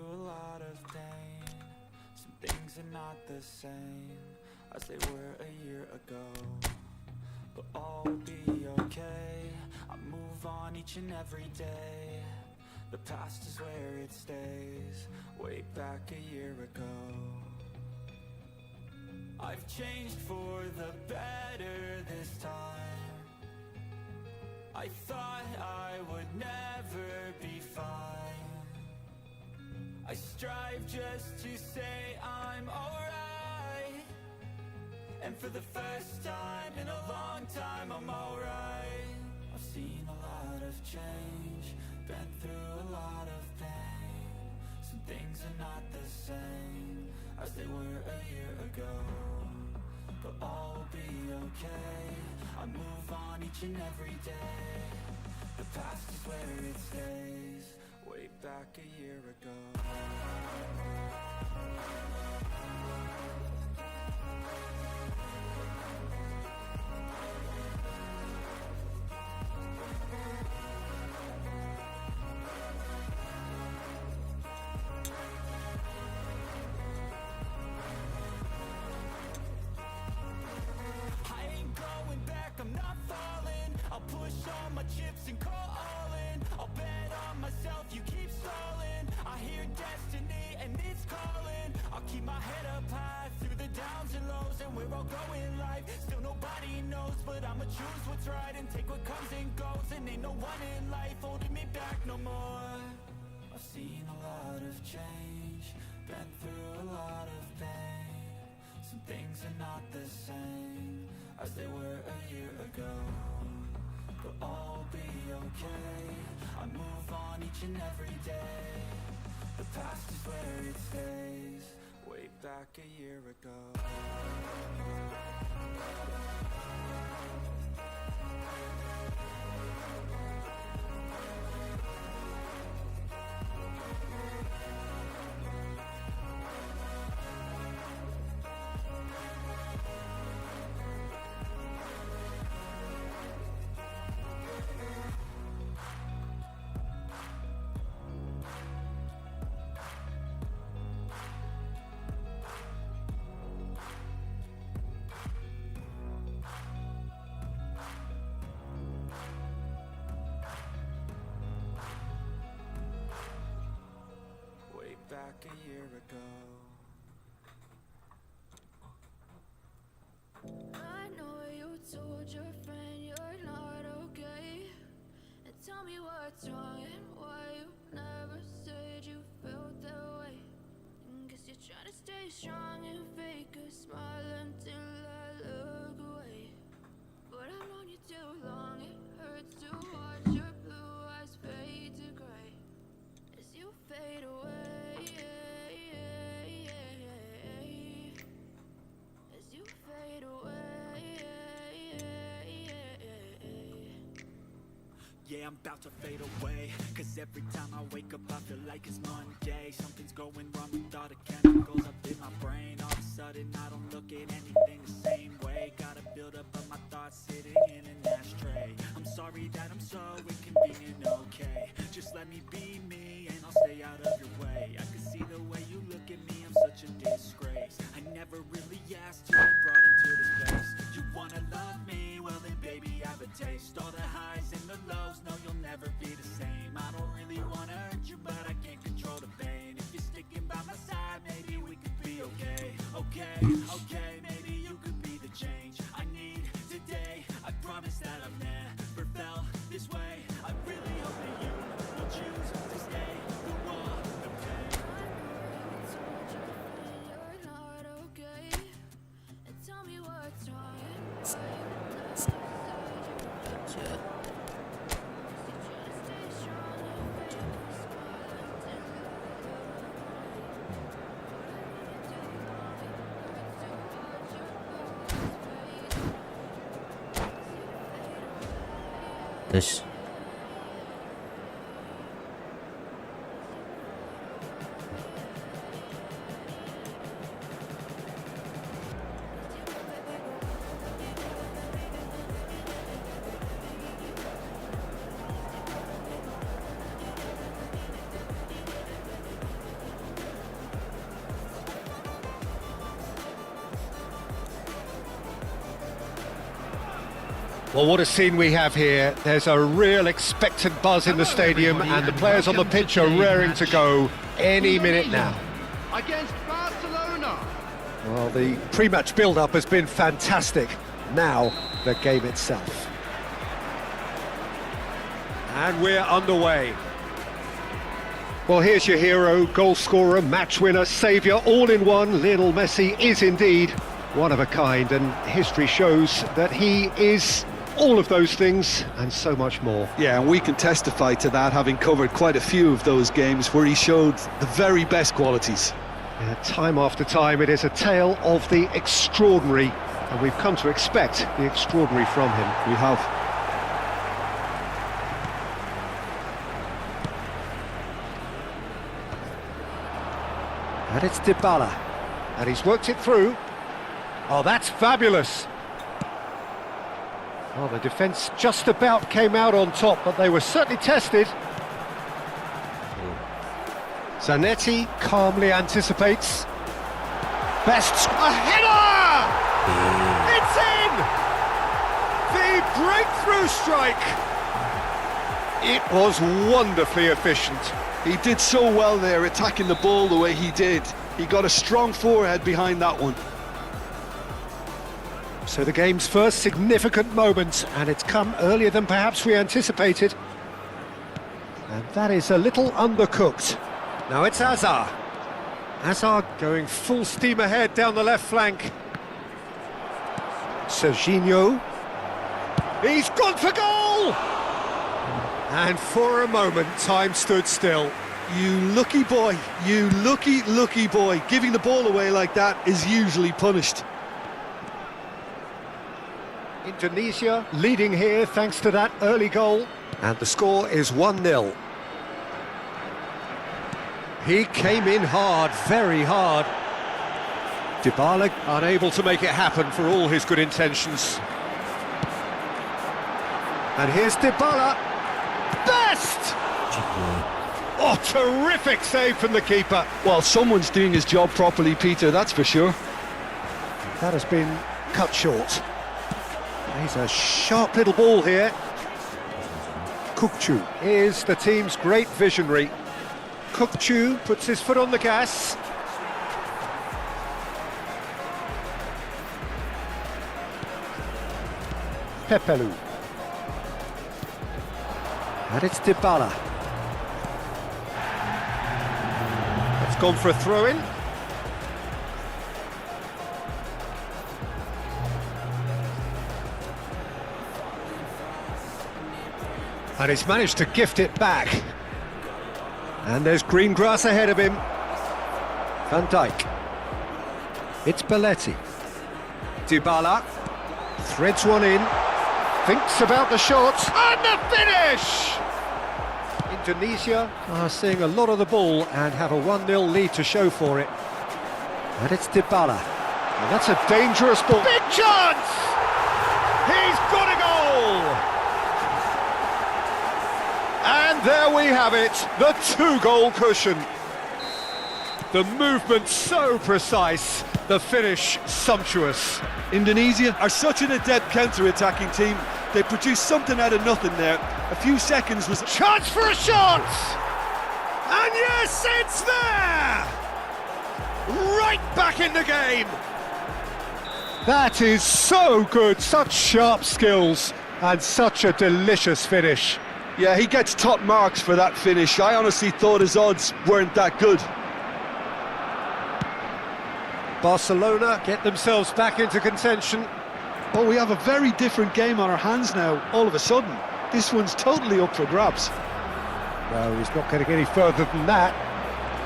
through a lot of pain. Some things are not the same as they were a year ago, but all will be okay. I move on each and every day. The past is where it stays, way back a year ago. I've changed for the better this time. I thought I would never be fine. I strive just to say I'm alright, and for the first time in a long time I'm alright. I've seen a lot of change, been through a lot of pain. Some things are not the same as they were a year ago, but all will be okay. I move on each and every day. The past is where it stays, way back a year ago. Chips and call all in. I'll bet on myself, you keep stalling. I hear destiny and it's calling. I'll keep my head up high through the downs and lows, and we're all going life. Still nobody knows, but I'ma choose what's right and take what comes and goes. And ain't no one in life holding me back no more. I've seen a lot of change, been through a lot of pain. Some things are not the same as they were a year ago, but all will be okay. I move on each and every day. The past is where it stays, way back a year ago. Back a year ago. I know you told your friend you're not okay, and tell me what's wrong and why you never said you felt that way. Guess you're trying to stay strong and fake a smile until I look away, but I've known you too long. It hurts to watch your blue eyes fade to gray as you fade away. Yeah, I'm about to fade away, cause every time I wake up I feel like it's Monday. Something's going wrong with all the chemicals up in my brain. All of a sudden I don't look at anything the same way. Gotta build up of my thoughts sitting in an ashtray. I'm sorry that I'm so inconvenient, okay. Just let me be me and I'll stay out of your way. I can see the way you look at me, I'm such a disgrace. I never really asked to be brought into this place. You wanna love me? Well then baby I have a taste. All the highs and the lows, no you'll never be the same. I don't really wanna hurt you, but I can't control the pain. If you're sticking by my side, maybe we could be okay. Okay, okay, maybe you could be the change I need today. I promise that I've never felt this way. I really hope that you will choose to stay through all the pain. You're not okay, and tell me what's wrong and why you Terus Well, what a scene we have here. There's a real expectant buzz in the stadium, and the players on the pitch are raring to go any minute now. Against Barcelona. Well, the pre-match build-up has been fantastic. Now, the game itself. And we're underway. Well, here's your hero, goal scorer, match winner, saviour, all in one. Lionel Messi is indeed one of a kind, and history shows that he is all of those things and so much more. Yeah, and we can testify to that, having covered quite a few of those games where he showed the very best qualities. Yeah, time after time, it is a tale of the extraordinary, and we've come to expect the extraordinary from him. We have. And it's Bola, and he's worked it through. Oh, that's fabulous. Well, the defence just about came out on top, but they were certainly tested. Zanetti calmly anticipates. Best, a header! It's in! The breakthrough strike! It was wonderfully efficient. He did so well there, attacking the ball the way he did. He got a strong forehead behind that one. So the game's first significant moment, and it's come earlier than perhaps we anticipated. And that is a little undercooked. Now it's Hazard. Hazard going full steam ahead down the left flank. Serginho. He's gone for goal! And for a moment, time stood still. You lucky boy, you lucky boy. Giving the ball away like that is usually punished. Indonesia leading here thanks to that early goal. And the score is 1-0. He came in hard, very hard. Dybala unable to make it happen for all his good intentions. And here's Dybala. Best! Oh, terrific save from the keeper. Well, someone's doing his job properly, Peter, that's for sure. That has been cut short. He's a sharp little ball here. Kukçu is the team's great visionary. Kukçu puts his foot on the gas. Pepelu. And it's Dybala. It's gone for a throw-in. And he's managed to gift it back. And there's green grass ahead of him. Van Dijk. It's Belletti. Dybala threads one in. Thinks about the shot. And the finish! Indonesia are seeing a lot of the ball and have a 1-0 lead to show for it. And it's Dybala. And that's a dangerous ball. Big chance! He's got a goal! And there we have it, the 2-goal cushion. The movement so precise, the finish sumptuous. Indonesia are such an adept counter-attacking team. They produced something out of nothing there. A few seconds was... Chance for a shot! And yes, it's there! Right back in the game! That is so good, such sharp skills, and such a delicious finish. Yeah, he gets top marks for that finish. I honestly thought his odds weren't that good. Barcelona get themselves back into contention. Well, we have a very different game on our hands now, all of a sudden. This one's totally up for grabs. No, he's not going to get any further than that.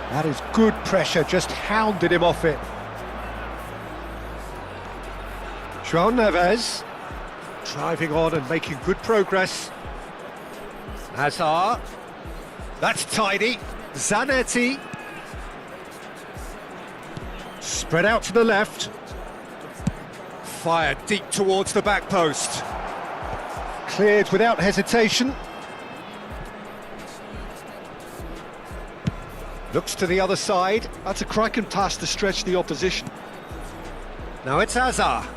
That is good pressure, just hounded him off it. João Neves driving on and making good progress. Hazard, that's tidy. Zanetti, spread out to the left, fired deep towards the back post, cleared without hesitation. Looks to the other side. That's a cracking pass to stretch the opposition. Now it's Hazard.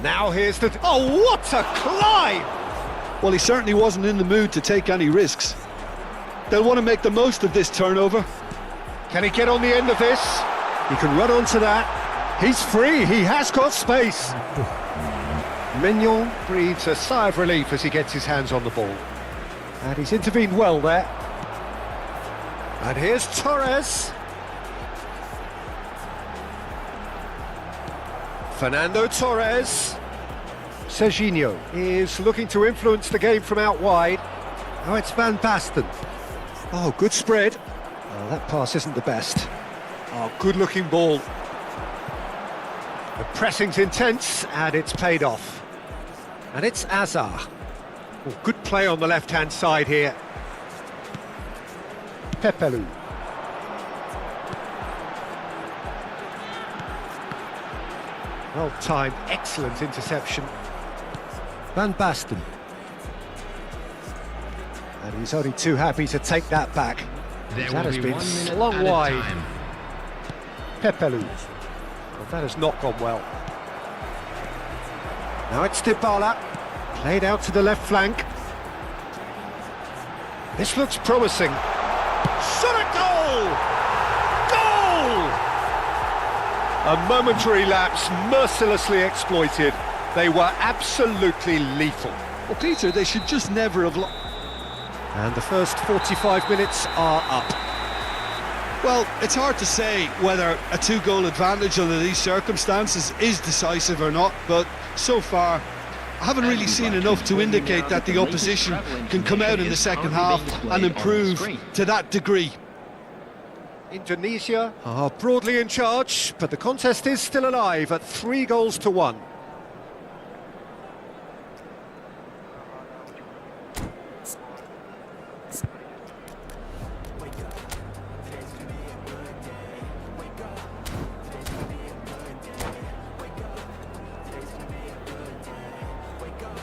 Now here's the... Oh, what a climb! Well, he certainly wasn't in the mood to take any risks. They'll want to make the most of this turnover. Can he get on the end of this? He can run onto that. He's free, he has got space. Mignon breathes a sigh of relief as he gets his hands on the ball. And he's intervened well there. And here's Torres. Fernando Torres. Serginho is looking to influence the game from out wide. Oh, it's Van Basten. Oh, good spread. Oh, that pass isn't the best. Oh, good-looking ball. The pressing's intense, and it's paid off. And it's Azar. Oh, good play on the left-hand side here. Pepelu. Well-timed, excellent interception. Van Basten. And he's only too happy to take that back. That has been slung wide. Pepelu. Well, that has not gone well. Now it's Bola. Played out to the left flank. This looks promising. Shot a goal! Goal! A momentary lapse mercilessly exploited. They were absolutely lethal. Well, Peter, they should just never have... And the first 45 minutes are up. Well, it's hard to say whether a two-goal advantage under these circumstances is decisive or not, but so far I haven't really seen enough to indicate that the opposition can come out in the second half and improve to that degree. Indonesia are broadly in charge, but the contest is still alive at 3-1.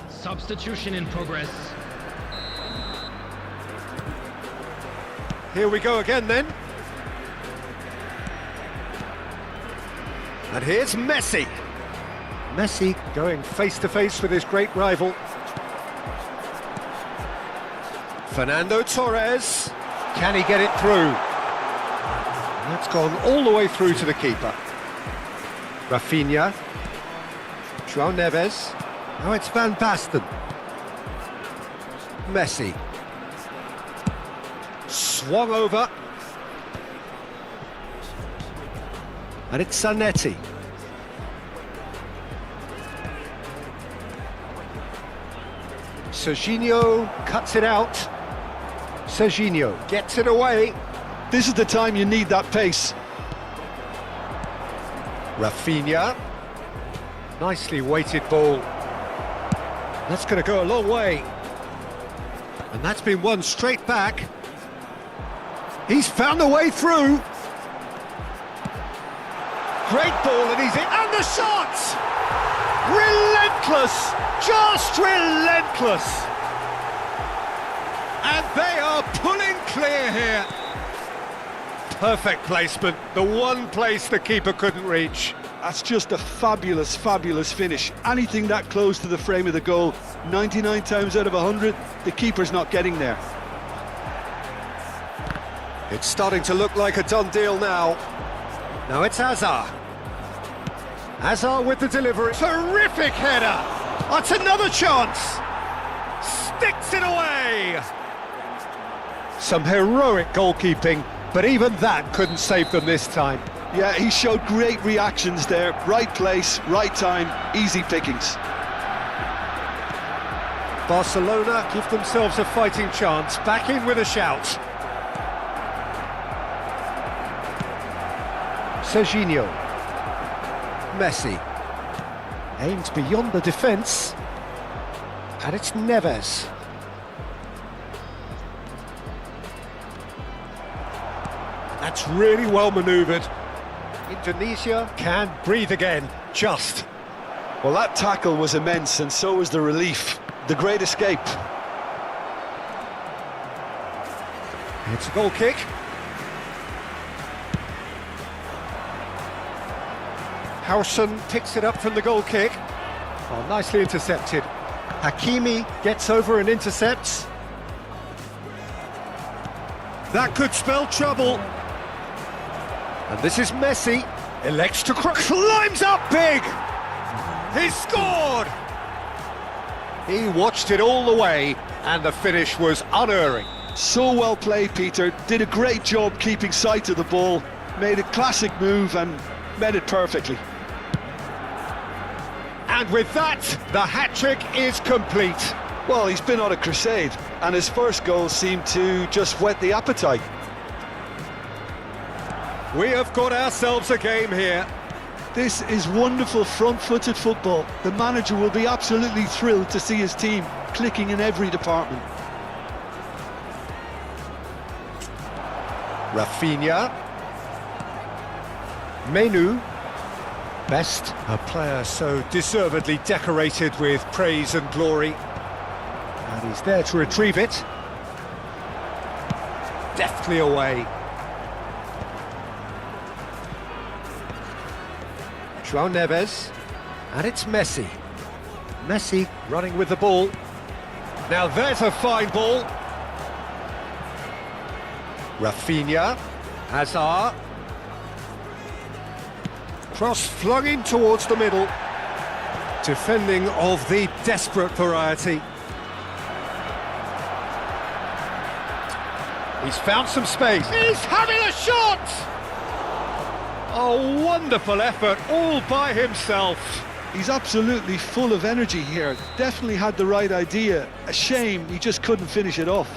Substitution in progress. Here we go again then. And here's Messi. Messi going face-to-face with his great rival. Fernando Torres. Can he get it through? That's gone all the way through to the keeper. Rafinha. João Neves. Now it's Van Basten. Messi. Swung over. And it's Zanetti. Serginho cuts it out. Serginho gets it away. This is the time you need that pace. Rafinha. Nicely weighted ball. That's going to go a long way. And that's been won straight back. He's found a way through. Great ball, and he's in. And the shot! Relentless! Just relentless! And they are pulling clear here. Perfect placement. The one place the keeper couldn't reach. That's just a fabulous, fabulous finish. Anything that close to the frame of the goal, 99 times out of 100, the keeper's not getting there. It's starting to look like a done deal now. Now it's Azar. Azar with the delivery. Terrific header! That's another chance! Sticks it away! Some heroic goalkeeping, but even that couldn't save them this time. Yeah, he showed great reactions there. Right place, right time, easy pickings. Barcelona give themselves a fighting chance. Back in with a shout. Serginho. Messi. Aimed beyond the defence. And it's Neves. That's really well manoeuvred. Indonesia can breathe again, just. Well, that tackle was immense, and so was the relief. The great escape. It's a goal kick. Howson picks it up from the goal kick. Oh, nicely intercepted. Hakimi gets over and intercepts. That could spell trouble. And this is Messi. Elects to climbs up big. He scored. He watched it all the way, and the finish was unerring. So well played, Peter. Did a great job keeping sight of the ball. Made a classic move and met it perfectly. And with that, the hat-trick is complete. Well, he's been on a crusade, and his first goal seemed to just whet the appetite. We have got ourselves a game here. This is wonderful front-footed football. The manager will be absolutely thrilled to see his team clicking in every department. Rafinha. Menu. Best, a player so deservedly decorated with praise and glory. And he's there to retrieve it. Deftly away. João Neves. And it's Messi. Messi running with the ball. Now there's a fine ball. Rafinha. Hazard. Cross flung in towards the middle. Defending of the desperate variety. He's found some space. He's having a shot! A wonderful effort all by himself. He's absolutely full of energy here. Definitely had the right idea. A shame he just couldn't finish it off.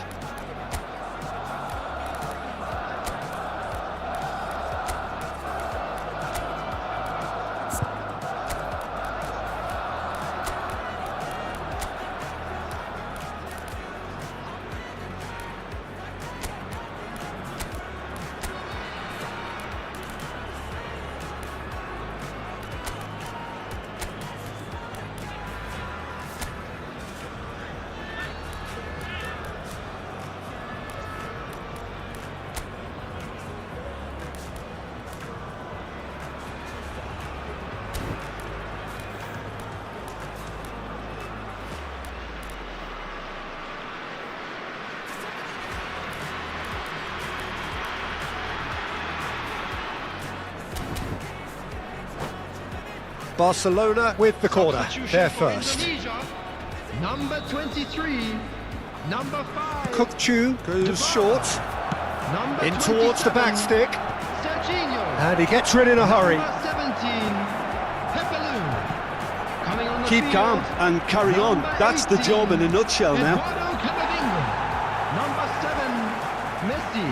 Barcelona with the corner, they're first. Number 23, number 5. Kukçu goes short, Number in towards the back 27, stick, Serginho. and he gets rid in a hurry. Number 17, Pepelu. Coming on the Keep field, calm and carry on. number That's the 18, job in a nutshell now. Eduardo Camavinga. Number 7, Messi.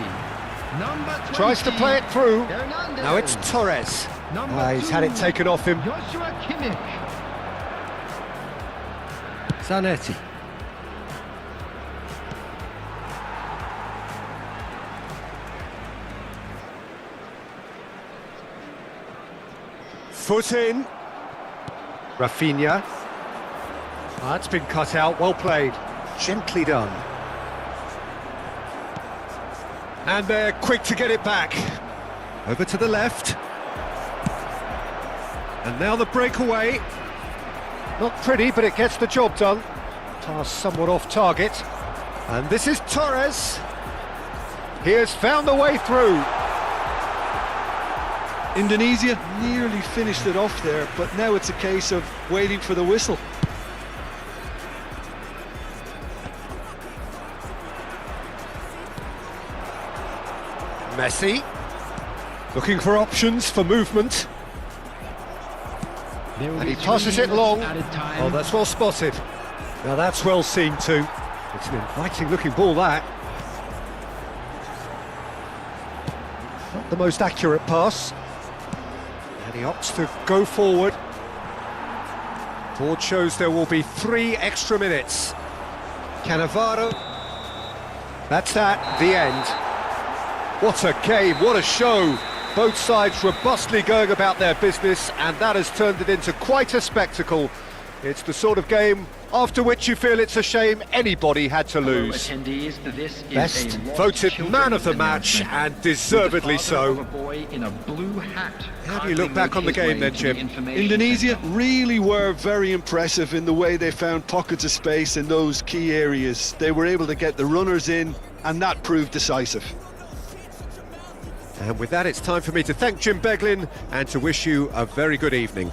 Number 20, Tries to play it through. Hernandez. Now it's Torres. Number He's had it 2, taken off him. Joshua Kimmich. Zanetti. Foot in. Rafinha. That's been cut out, well played. Gently done. And they're quick to get it back. Over to the left. And now the breakaway. Not pretty, but it gets the job done. Pass somewhat off target. And this is Torres. He has found the way through. Indonesia nearly finished it off there, but now it's a case of waiting for the whistle. Messi. Looking for options for movement. And he passes it long. Oh, that's well spotted. Now that's well seen too. It's an inviting looking ball, that. Not the most accurate pass. And he opts to go forward. Board shows there will be 3 extra minutes. Cannavaro. That's that, the end. What a game, what a show. Both sides robustly going about their business, and that has turned it into quite a spectacle. It's the sort of game after which you feel it's a shame anybody had to lose. Attendees, this is Best a lost voted children's man of the match, announcement. and deservedly With the father so. of a boy in a blue hat. How do you look back on the game then, Jim? Indonesia really were very impressive in the way they found pockets of space in those key areas. They were able to get the runners in, and that proved decisive. And with that, it's time for me to thank Jim Beglin and to wish you a very good evening.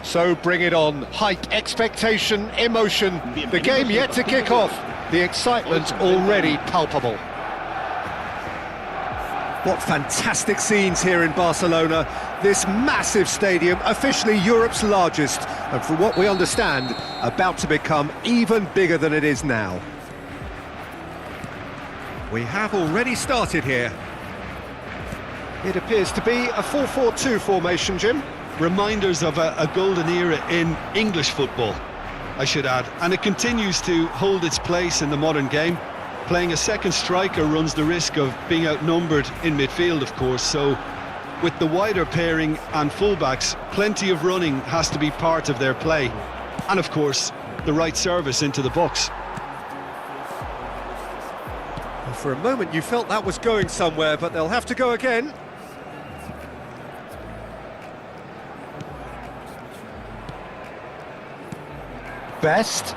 So bring it on. Hype, expectation, emotion. The game yet to kick off. The excitement already palpable. What fantastic scenes here in Barcelona. This massive stadium, officially Europe's largest, and from what we understand, about to become even bigger than it is now. We have already started here. It appears to be a 4-4-2 formation, Jim. Reminders of a golden era in English football, I should add, and it continues to hold its place in the modern game. Playing a second striker runs the risk of being outnumbered in midfield, of course, so with the wider pairing and fullbacks, plenty of running has to be part of their play, and of course the right service into the box. Well, for a moment you felt that was going somewhere, but they'll have to go again. Best.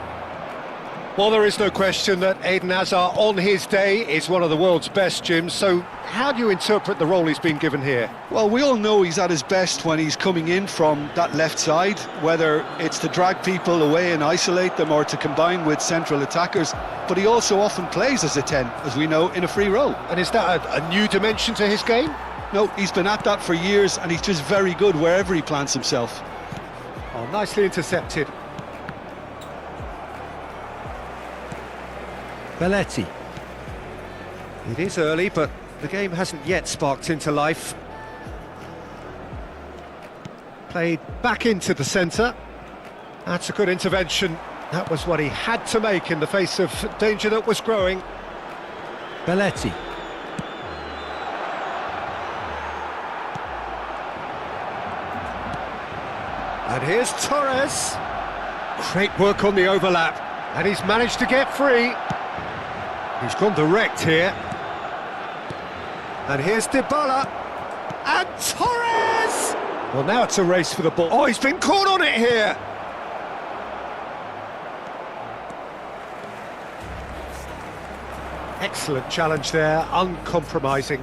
Well, there is no question that Eden Hazard on his day is one of the world's best, Jim, so how do you interpret the role he's been given here? Well, we all know he's at his best when he's coming in from that left side, whether it's to drag people away and isolate them or to combine with central attackers, but he also often plays as a 10, as we know, in a free role. And is that a new dimension to his game? No, he's been at that for years and he's just very good wherever he plants himself. Oh, nicely intercepted. Belletti. It is early, but The game hasn't yet sparked into life. Played back into the centre. That's a good intervention. That was what he had to make in the face of danger that was growing. Belletti. And here's Torres. Great work on the overlap. And he's managed to get free. He's gone direct here. And here's Bola. And Torres! Well, now it's a race for the ball. Oh, he's been caught on it here. Excellent challenge there, uncompromising.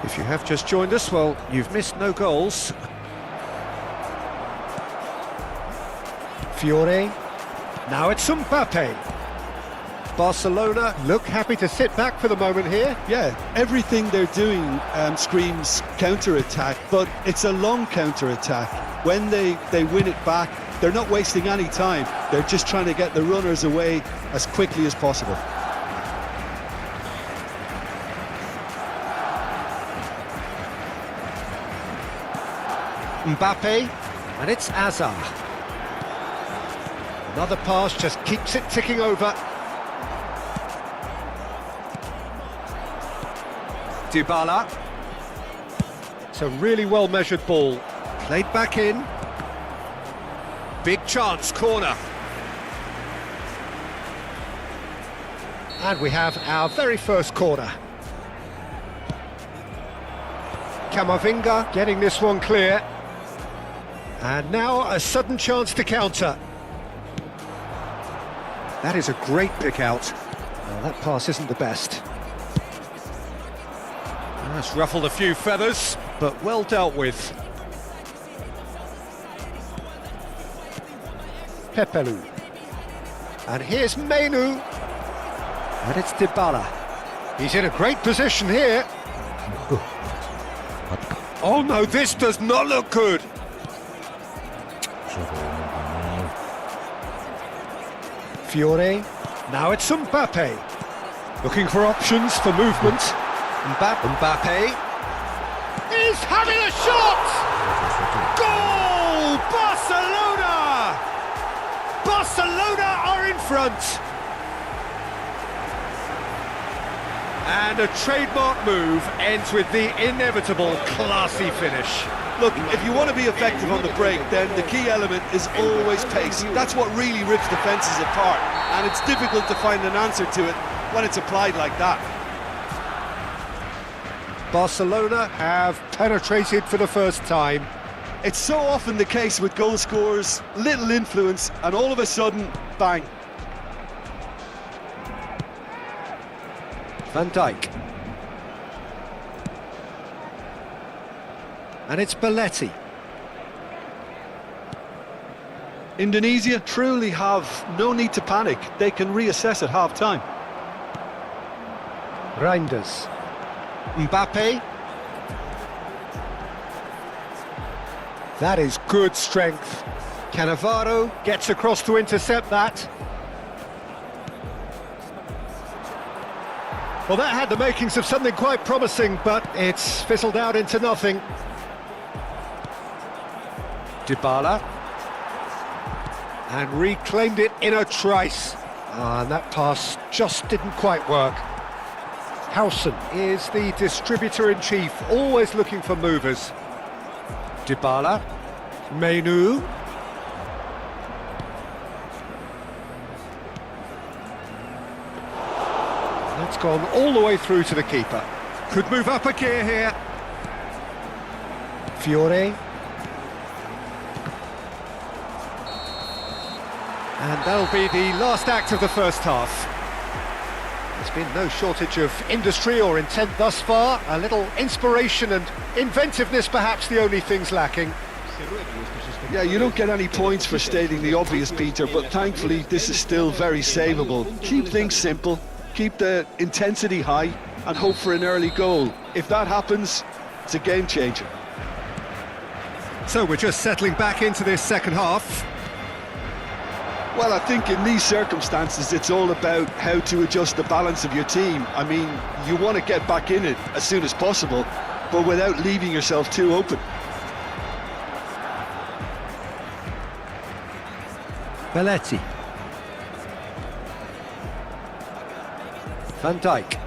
If you have just joined us, well, you've missed no goals. Fiore. Now it's Mbappe. Barcelona look happy to sit back for the moment here. Yeah, everything they're doing screams counter-attack, but it's a long counter-attack. When they win it back, they're not wasting any time. They're just trying to get the runners away as quickly as possible. Mbappe, and it's Hazard. Another pass just keeps it ticking over. Dybala. It's a really well-measured ball. Played back in. Big chance, corner. And we have our very first corner. Camavinga getting this one clear. And now a sudden chance to counter. That is a great pick out. Well, that pass isn't the best. That's ruffled a few feathers, but well dealt with. Pepelu. And here's Menu. And it's Dybala. He's in a great position here. Oh no, this does not look good. Fiore. Now it's Mbappe. Looking for options for movement. Mbappe. He's having a shot! Goal! Barcelona! Barcelona are in front. And a trademark move ends with the inevitable classy finish. Look, if you want to be effective on the break, then the key element is always pace. That's what really rips defences apart, and it's difficult to find an answer to it when it's applied like that. Barcelona have penetrated for the first time. It's so often the case with goal scorers, little influence, and all of a sudden, bang. Van Dijk. And it's Belletti. Indonesia truly have no need to panic. They can reassess at half-time. Reinders. Mbappe. That is good strength. Cannavaro gets across to intercept that. Well, that had the makings of something quite promising, but it's fizzled out into nothing. Dybala. And reclaimed it in a trice. And that pass just didn't quite work. Howson is the distributor-in-chief, always looking for movers. Dybala. Menu. That's gone all the way through to the keeper. Could move up a gear here. Fiore. And that'll be the last act of the first half. There's been no shortage of industry or intent thus far. A little inspiration and inventiveness, perhaps the only things lacking. Yeah, you don't get any points for stating the obvious, Peter, but thankfully this is still very savable. Keep things simple, keep the intensity high, and hope for an early goal. If that happens, it's a game changer. So we're just settling back into this second half. Well, I think in these circumstances, it's all about how to adjust the balance of your team. I mean, you want to get back in it as soon as possible, but without leaving yourself too open. Belletti. Van Dijk.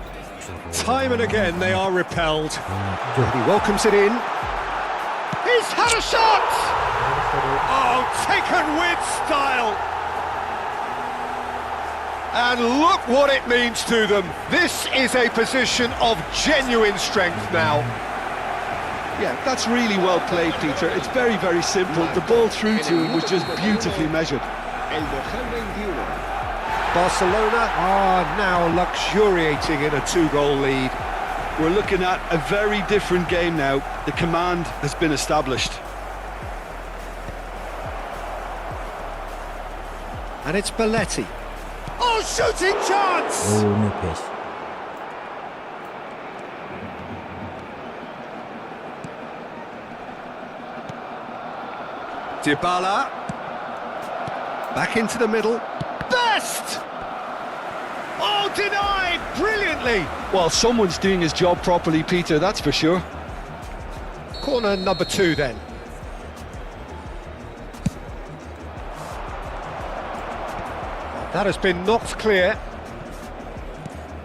Time and again they are repelled. He welcomes it in. He's had a shot! Oh, taken with style! And look what it means to them. This is a position of genuine strength now. Yeah, that's really well played, Peter. It's very, very simple. The ball through to him was just beautifully measured. Barcelona are now luxuriating in a 2-goal lead. We're looking at a very different game now. The command has been established. And it's Belletti. Oh, shooting chance! Bola. Back into the middle. Best! Oh, denied brilliantly! Well, someone's doing his job properly, Peter, that's for sure. Corner number 2 then. That has been knocked clear.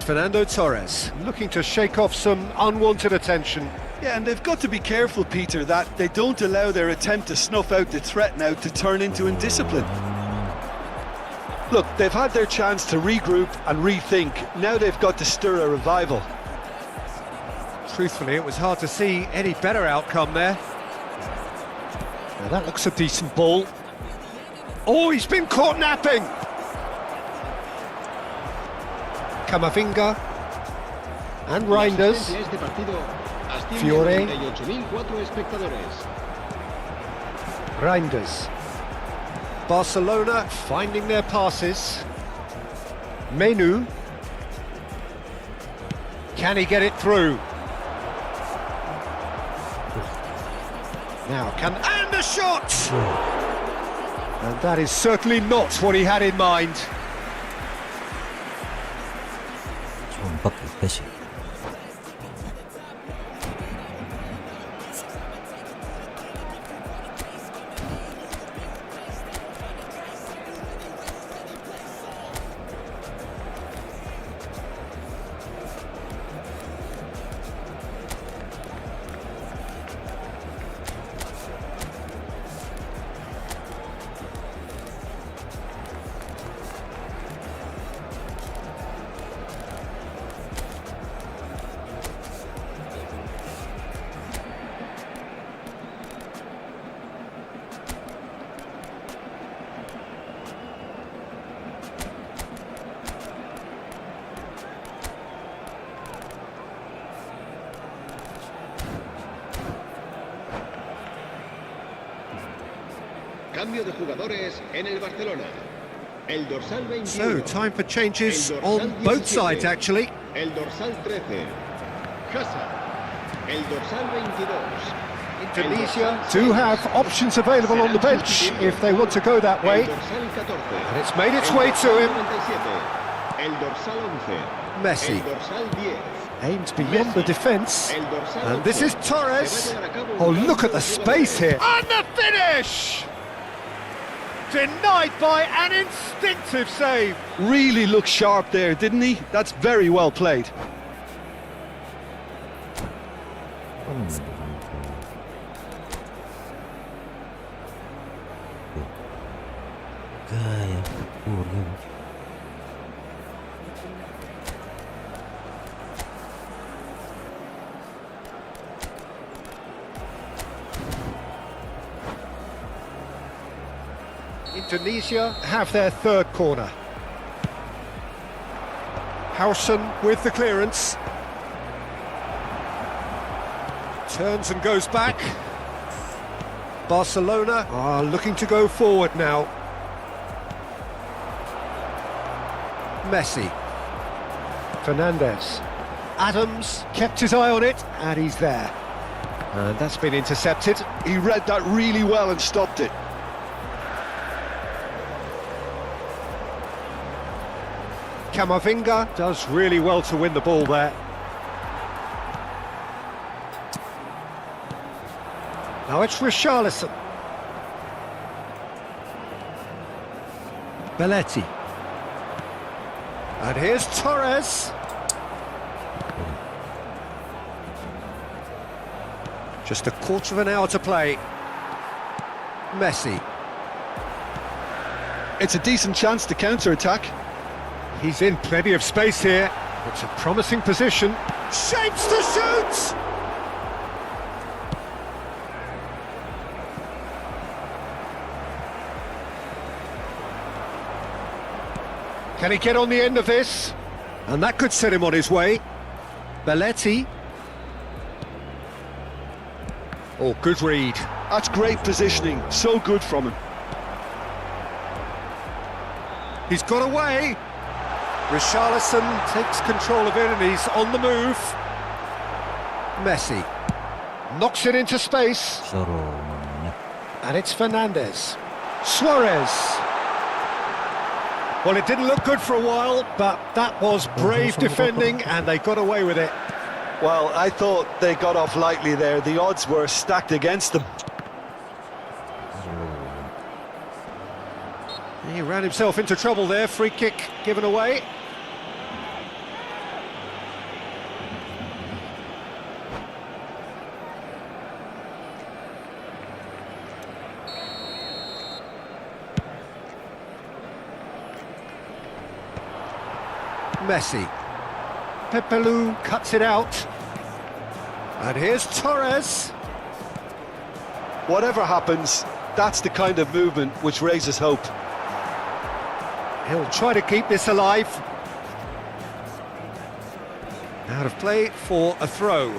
Fernando Torres looking to shake off some unwanted attention. Yeah, and they've got to be careful, Peter, that they don't allow their attempt to snuff out the threat now to turn into indiscipline. Look, they've had their chance to regroup and rethink. Now they've got to stir a revival. Truthfully, it was hard to see any better outcome there. Now that looks a decent ball. Oh, he's been caught napping! Camavinga and Reinders. Fiore. Reinders. Barcelona finding their passes. Menu. Can he get it through? Now can... And the shot! And that is certainly not what he had in mind. Cambio de jugadores en el Barcelona. El dorsal 21. So, time for changes on both sides, actually. El dorsal 13. Casa. El dorsal 22. Indonesia do have options available on the bench if they want to go that way. And it's made its way to him. El dorsal 11. Messi El dorsal 10. aims beyond the defence. And this is Torres. Oh, look at the space here. And the finish! Denied by an instinctive save. Really looked sharp there, didn't he? That's very well played. Indonesia have their third corner. Howson with the clearance. Turns and goes back. Barcelona are looking to go forward now. Messi. Fernandez. Adams kept his eye on it, and he's there. And that's been intercepted. He read that really well and stopped it. Camavinga does really well to win the ball there. Now it's Richarlison. Belletti. And here's Torres. Just a quarter of an hour to play. Messi. It's a decent chance to counter-attack. He's in plenty of space here. It's a promising position. Shapes to shoot! Can he get on the end of this? And that could set him on his way. Belletti. Oh, good read. That's great positioning, so good from him. He's got away. Richarlison takes control of it and he's on the move. Messi knocks it into space. And it's Fernandez. Suarez. Well, it didn't look good for a while, but that was brave defending and they got away with it. Well, I thought they got off lightly there. The odds were stacked against them. He ran himself into trouble there. Free kick given away. Messi. Pepelu cuts it out. And here's Torres. Whatever happens, that's the kind of movement which raises hope. He'll try to keep this alive. Out of play for a throw.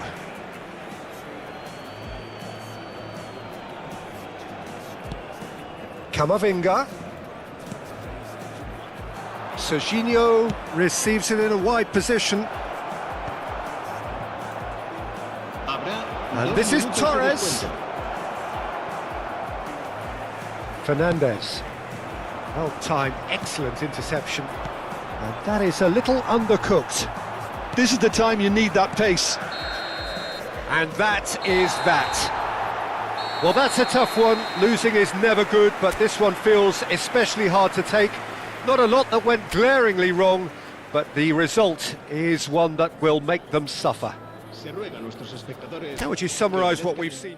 Camavinga. Serginho receives it in a wide position. And this is Torres. Fernandez. Well-timed, excellent interception. And that is a little undercooked. This is the time you need that pace. And that is that. Well, that's a tough one. Losing is never good, but this one feels especially hard to take. Not a lot that went glaringly wrong, but the result is one that will make them suffer. How would you summarise what we've seen?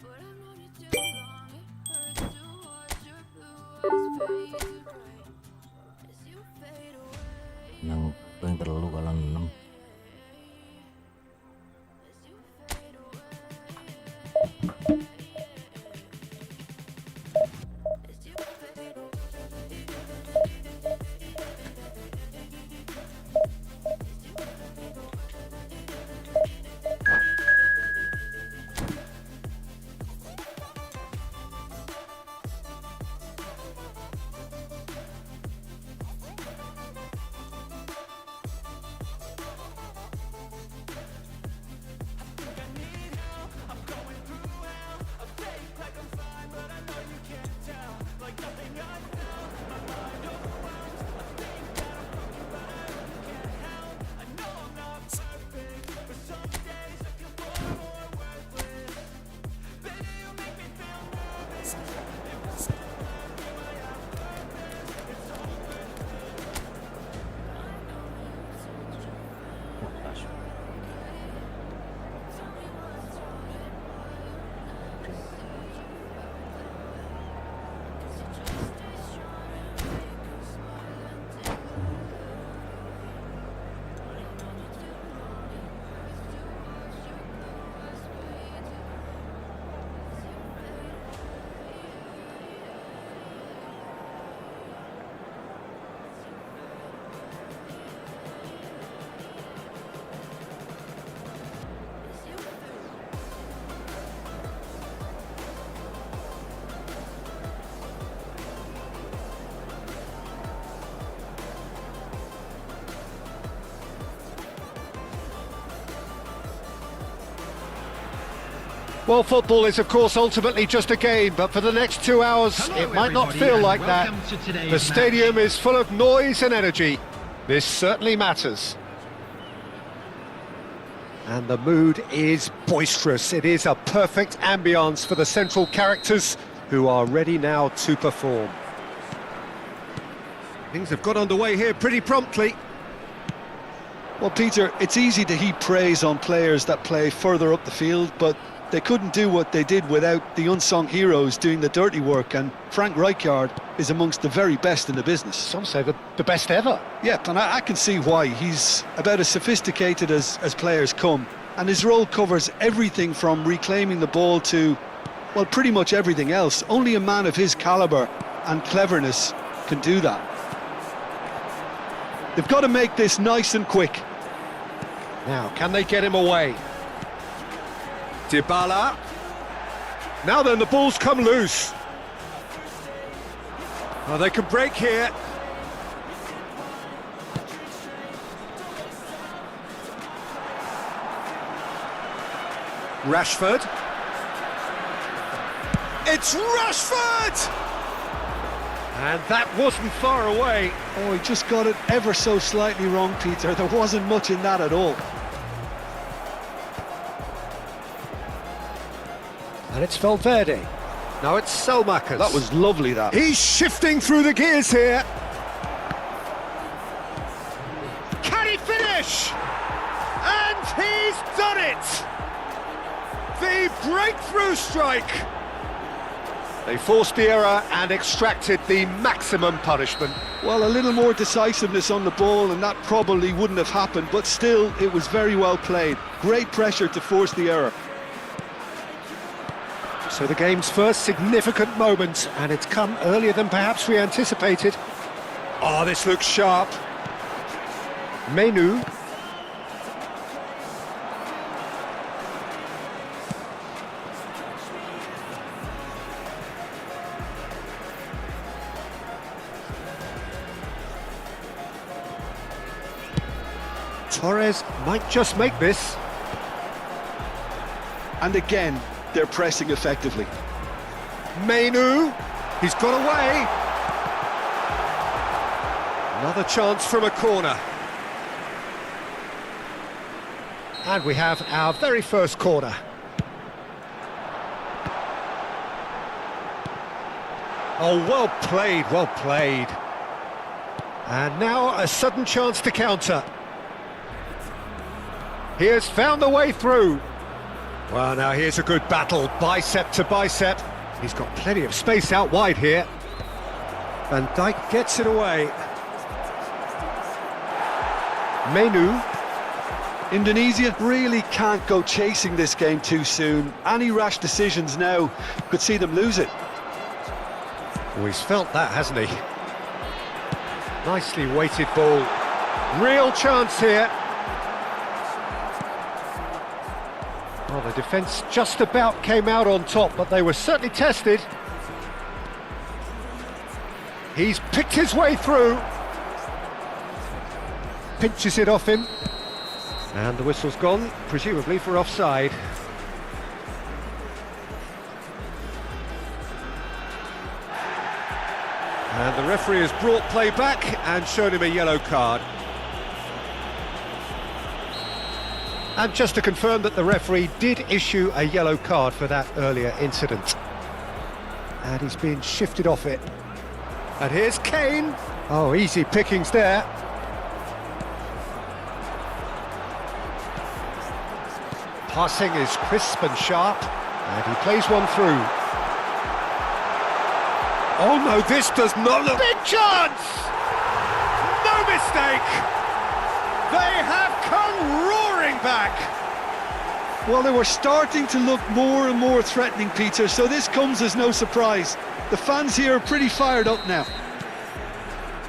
But I've known you too long, it hurts to watch your blue eyes fade to gray as you fade away. Yang paling perlu kalau 6. As you fade away. As you fade away. Well, football is, of course, ultimately just a game, but for the next 2 hours, Hello, it might not everybody, feel and like that. welcome to today's The stadium match. is full of noise and energy. This certainly matters. And the mood is boisterous. It is a perfect ambience for the central characters who are ready now to perform. Things have got underway here pretty promptly. Well, Peter, it's easy to heap praise on players that play further up the field, but they couldn't do what they did without the unsung heroes doing the dirty work, and Frank Rijkaard is amongst the very best in the business. Some say the best ever. Yep, and I can see why. He's about as sophisticated as players come, and his role covers everything from reclaiming the ball to, well, pretty much everything else. Only a man of his calibre and cleverness can do that. They've got to make this nice and quick. Now, can they get him away? Bola. Now then, the ball's come loose. Oh, they can break here. Rashford. It's Rashford! And that wasn't far away. Oh, he just got it ever so slightly wrong, Peter. There wasn't much in that at all. And it's Valverde. Now it's Selmakers. That was lovely, that. He's shifting through the gears here. Can he finish? And he's done it! The breakthrough strike. They forced the error and extracted the maximum punishment. Well, a little more decisiveness on the ball and that probably wouldn't have happened, but still, it was very well played. Great pressure to force the error. So the game's first significant moment, and it's come earlier than perhaps we anticipated. Oh, this looks sharp. Menu. Torres might just make this. And again, they're pressing effectively. Menu, he's got away. Another chance from a corner. And we have our very first corner. Oh, well played, well played. And now a sudden chance to counter. He has found the way through. Well, now here's a good battle, bicep to bicep. He's got plenty of space out wide here. Van Dijk gets it away. Menu. Indonesia really can't go chasing this game too soon. Any rash decisions now could see them lose it. Oh, he's felt that, hasn't he? Nicely weighted ball. Real chance here. Well, the defence just about came out on top, but they were certainly tested. He's picked his way through. Pinches it off him. And the whistle's gone, presumably for offside. And the referee has brought play back and shown him a yellow card. And just to confirm that the referee did issue a yellow card for that earlier incident. And he's been shifted off it. And here's Kane. Oh, easy pickings there. Passing is crisp and sharp. And he plays one through. Oh no, this does not look... Big chance! No mistake! They have come roaring back! Well, they were starting to look more and more threatening, Peter, so this comes as no surprise. The fans here are pretty fired up now.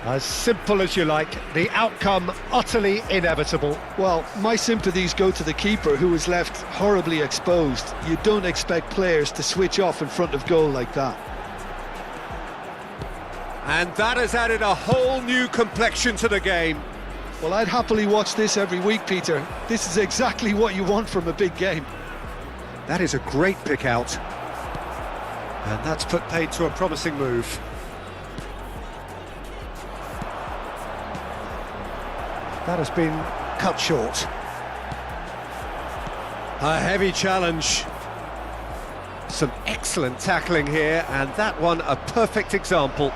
As simple as you like, the outcome utterly inevitable. Well, my sympathies go to the keeper, who was left horribly exposed. You don't expect players to switch off in front of goal like that. And that has added a whole new complexion to the game. Well, I'd happily watch this every week, Peter. This is exactly what you want from a big game. That is a great pick out. And that's put paid to a promising move. That has been cut short. A heavy challenge. Some excellent tackling here, and that one a perfect example.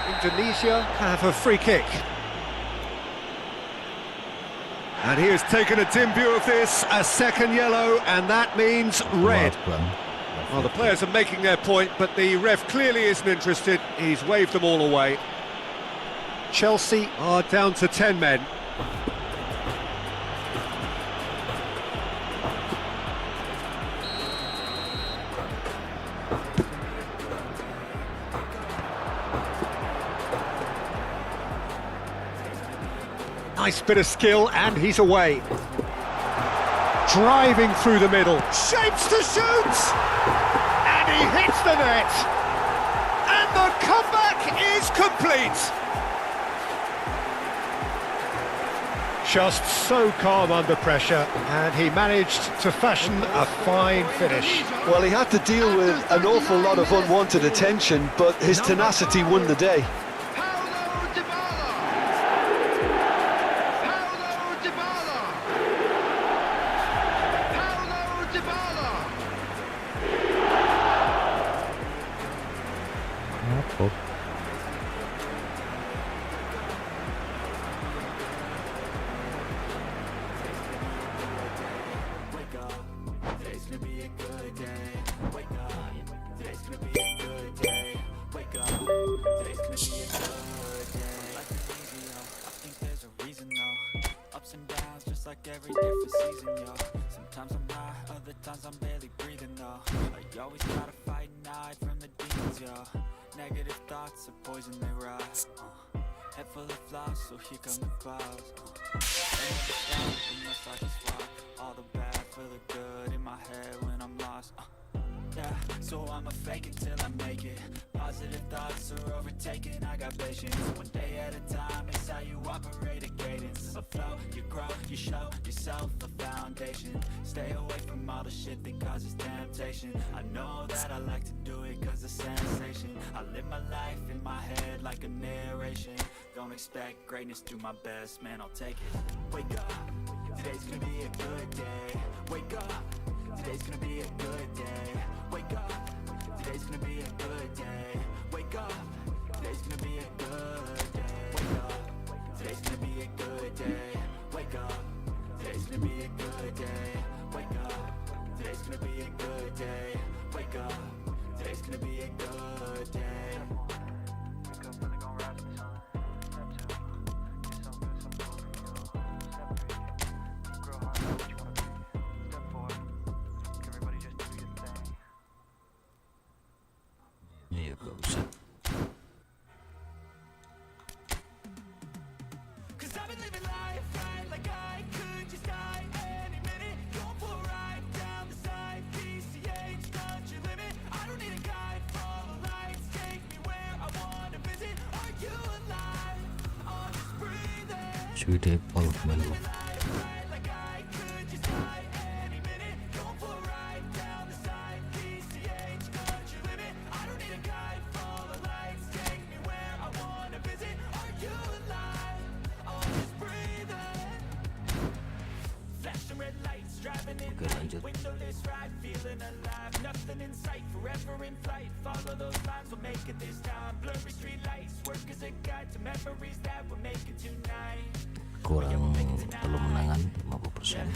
Indonesia have a free kick. And he has taken a dim view of this, a second yellow, and that means red. Well, the players are making their point, but the ref clearly isn't interested. He's waved them all away. Chelsea are down to 10 men. Nice bit of skill, and he's away. Driving through the middle, shapes to shoot! And he hits the net! And the comeback is complete! Just so calm under pressure, and he managed to fashion a fine finish. Well, he had to deal with an awful lot of unwanted attention, but his tenacity won the day. Every different season, yo. Sometimes I'm high, other times I'm barely breathing, though. I always gotta fight and hide from the demons, yo. Negative thoughts are poison, they rise. Head full of flies, so here come the clouds. They never stop unless I just fly. All the bad for the good in my head when I'm lost. Yeah, so I'ma fake it till I make it. Positive thoughts are overtaken, I got patience. One day at a time, it's how you operate a cadence. A flow, you grow, you show yourself a foundation. Stay away from all the shit that causes temptation. I know that I like to do it cause it's sensation. I live my life in my head like a narration. Don't expect greatness, do my best, man, I'll take it. Wake up, today's gonna be a good day. Wake up, today's gonna be a good day. Wake up, today's gonna be a good day. Wake up, today's gonna be a good day. Wake up, today's gonna be a good day. Wake up, today's gonna be a good day. Wake up, today's gonna be a good day. Wake up, today's gonna be a good day. Wake up, really gonna rise in the sun. Step 2, get some good, some good. Step 3, grow hard, know what you wanna be. Step 4, everybody just do your thing. Iya, gak usah. Sudah Paul melu. Oke, lanjut. Kurang belum menangan 50%.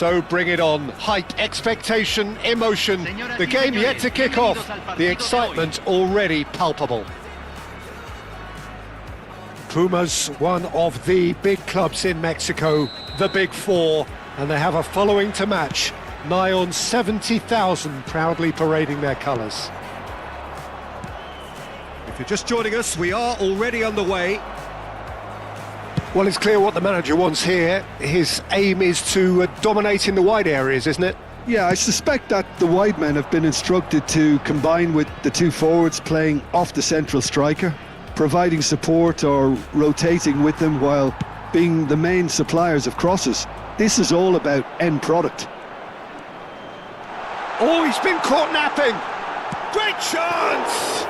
So bring it on. Hype, expectation, emotion. The game yet to kick off. The excitement already palpable. Pumas, one of the big clubs in Mexico, the Big Four, and they have a following to match. Nigh on 70,000 proudly parading their colours. If you're just joining us, we are already underway. Well, it's clear what the manager wants here. His aim is to dominate in the wide areas, isn't it? Yeah, I suspect that the wide men have been instructed to combine with the two forwards playing off the central striker, providing support or rotating with them while being the main suppliers of crosses. This is all about end product. Oh, he's been caught napping! Great chance!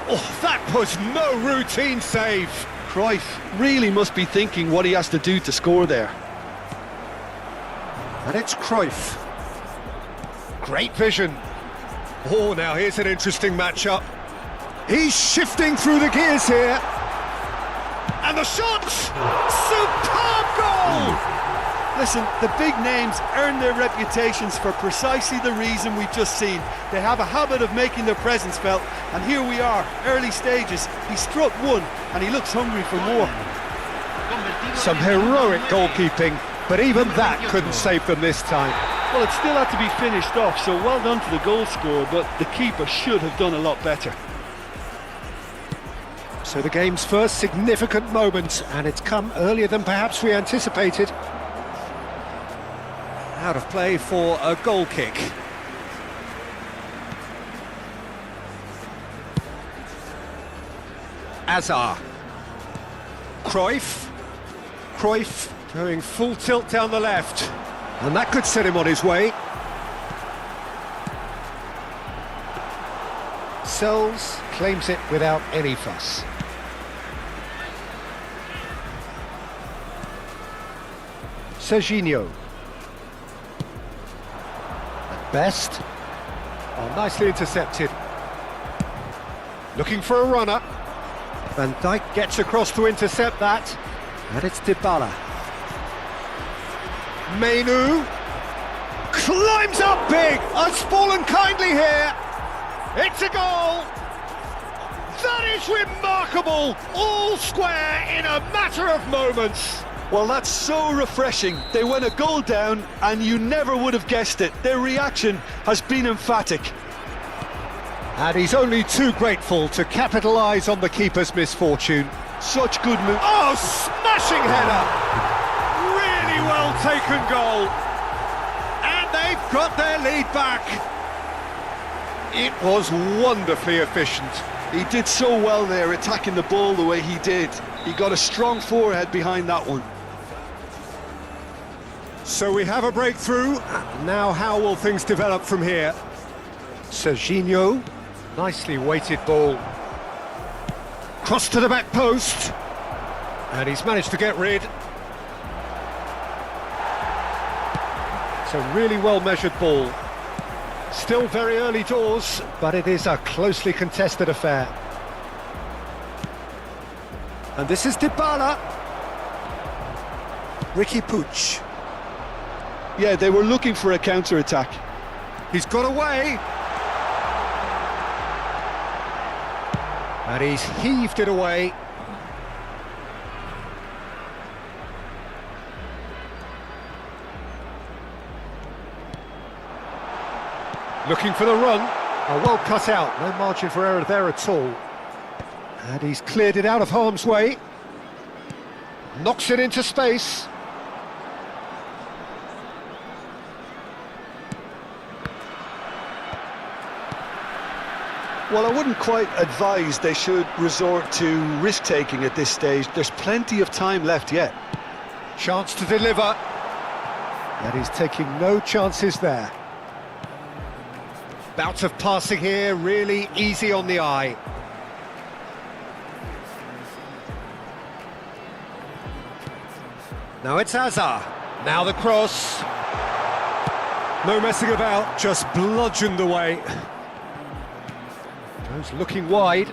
Oh, that was no routine save. Cruyff really must be thinking what he has to do to score there. And it's Cruyff. Great vision. Oh, now here's an interesting matchup. He's shifting through the gears here. And the shot! Superb goal! Listen, the big names earn their reputations for precisely the reason we've just seen. They have a habit of making their presence felt, and here we are, early stages. He struck one, and he looks hungry for more. Some heroic goalkeeping, but even that couldn't save them this time. Well, it still had to be finished off, so well done to the goal scorer, but the keeper should have done a lot better. So the game's first significant moment, and it's come earlier than perhaps we anticipated. Out of play for a goal kick. Azar. Cruyff going full tilt down the left. And that could set him on his way. Sells claims it without any fuss. Serginho. Best. Oh, nicely intercepted. Looking for a runner. Van Dijk gets across to intercept that. And it's Dybala. Menu. Climbs up big. Has fallen kindly here. It's a goal. That is remarkable. All square in a matter of moments. Well, that's so refreshing. They went a goal down and you never would have guessed it. Their reaction has been emphatic. And he's only too grateful to capitalise on the keeper's misfortune. Such good move. Oh, smashing header! Really well taken goal. And they've got their lead back. It was wonderfully efficient. He did so well there, attacking the ball the way he did. He got a strong forehead behind that one. So we have a breakthrough. Now how will things develop from here? Serginho, nicely weighted ball. Cross to the back post. And he's managed to get rid. It's a really well measured ball. Still very early doors, but it is a closely contested affair. And this is Dybala. Ricky Puig. Yeah, they were looking for a counter-attack. He's got away. And he's heaved it away. Looking for the run. Oh, well cut out. No margin for error there at all. And he's cleared it out of harm's way. Knocks it into space. Well, I wouldn't quite advise they should resort to risk-taking at this stage. There's plenty of time left yet. Chance to deliver. And he's taking no chances there. Bout of passing here, really easy on the eye. Now it's Azar. Now the cross. No messing about, just bludgeoned away. Goes looking wide.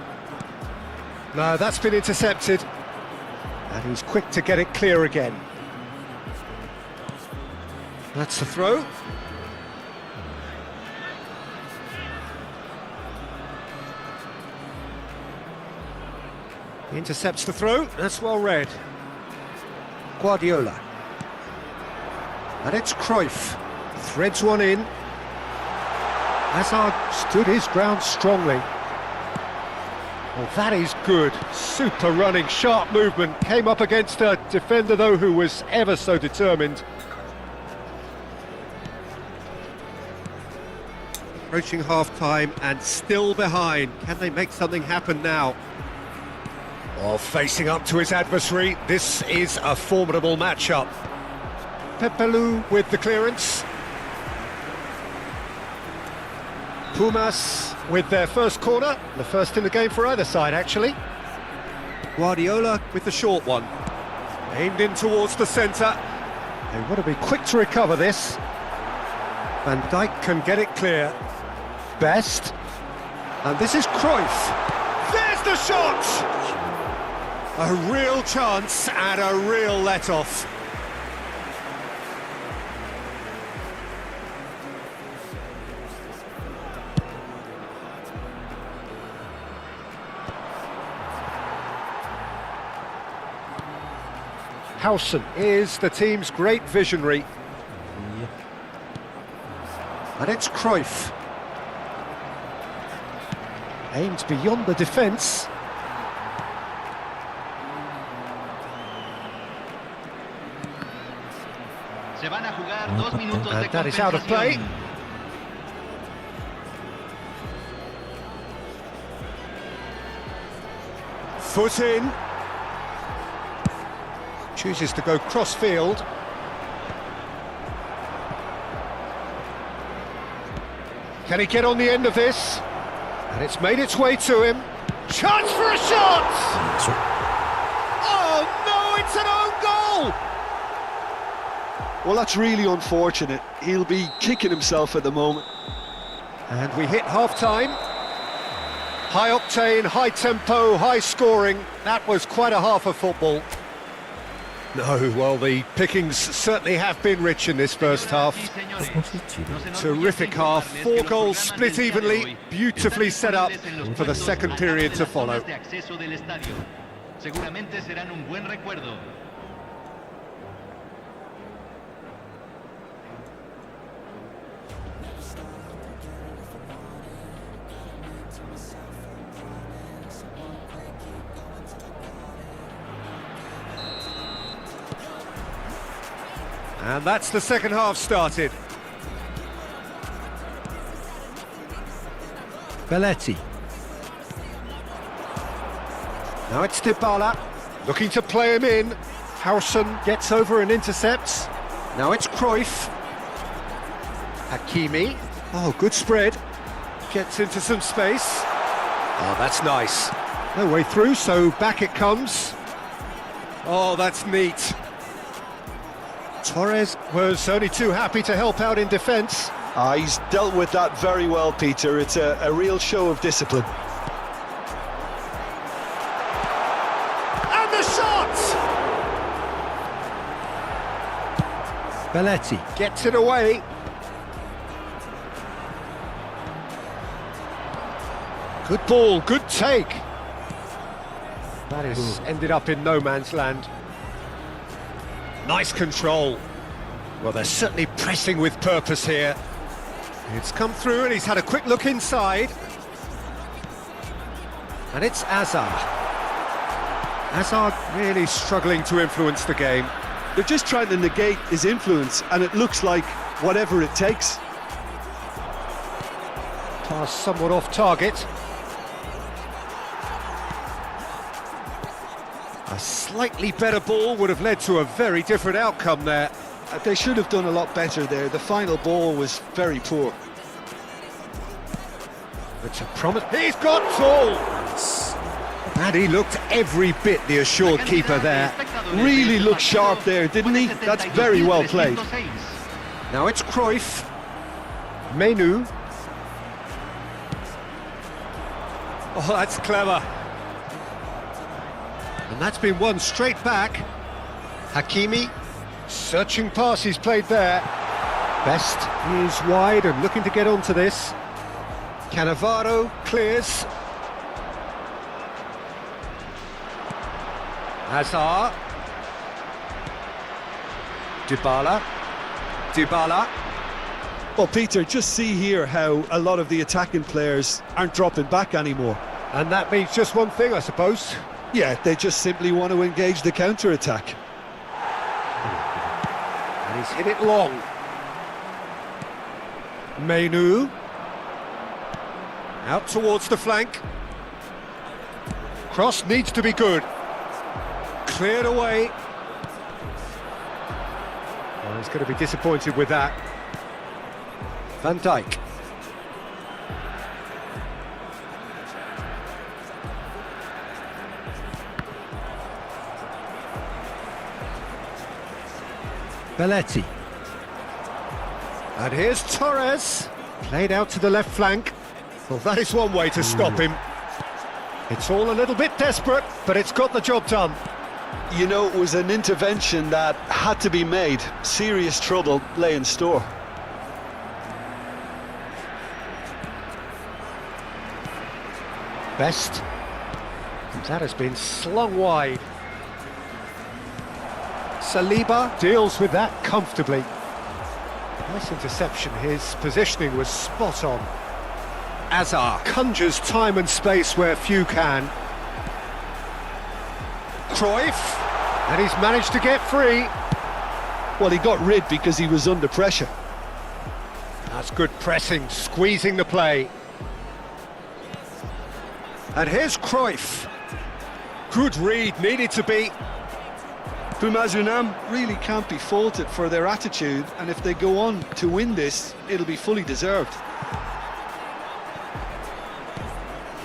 No, that's been intercepted. And he's quick to get it clear again. That's the throw. He intercepts the throw. That's well read. Guardiola. And it's Cruyff. Threads one in. Hazard stood his ground strongly. Well, that is good. Super running, sharp movement. Came up against a defender, though, who was ever so determined. Approaching half-time and still behind. Can they make something happen now? Well, facing up to his adversary, this is a formidable matchup. Pepelu with the clearance. Pumas with their first corner, the first in the game for either side, actually. Guardiola with the short one. Aimed in towards the centre. They want to be quick to recover this. Van Dijk can get it clear. Best. And this is Cruyff. There's the shot! A real chance and a real let-off. Howson is the team's great visionary. And it's Cruyff. Aimed beyond the defence. Se van a jugar 2 minutos de And that is out of play. compensación. Foot in. Chooses to go cross-field. Can he get on the end of this? And it's made its way to him. Chance for a shot! Oh no, it's an own goal! Well, that's really unfortunate. He'll be kicking himself at the moment. And we hit half-time. High octane, high tempo, high scoring. That was quite a half of football. No, well, the pickings certainly have been rich in this first half. Terrific half, 4 goals split evenly, beautifully set up for the second period to follow. Seguramente serán un buen recuerdo. And that's the second half started. Belletti. Now it's Bola, looking to play him in. Howson gets over and intercepts. Now it's Cruyff. Hakimi. Oh, good spread. Gets into some space. Oh, that's nice. No way through, so back it comes. Oh, that's neat. Torres was only too happy to help out in defence. He's dealt with that very well, Peter. It's a real show of discipline. And the shot! Belletti gets it away. Good ball, good take. That is ended up in no man's land. Nice control. Well, they're certainly pressing with purpose here. It's come through and he's had a quick look inside. And it's Hazard. Hazard really struggling to influence the game. They're just trying to negate his influence, and it looks like whatever it takes. Pass somewhat off target. A slightly better ball would have led to a very different outcome there. They should have done a lot better there. The final ball was very poor. It's a promise. He's got full! And he looked every bit the assured keeper there. Really looked sharp there, didn't he? That's very well played. Now it's Cruyff. Menu. Oh, that's clever. And that's been won straight back. Hakimi, searching pass he's played there. Best is wide and looking to get onto this. Cannavaro clears. Hazard. Dybala. Well, Peter, just see here how a lot of the attacking players aren't dropping back anymore. And that means just one thing, I suppose. Yeah, they just simply want to engage the counter-attack. And he's hit it long. Menu. Out towards the flank. Cross needs to be good. Cleared away. Well, he's going to be disappointed with that. Van Dijk. Belletti. And here's Torres. Played out to the left flank. Well, that is one way to stop him. It's all a little bit desperate, but it's got the job done. You know, it was an intervention that had to be made. Serious trouble lay in store. Best. That has been slung wide. Saliba deals with that comfortably. Nice interception, his positioning was spot on. Hazard conjures time and space where few can. Cruyff, and he's managed to get free. Well, he got rid because he was under pressure. That's good pressing, squeezing the play. And here's Cruyff. Good read, needed to be. Unam really can't be faulted for their attitude, and if they go on to win this, it'll be fully deserved.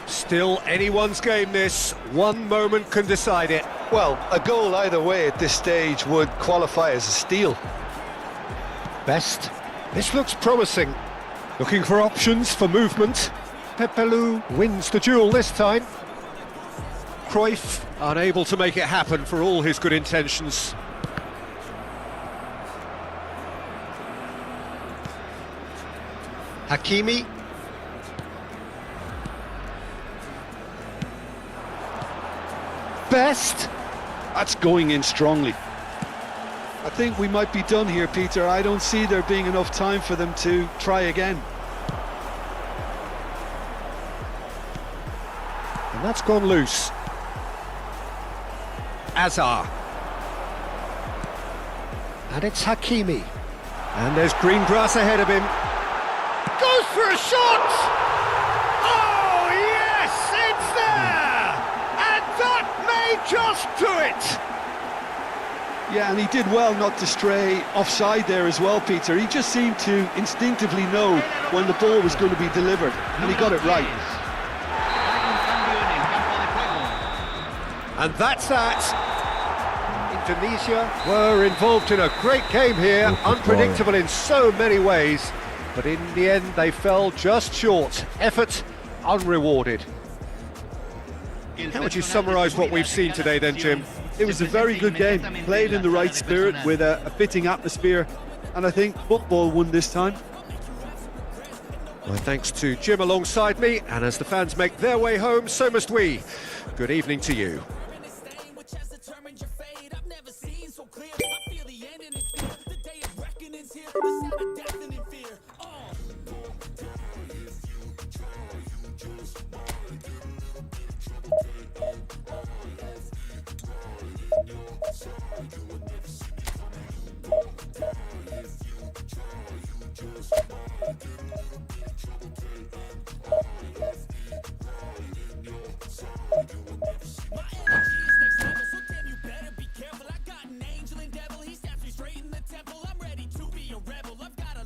Still anyone's game this, one moment can decide it. Well, a goal either way at this stage would qualify as a steal. Best. This looks promising. Looking for options for movement. Pepelu wins the duel this time. Cruyff unable to make it happen for all his good intentions. Hakimi. Best. That's going in strongly. I think we might be done here, Peter. I don't see there being enough time for them to try again. And that's gone loose. Hazard. And it's Hakimi. And there's green grass ahead of him. Goes for a shot! Oh, yes, it's there! And that may just do it! Yeah, and he did well not to stray offside there as well, Peter. He just seemed to instinctively know when the ball was going to be delivered, and he got it right. And that's that. Indonesia were involved in a great game here, unpredictable in so many ways, but in the end they fell just short. Effort unrewarded. How would you summarise what we've seen today then, Jim? It was a very good game, played in the right spirit with a fitting atmosphere, and I think football won this time. My thanks to Jim alongside me, and as the fans make their way home, so must we. Good evening to you. Got an angel and devil, he steps me straight in the temple. I'm ready to be a rebel. I've got a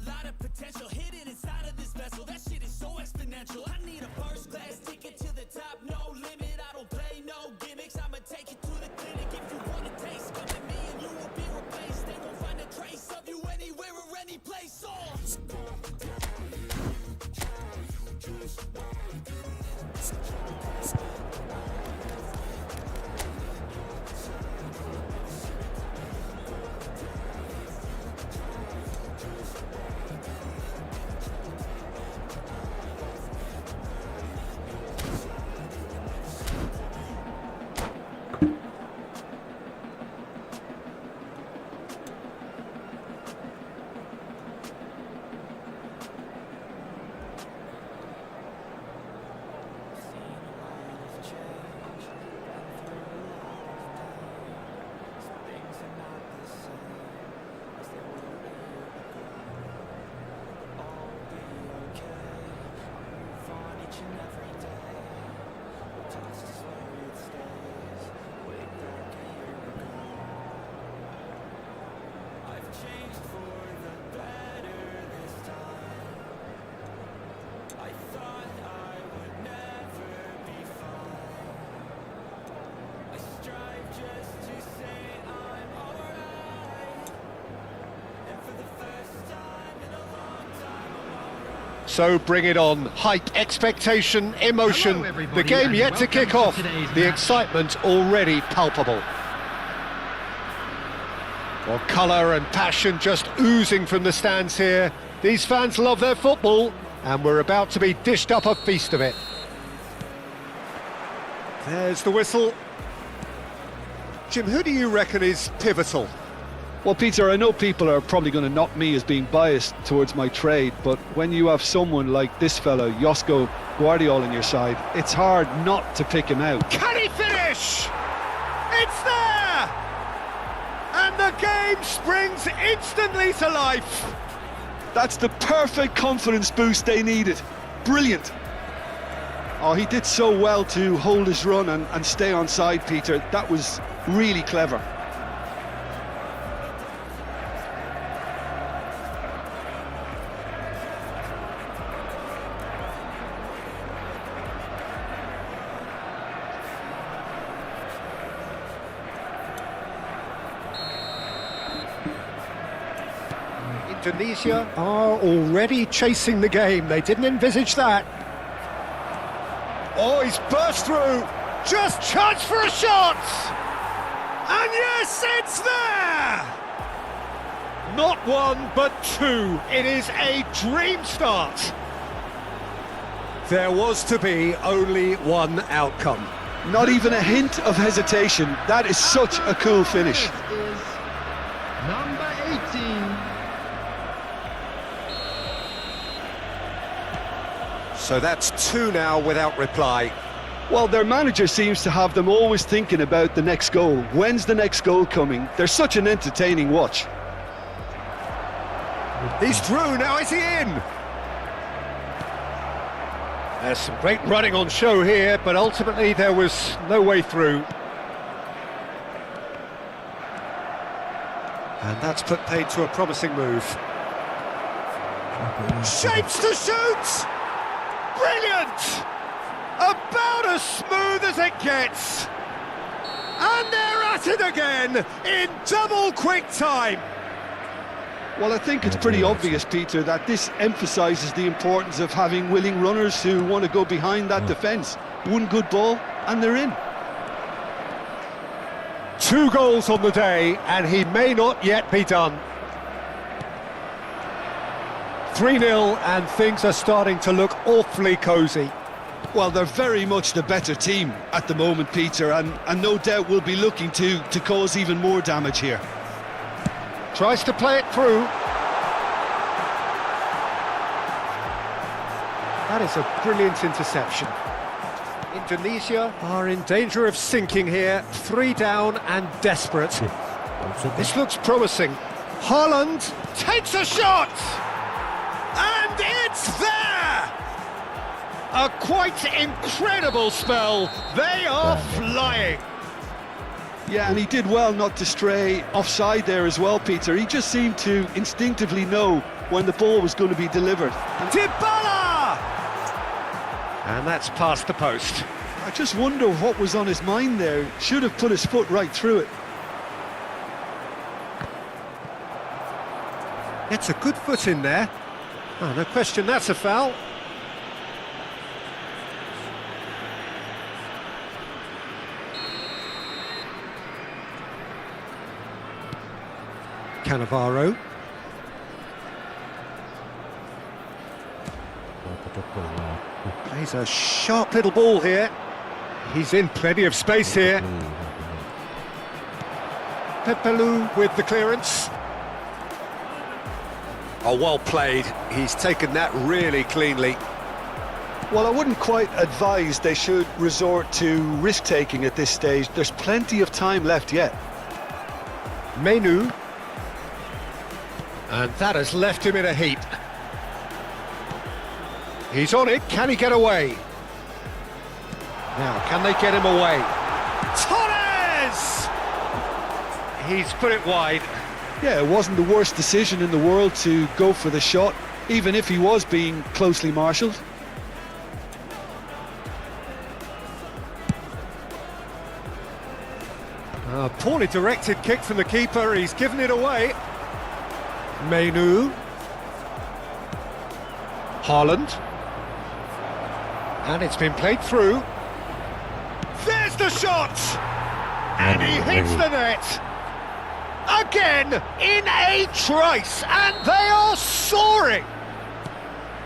So bring it on. Hype, expectation, emotion. Hello, everybody, The game and yet to welcome kick to off. today's The match. excitement already palpable. Well, colour and passion just oozing from the stands here. These fans love their football, and we're about to be dished up a feast of it. There's the whistle. Jim, who do you reckon is pivotal? Well, Peter, I know people are probably going to knock me as being biased towards my trade, but when you have someone like this fella, Josko Guardiola, on your side, it's hard not to pick him out. Can he finish? It's there! And the game springs instantly to life. That's the perfect confidence boost they needed. Brilliant. Oh, he did so well to hold his run and stay on side, Peter. That was really clever. Indonesia are already chasing the game. They didn't envisage that. Oh, he's burst through. Just chance for a shot. And yes, it's there. Not one, but two. It is a dream start. There was to be only one outcome. Not even a hint of hesitation. That is such a cool finish. Is number 18. So that's two now without reply. Well, their manager seems to have them always thinking about the next goal. When's the next goal coming? They're such an entertaining watch. He's through, now is he in? There's some great running on show here, but ultimately there was no way through. And that's put paid to a promising move. Shapes to shoot! Brilliant! About as smooth as it gets. And they're at it again in double quick time. Well, I think it's pretty obvious, Peter, that this emphasises the importance of having willing runners who want to go behind that defence. One good ball, and they're in. 2 goals on the day, and he may not yet be done. 3-0, and things are starting to look awfully cosy. Well, they're very much the better team at the moment, Peter, and no doubt will be looking to cause even more damage here. Tries to play it through. That is a brilliant interception. Indonesia are in danger of sinking here. 3 down and desperate. This looks promising. Haaland takes a shot! And it's there! A quite incredible spell. They are flying. Yeah, and he did well not to stray offside there as well, Peter. He just seemed to instinctively know when the ball was going to be delivered. Bola! And that's past the post. I just wonder what was on his mind there. Should have put his foot right through it. It's a good foot in there. Oh, no question, that's a foul. Cannavaro. Plays a sharp little ball here. He's in plenty of space here. Pepelu with the clearance. Oh, well played. He's taken that really cleanly. Well, I wouldn't quite advise they should resort to risk-taking at this stage. There's plenty of time left yet. Menu. And that has left him in a heap. He's on it, can he get away? Now, can they get him away? Torres! He's put it wide. Yeah, it wasn't the worst decision in the world to go for the shot, even if he was being closely marshalled. A poorly directed kick from the keeper, he's given it away. Menu. Haaland. And it's been played through. There's the shot! And he hits the net! Again, in a trice, and they are soaring!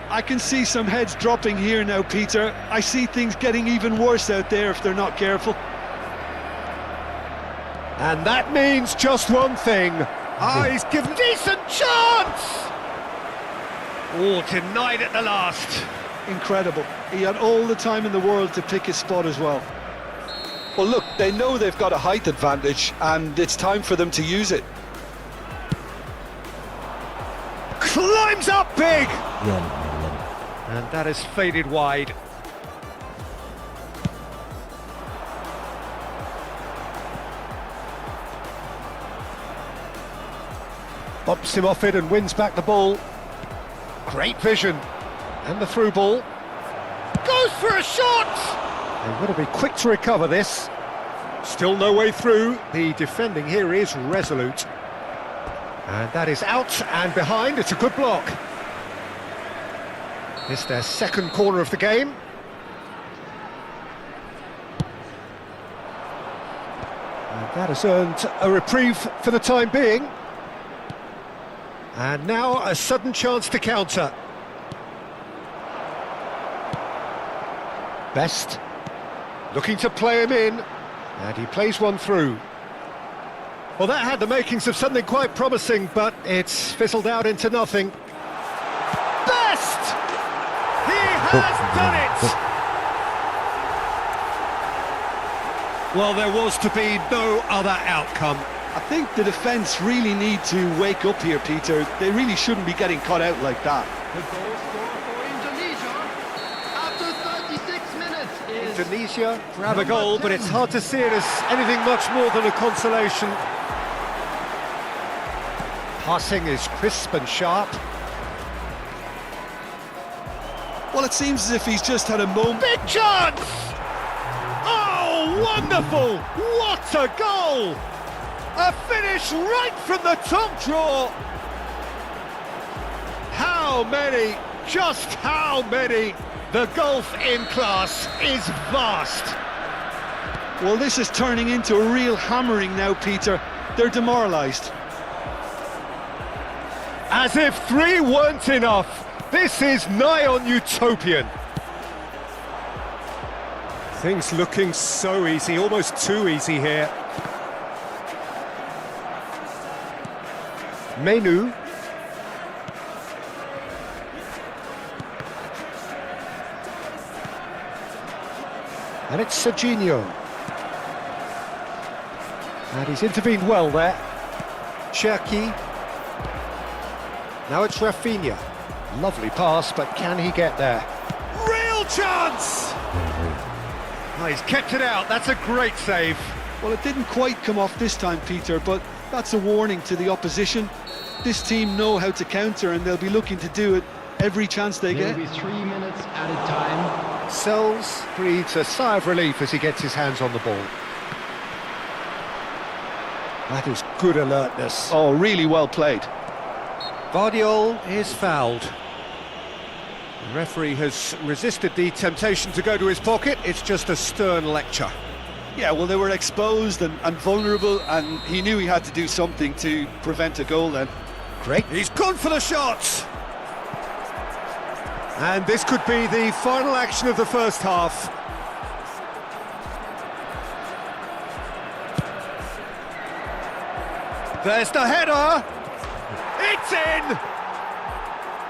I can see some heads dropping here now, Peter. I see things getting even worse out there if they're not careful. And that means just one thing. He's given decent chance! Oh, denied at the last. Incredible. He had all the time in the world to pick his spot as well. Well, look, they know they've got a height advantage, and it's time for them to use it. Climbs up big! Yan, yan. And that has faded wide. Bumps him off it and wins back the ball. Great vision. And the through ball. Goes for a shot! They've got to be quick to recover this. Still no way through. The defending here is resolute. And that is out and behind. It's a good block. It's their second corner of the game. And that has earned a reprieve for the time being. And now a sudden chance to counter. Best looking to play him in, and he plays one through. Well, that had the makings of something quite promising, but it's fizzled out into nothing. Best! He has done it! Well, there was to be no other outcome. I think the defence really need to wake up here, Peter. They really shouldn't be getting caught out like that. The goal scorer for Indonesia after 36 minutes is Indonesia grab a number goal, but 10. it's hard to see it as anything much more than a consolation. Passing is crisp and sharp. Well, it seems as if he's just had a moment. Big chance! Oh, wonderful! What a goal! A finish right from the top draw! How many? Just how many? The gulf in class is vast. Well, this is turning into a real hammering now, Peter. They're demoralised. As if 3 weren't enough, this is nigh on utopian. Things looking so easy, almost too easy here. Menu. And it's Serginho. And he's intervened well there. Cherki. Now it's Rafinha. Lovely pass, but can he get there? Real chance! Oh, he's kept it out. That's a great save. Well, it didn't quite come off this time, Peter, but that's a warning to the opposition. This team know how to counter, and they'll be looking to do it every chance they There'll get. be 3 minutes at a time. Sells breathes a sigh of relief as he gets his hands on the ball. That is good alertness. Oh, really well played. Vardiol is fouled. The referee has resisted the temptation to go to his pocket. It's just a stern lecture. Yeah, well, they were exposed and vulnerable, and he knew he had to do something to prevent a goal then. Great. He's gone for the shot. And this could be the final action of the first half. There's the header. It's in.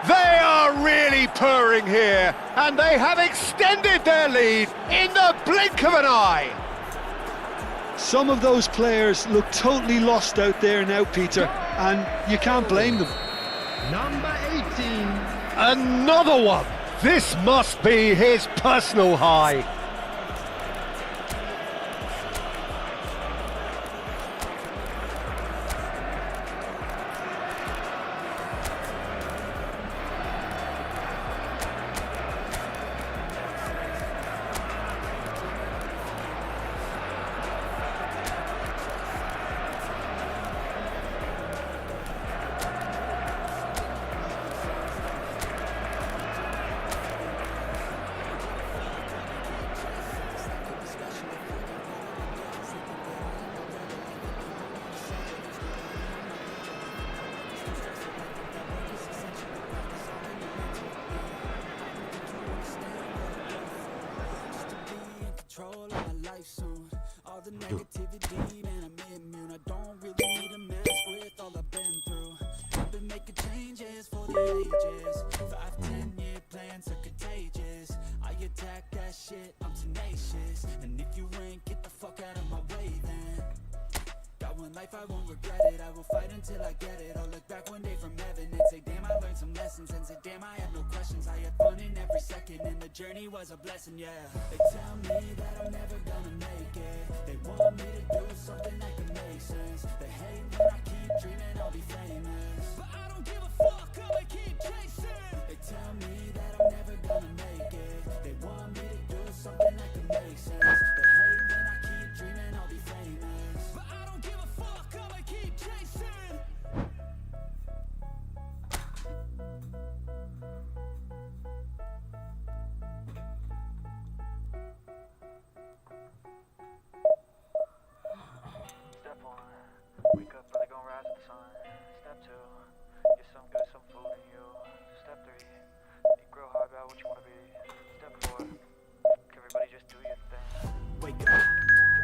They are really purring here, and they have extended their lead in the blink of an eye. Some of those players look totally lost out there now, Peter, and you can't blame them. Number 18. Another one. This must be his personal high. soon. All the negativity, man, I'm immune. I don't really need a mess with all I've been through. I've been making changes for the ages. 5-10 year plans are contagious. I attack that shit, I'm tenacious. And if you ain't, get the fuck out of my way then. Got one life, I won't regret it. I will fight until I get it. I'll look back one day from heaven and say, damn, I learned some lessons. And say, damn, I had no questions. I had fun in every second, and the journey was a blessing, yeah. They tell me that I'm never gonna make it. They want me to do something that can make sense. They hate when I keep dreaming I'll be famous, but I don't give a fuck, I'ma keep chasing. They tell me that I'm never gonna make it. They want me to do something that can make sense. They hate when I keep dreaming I'll be famous, but I don't give a fuck, I'ma keep chasing. Step 1, wake up early, gonna rise with the sun. Step 2, get some good, some food in you. Step 3, grow hard about what you wanna be. Step 4, everybody just do your thing. Wake up,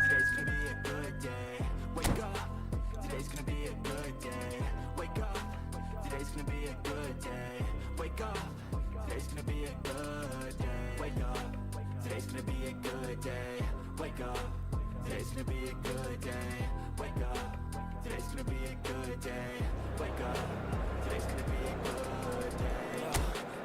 today's gonna be a good day. Wake up, today's gonna be a good day. Wake up, today's gonna be a good day. Wake up, today's gonna be a good day. Wake up, today's gonna be a good day. Wake up, today's gonna be a good day. Wake up, today's gonna be a good day. Wake up, today's gonna be a good day.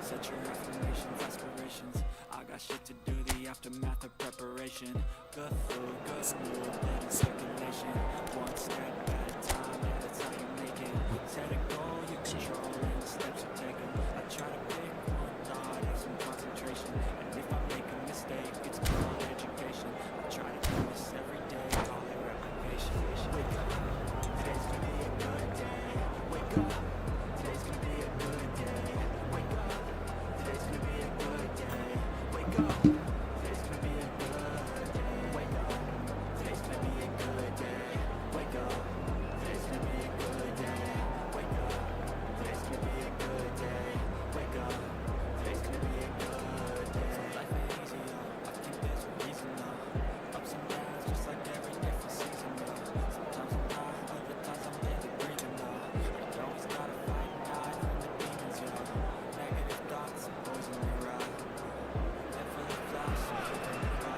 Set your affirmations, aspirations. I got shit to do, the aftermath of preparation. Good food, good mood, blood in circulation. One step at a time, yeah, that's how you make it. Set a goal, you control, and the steps you take them. I try to pick one thought, have some concentration. And if I make a mistake, it's called education. I try to do this every day, call it recreation. Wake up, today's gonna be a good day. Wake up, today's gonna be a good day. Wake up, today's gonna be a good day. Wake up, today's gonna be a good day. Wake up, today's gonna be a good day. Wake up, today's gonna be a good day. Wake up, today's gonna be a good day. Wake up, today's gonna be a good day. Life ain't easy, I think there's a reason though. Ups and downs, just like every different season though. Sometimes I'm high, other times I'm barely breathing though. You always gotta fight and hide from the demons, yo. Negative thoughts, poison me right.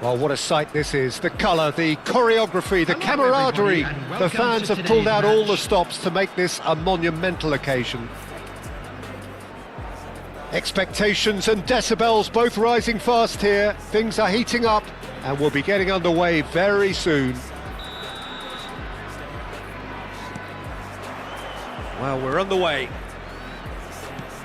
Well, what a sight this is. The colour, the choreography, the Hello, camaraderie. everybody, and The welcome fans to have pulled out today's all the match. stops to make this a monumental occasion. Expectations and decibels both rising fast here. Things are heating up and we'll be getting underway very soon. Well, we're on the way.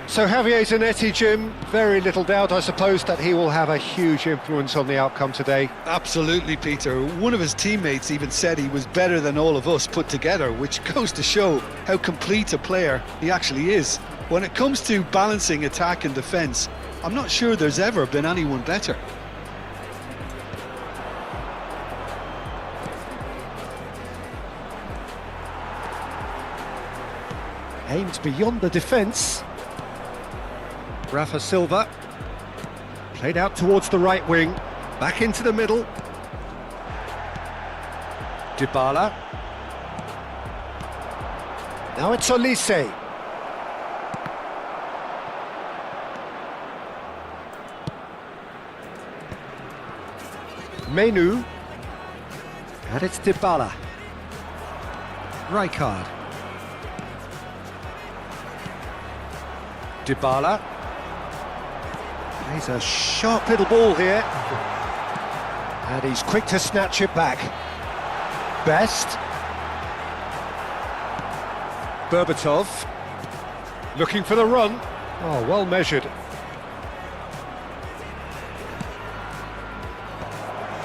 So Javier Zanetti, Jim, very little doubt, I suppose, that he will have a huge influence on the outcome today. Absolutely, Peter. One of his teammates even said he was better than all of us put together, which goes to show how complete a player he actually is. When it comes to balancing attack and defence, I'm not sure there's ever been anyone better. Aims beyond the defence. Rafa Silva, played out towards the right wing, back into the middle. Bola. Now it's Olise. Menu. And it's Bola. Rijkaard. Bola. He's a sharp little ball here. And he's quick to snatch it back. Best. Berbatov. Looking for the run. Oh, well measured.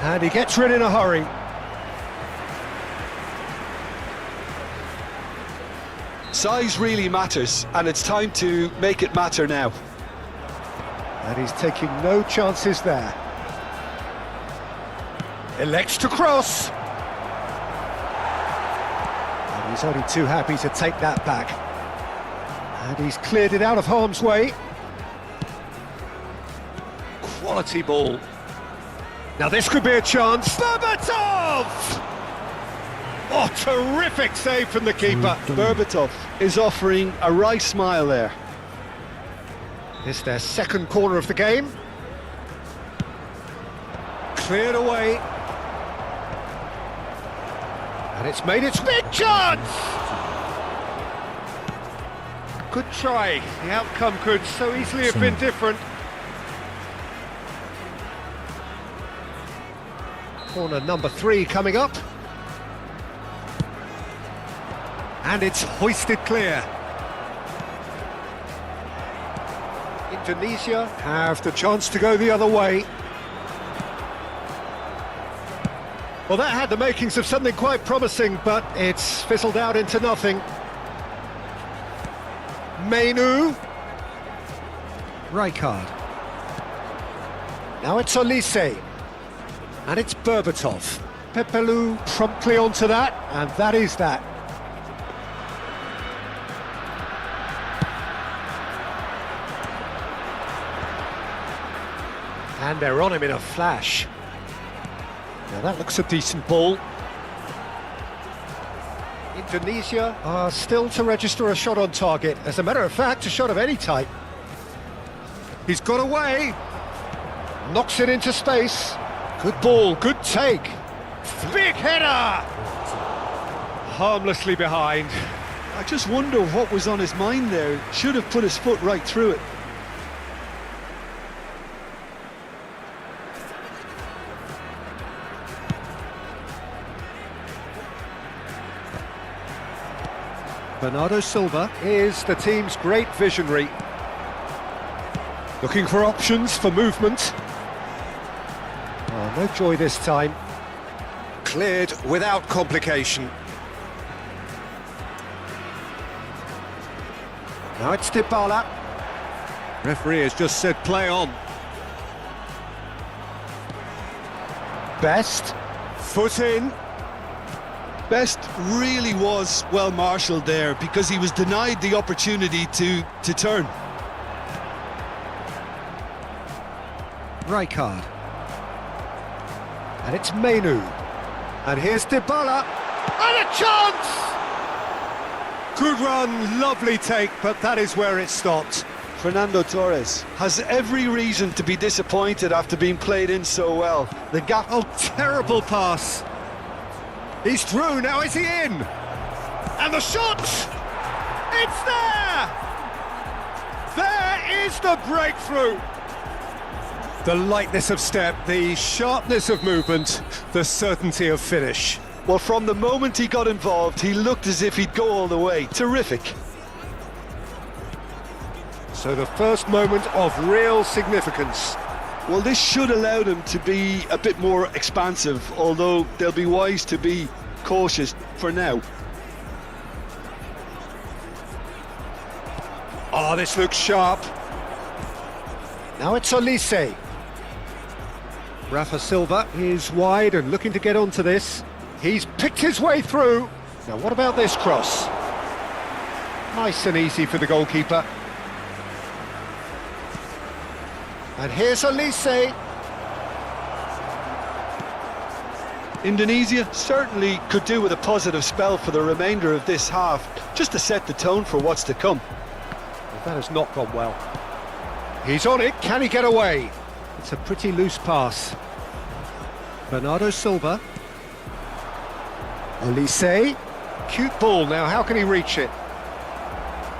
And he gets rid in a hurry. Size really matters, and it's time to make it matter now. And he's taking no chances there. Elects to cross. And he's only too happy to take that back. And he's cleared it out of harm's way. Quality ball. Now this could be a chance. Berbatov! Oh, terrific save from the keeper. Berbatov is offering a wry smile there. It's their second corner of the game. Cleared away. And it's made its big chance! Good try. The outcome could so easily have been different. Corner number 3 coming up. And it's hoisted clear. Indonesia have the chance to go the other way. Well, that had the makings of something quite promising, but it's fizzled out into nothing. Menu. Rijkaard. Now it's Olise. And it's Berbatov. Pepelu promptly onto that, and that is that. And they're on him in a flash. Now that looks a decent ball. Indonesia are still to register a shot on target. As a matter of fact, a shot of any type. He's got away. Knocks it into space. Good ball, good take. Big header! Harmlessly behind. I just wonder what was on his mind there. Should have put his foot right through it. Bernardo Silva is the team's great visionary. Looking for options for movement. Oh, no joy this time. Cleared without complication. Now it's Bola. Referee has just said play on. Best. Foot in. Best really was well marshalled there because he was denied the opportunity to turn. Rijkaard. And it's Menu. And here's Bola. And a chance! Good run, lovely take, but that is where it stopped. Fernando Torres has every reason to be disappointed after being played in so well. The gap... Oh, terrible pass. He's through, now is he in? And the shot! It's there! There is the breakthrough! The lightness of step, the sharpness of movement, the certainty of finish. Well, from the moment he got involved, he looked as if he'd go all the way. Terrific. So the first moment of real significance. Well, this should allow them to be a bit more expansive, although they'll be wise to be cautious for now. Oh, this looks sharp. Now it's Olise. Rafa Silva is wide and looking to get onto this. He's picked his way through. Now what about this cross? Nice and easy for the goalkeeper. And here's Olise. Indonesia certainly could do with a positive spell for the remainder of this half, just to set the tone for what's to come. Well, that has not gone well. He's on it, can he get away? It's a pretty loose pass. Bernardo Silva. Olise. Cute ball, now how can he reach it?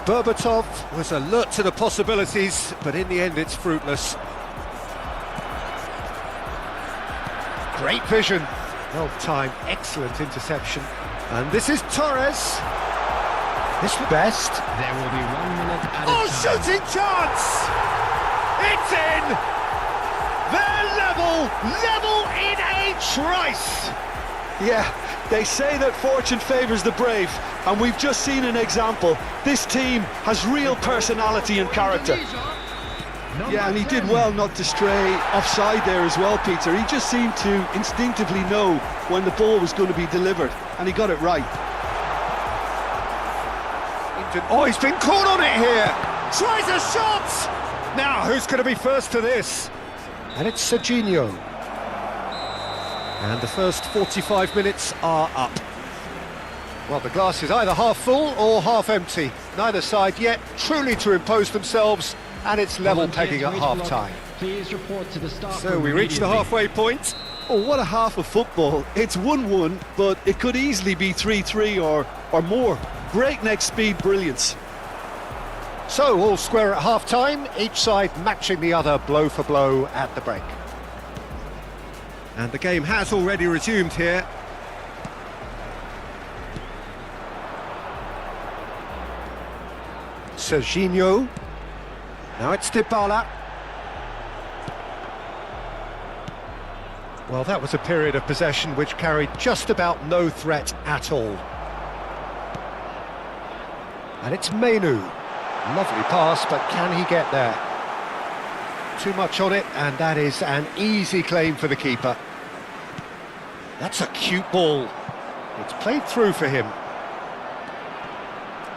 Berbatov was alert to the possibilities, but in the end it's fruitless. Great vision. Well timed, excellent interception. And this is Torres. This best. There will be 1 minute at a Oh, time. shooting chance! It's in! They're level in a trice! Yeah, they say that fortune favours the brave, and we've just seen an example. This team has real personality and character. Yeah, and he did well not to stray offside there as well, Peter. He just seemed to instinctively know when the ball was going to be delivered, and he got it right. Oh, he's been caught on it here! Tries a shot! Now, who's going to be first to this? And it's Serginho. And the first 45 minutes are up. Well, the glass is either half full or half empty. Neither side yet truly to impose themselves, and it's level pegging at half-time. Please report to the staff So room we reach the immediately. halfway point. Oh, what a half of football. It's 1-1, but it could easily be 3-3 or more. Breakneck speed brilliance. So all square at half-time, each side matching the other blow for blow at the break. And the game has already resumed here. Serginho. Now it's Bola. Well, that was a period of possession which carried just about no threat at all. And it's Menu. Lovely pass, but can he get there? Too much on it, and that is an easy claim for the keeper. That's a cute ball. It's played through for him.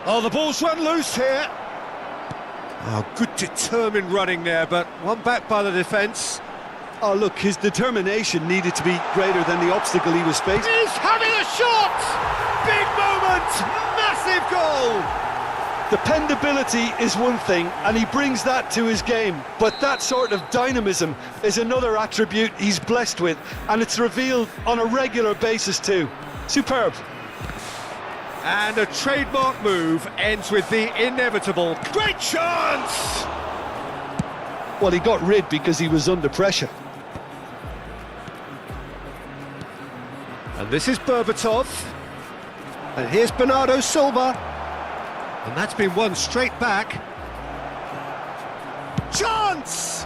Oh, the ball's run loose here. Oh, good determined running there, but one back by the defence. Oh, look, his determination needed to be greater than the obstacle he was facing. He's having a shot! Big moment! Massive goal! Dependability is one thing, and he brings that to his game, but that sort of dynamism is another attribute he's blessed with, and it's revealed on a regular basis too. Superb. And a trademark move ends with the inevitable. Great chance! Well, he got rid because he was under pressure. And this is Berbatov. And here's Bernardo Silva. And that's been won straight back. Chance!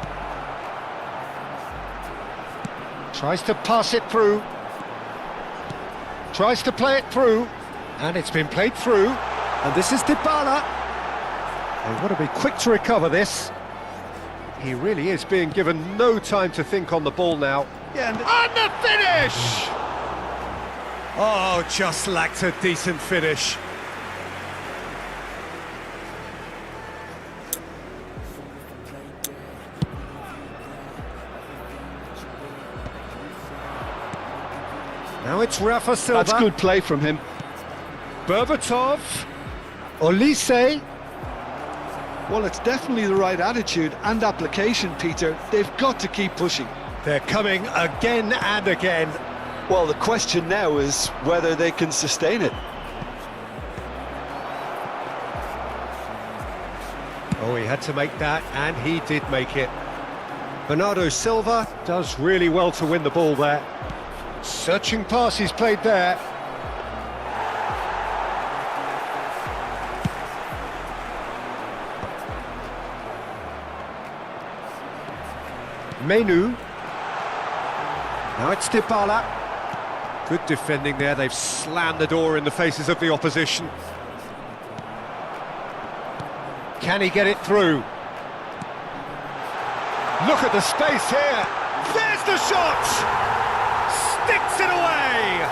Tries to pass it through. Tries to play it through. And it's been played through. And this is Dybala. They want to be quick to recover this. He really is being given no time to think on the ball now. Yeah, And the finish! Oh, just lacked a decent finish. Now it's Rafa Silva. that's good play from him. Berbatov. Olise. Well, it's definitely the right attitude and application, Peter. They've got to keep pushing. They're coming again and again. Well, the question now is whether they can sustain it. Oh, he had to make that, and he did make it. Bernardo Silva does really well to win the ball there. Searching pass he's played there. Menu. Now it's Dybala. Good defending there. They've slammed the door in the faces of the opposition. Can he get it through? Look at the space here. There's the shot! Sticks it away!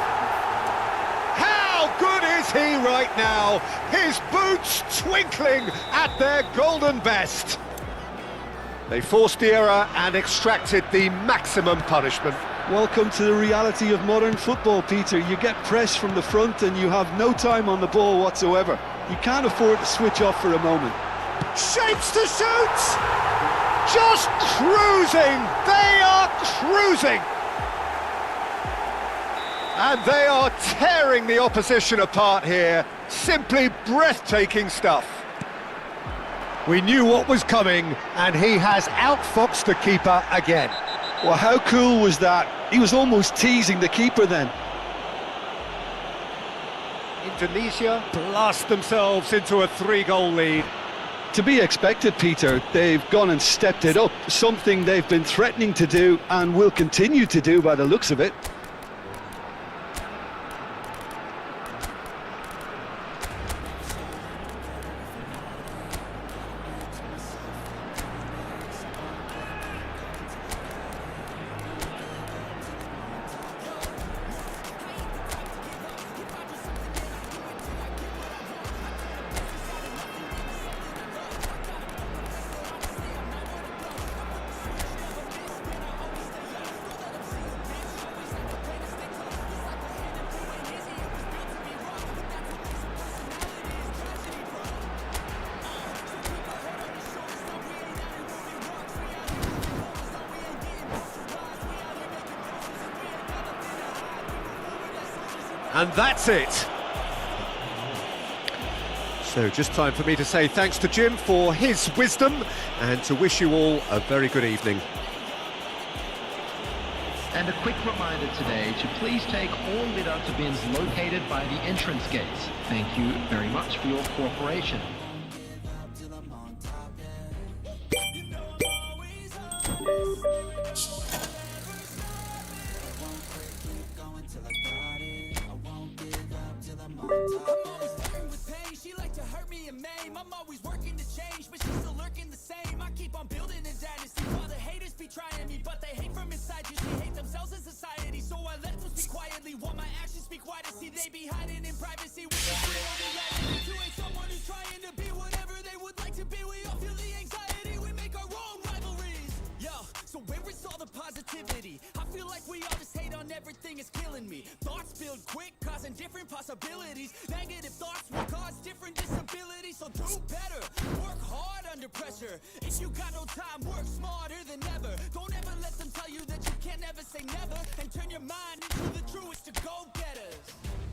How good is he right now? His boots twinkling at their golden best. They forced the error and extracted the maximum punishment. Welcome to the reality of modern football, Peter. You get press from the front and you have no time on the ball whatsoever. You can't afford to switch off for a moment. Shapes to shoot! Just cruising! They are cruising! And they are tearing the opposition apart here. Simply breathtaking stuff. We knew what was coming, and he has outfoxed the keeper again. Well, how cool was that? He was almost teasing the keeper then. Indonesia blast themselves into a 3-goal lead. To be expected, Peter. They've gone and stepped it up, something they've been threatening to do and will continue to do by the looks of it. And that's it. So just time for me to say thanks to Jim for his wisdom and to wish you all a very good evening. And a quick reminder today to please take all litter bins located by the entrance gates. Thank you very much for your cooperation. I'm always working to change, but she's still lurking the same. I keep on building a dynasty while the haters be trying me, but they hate from inside. You see, hate themselves in society, so I let them speak quietly while my actions speak wider. See, they be hiding in privacy. We to hate someone who's trying to be whatever they would like to be. We all feel the anxiety. We make our own rivalries. Yo, so where is all the positivity? I feel like we all just hate on everything. It's killing me. Thoughts build quick, causing different possibilities. Negative thoughts will cause different disabilities. So do better, work hard under pressure. If you got no time, work smarter than ever. Don't ever let them tell you that you can't never say never. And turn your mind into the truest to go-getters.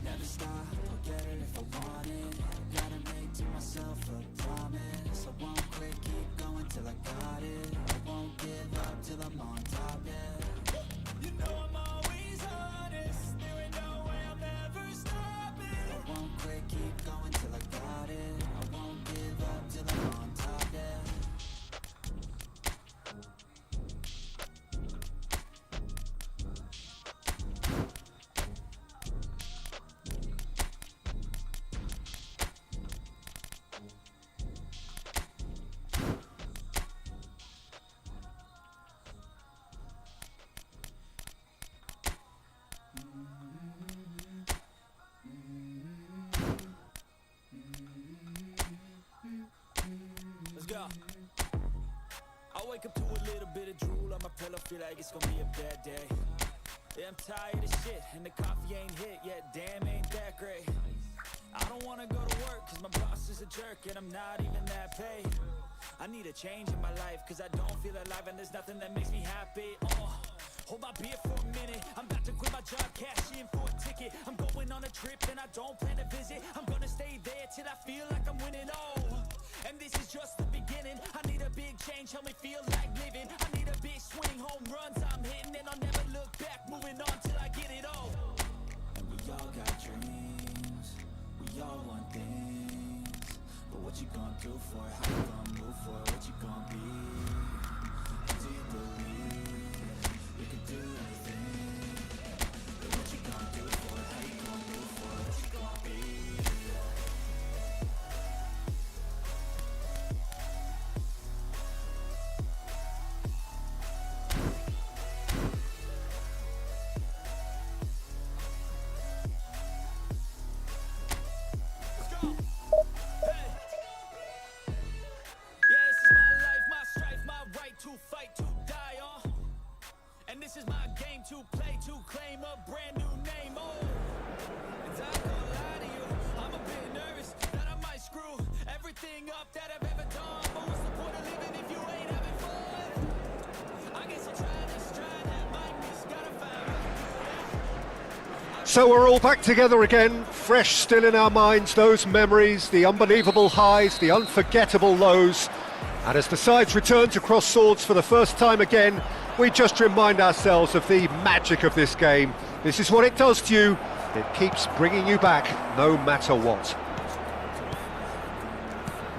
Never stop, I'll get it if I want it. Gotta make to myself a promise. I won't quit, keep going till I got it. I won't give up till I'm on top, yeah. You know I'm always honest. There ain't no way I'm ever stopping. I won't quit, keep going till I got it. I won't give up till I'm on top, yeah. I wake up to a little bit of drool on my pillow, feel like it's gonna be a bad day. Yeah, I'm tired of shit, and the coffee ain't hit yet, damn, ain't that great. I don't wanna go to work, cause my boss is a jerk, and I'm not even that paid. I need a change in my life, cause I don't feel alive, and there's nothing that makes me happy. Hold my beer for a minute, I'm about to quit my job, cash in for a ticket. I'm going on a trip, and I don't plan to visit. I'm gonna stay there till I feel like I'm winning, and this is just the beginning. I need a big change, help me feel like living. I need a big swing, home runs I'm hitting, and I'll never look back, moving on till I get it all. And we all got dreams, we all want things, but what you gonna do for it? How you gonna move for it? What you gonna be? Do you believe you can do anything? But what you gonna do for it? How you gonna move for it? What you gonna be? Fight to die on, and this is my game to play, to claim a brand new name. And I ain't gonna lie to you, I'm a bit nervous that I might screw everything up that I've ever done. But what's the point of living if you ain't having fun? I guess I'll try this, try that, might miss, gotta find out. So we're all back together again, fresh still in our minds, those memories, the unbelievable highs, the unforgettable lows. And as the sides return to cross swords for the first time again, we just remind ourselves of the magic of this game. This is what it does to you. It keeps bringing you back, no matter what.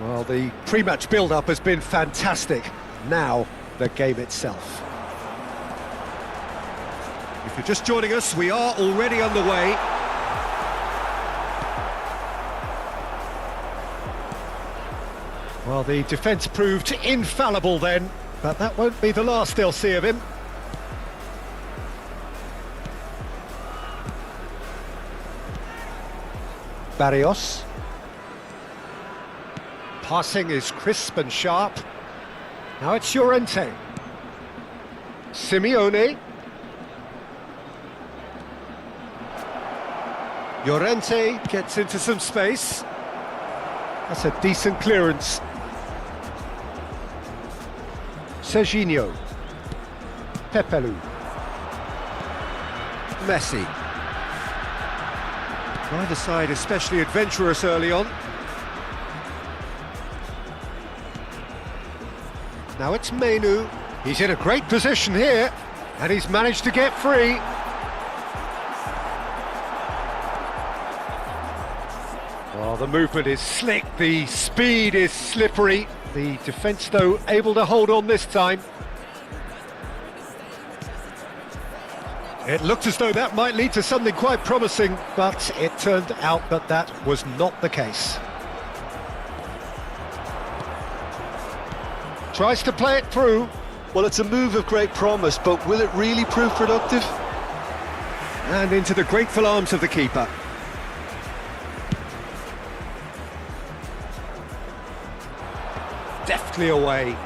Well, the pre-match build-up has been fantastic. Now, the game itself. If you're just joining us, we are already underway. Well, the defence proved infallible then, but that won't be the last they'll see of him. Barrios. Passing is crisp and sharp. Now it's Llorente. Simeone. Llorente gets into some space. That's a decent clearance. Serginho. Pepelu. Messi. Neither side especially adventurous early on. Now it's Menu. He's in a great position here, and he's managed to get free. Oh, the movement is slick, the speed is slippery. The defence, though, able to hold on this time. It looked as though that might lead to something quite promising, but it turned out that that was not the case. Tries to play it through. Well, it's a move of great promise, but will it really prove productive? And into the grateful arms of the keeper. Deftly away.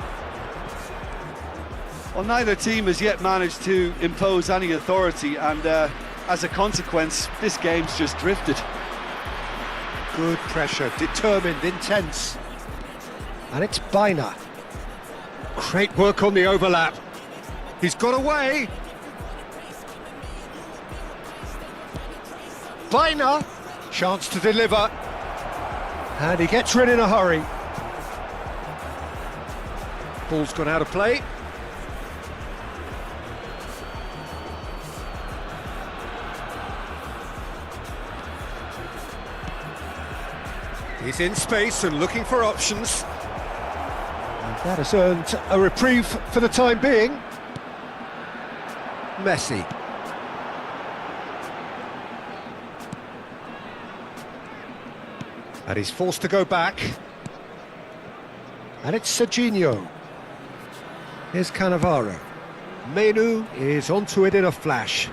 Well, neither team has yet managed to impose any authority, and as a consequence, this game's just drifted. Good pressure, determined, intense. And it's Bina. Great work on the overlap. He's got away. Bina, chance to deliver. And he gets rid in a hurry. Ball's gone out of play. He's in space and looking for options. And that has earned a reprieve for the time being. Messi. And he's forced to go back. And it's Serginho. Here's Cannavaro. Menu is onto it in a flash.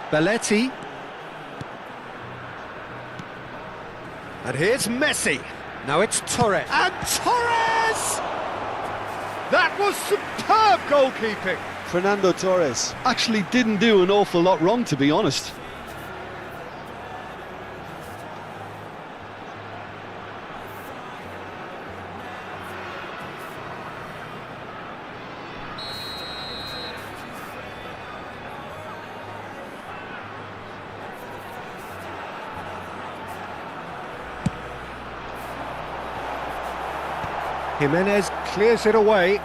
Belletti. And here's Messi. Now it's Torres. And Torres! That was superb goalkeeping. Fernando Torres actually didn't do an awful lot wrong, to be honest. Jimenez clears it away.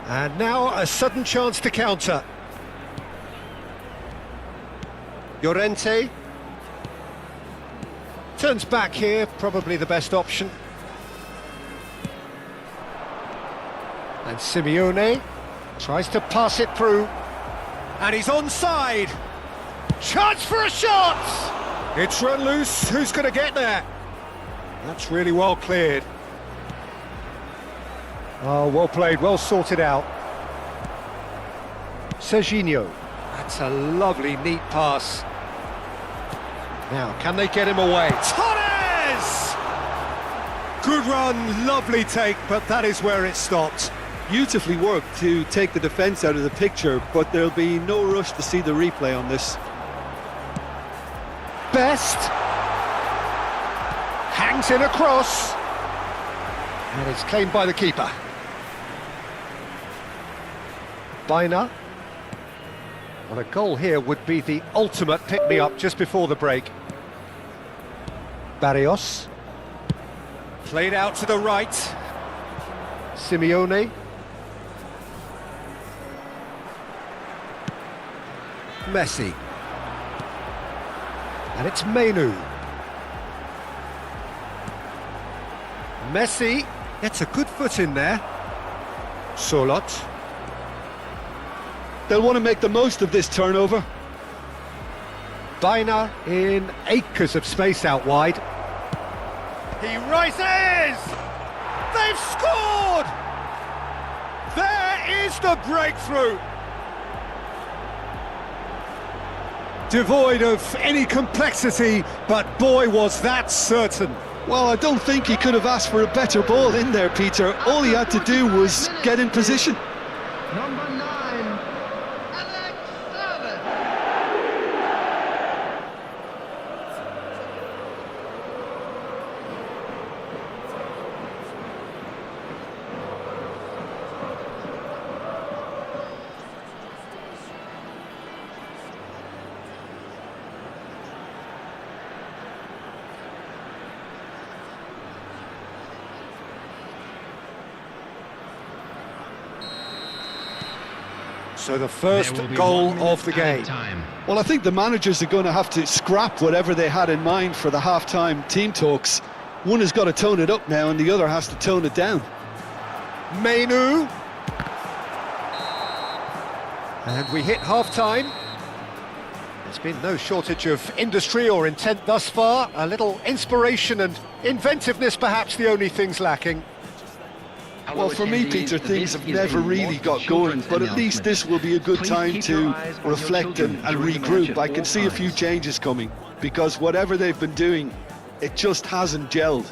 And now a sudden chance to counter. Llorente. Turns back here, probably the best option. And Simeone tries to pass it through. And he's onside. Chance for a shot! It's run loose, who's going to get there? That's really well cleared. Oh, well played, well sorted out. Serginho. That's a lovely, neat pass. Now, can they get him away? Torres! Good run, lovely take, but that is where it stopped. Beautifully worked to take the defence out of the picture, but there'll be no rush to see the replay on this. Best. Hangs in across. And it's claimed by the keeper. Bina. Well, a goal here would be the ultimate pick-me-up just before the break. Barrios. Played out to the right. Simeone. Messi. And it's Menu. Messi gets a good foot in there. Solot. They'll want to make the most of this turnover. Bina in acres of space out wide. He rises! They've scored! There is the breakthrough! Devoid of any complexity, but boy was that certain. Well, I don't think he could have asked for a better ball in there, Peter. All he had to do was get in position. Number 9, Alex Servant. So the first goal of the game. Well, I think the managers are going to have to scrap whatever they had in mind for the half-time team talks. One has got to tone it up now and the other has to tone it down. Menu. And we hit half-time. There's been no shortage of industry or intent thus far. A little inspiration and inventiveness, perhaps the only things lacking. Well, for me, Peter, things have never really got going, but at least this will be a good time to reflect and regroup. I can see a few changes coming, because whatever they've been doing, it just hasn't gelled.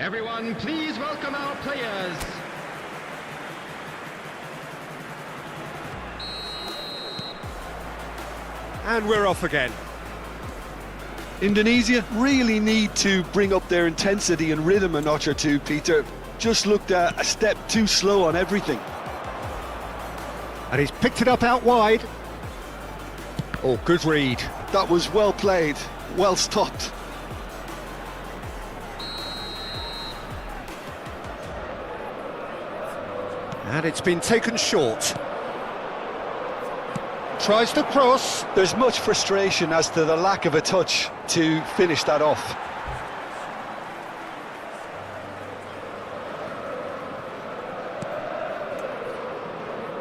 Everyone, please welcome our players. And we're off again. Indonesia really need to bring up their intensity and rhythm a notch or two, Peter. Just looked a step too slow on everything. And he's picked it up out wide. Oh, good read. That was well played, well stopped. And it's been taken short. Tries to cross. There's much frustration as to the lack of a touch to finish that off.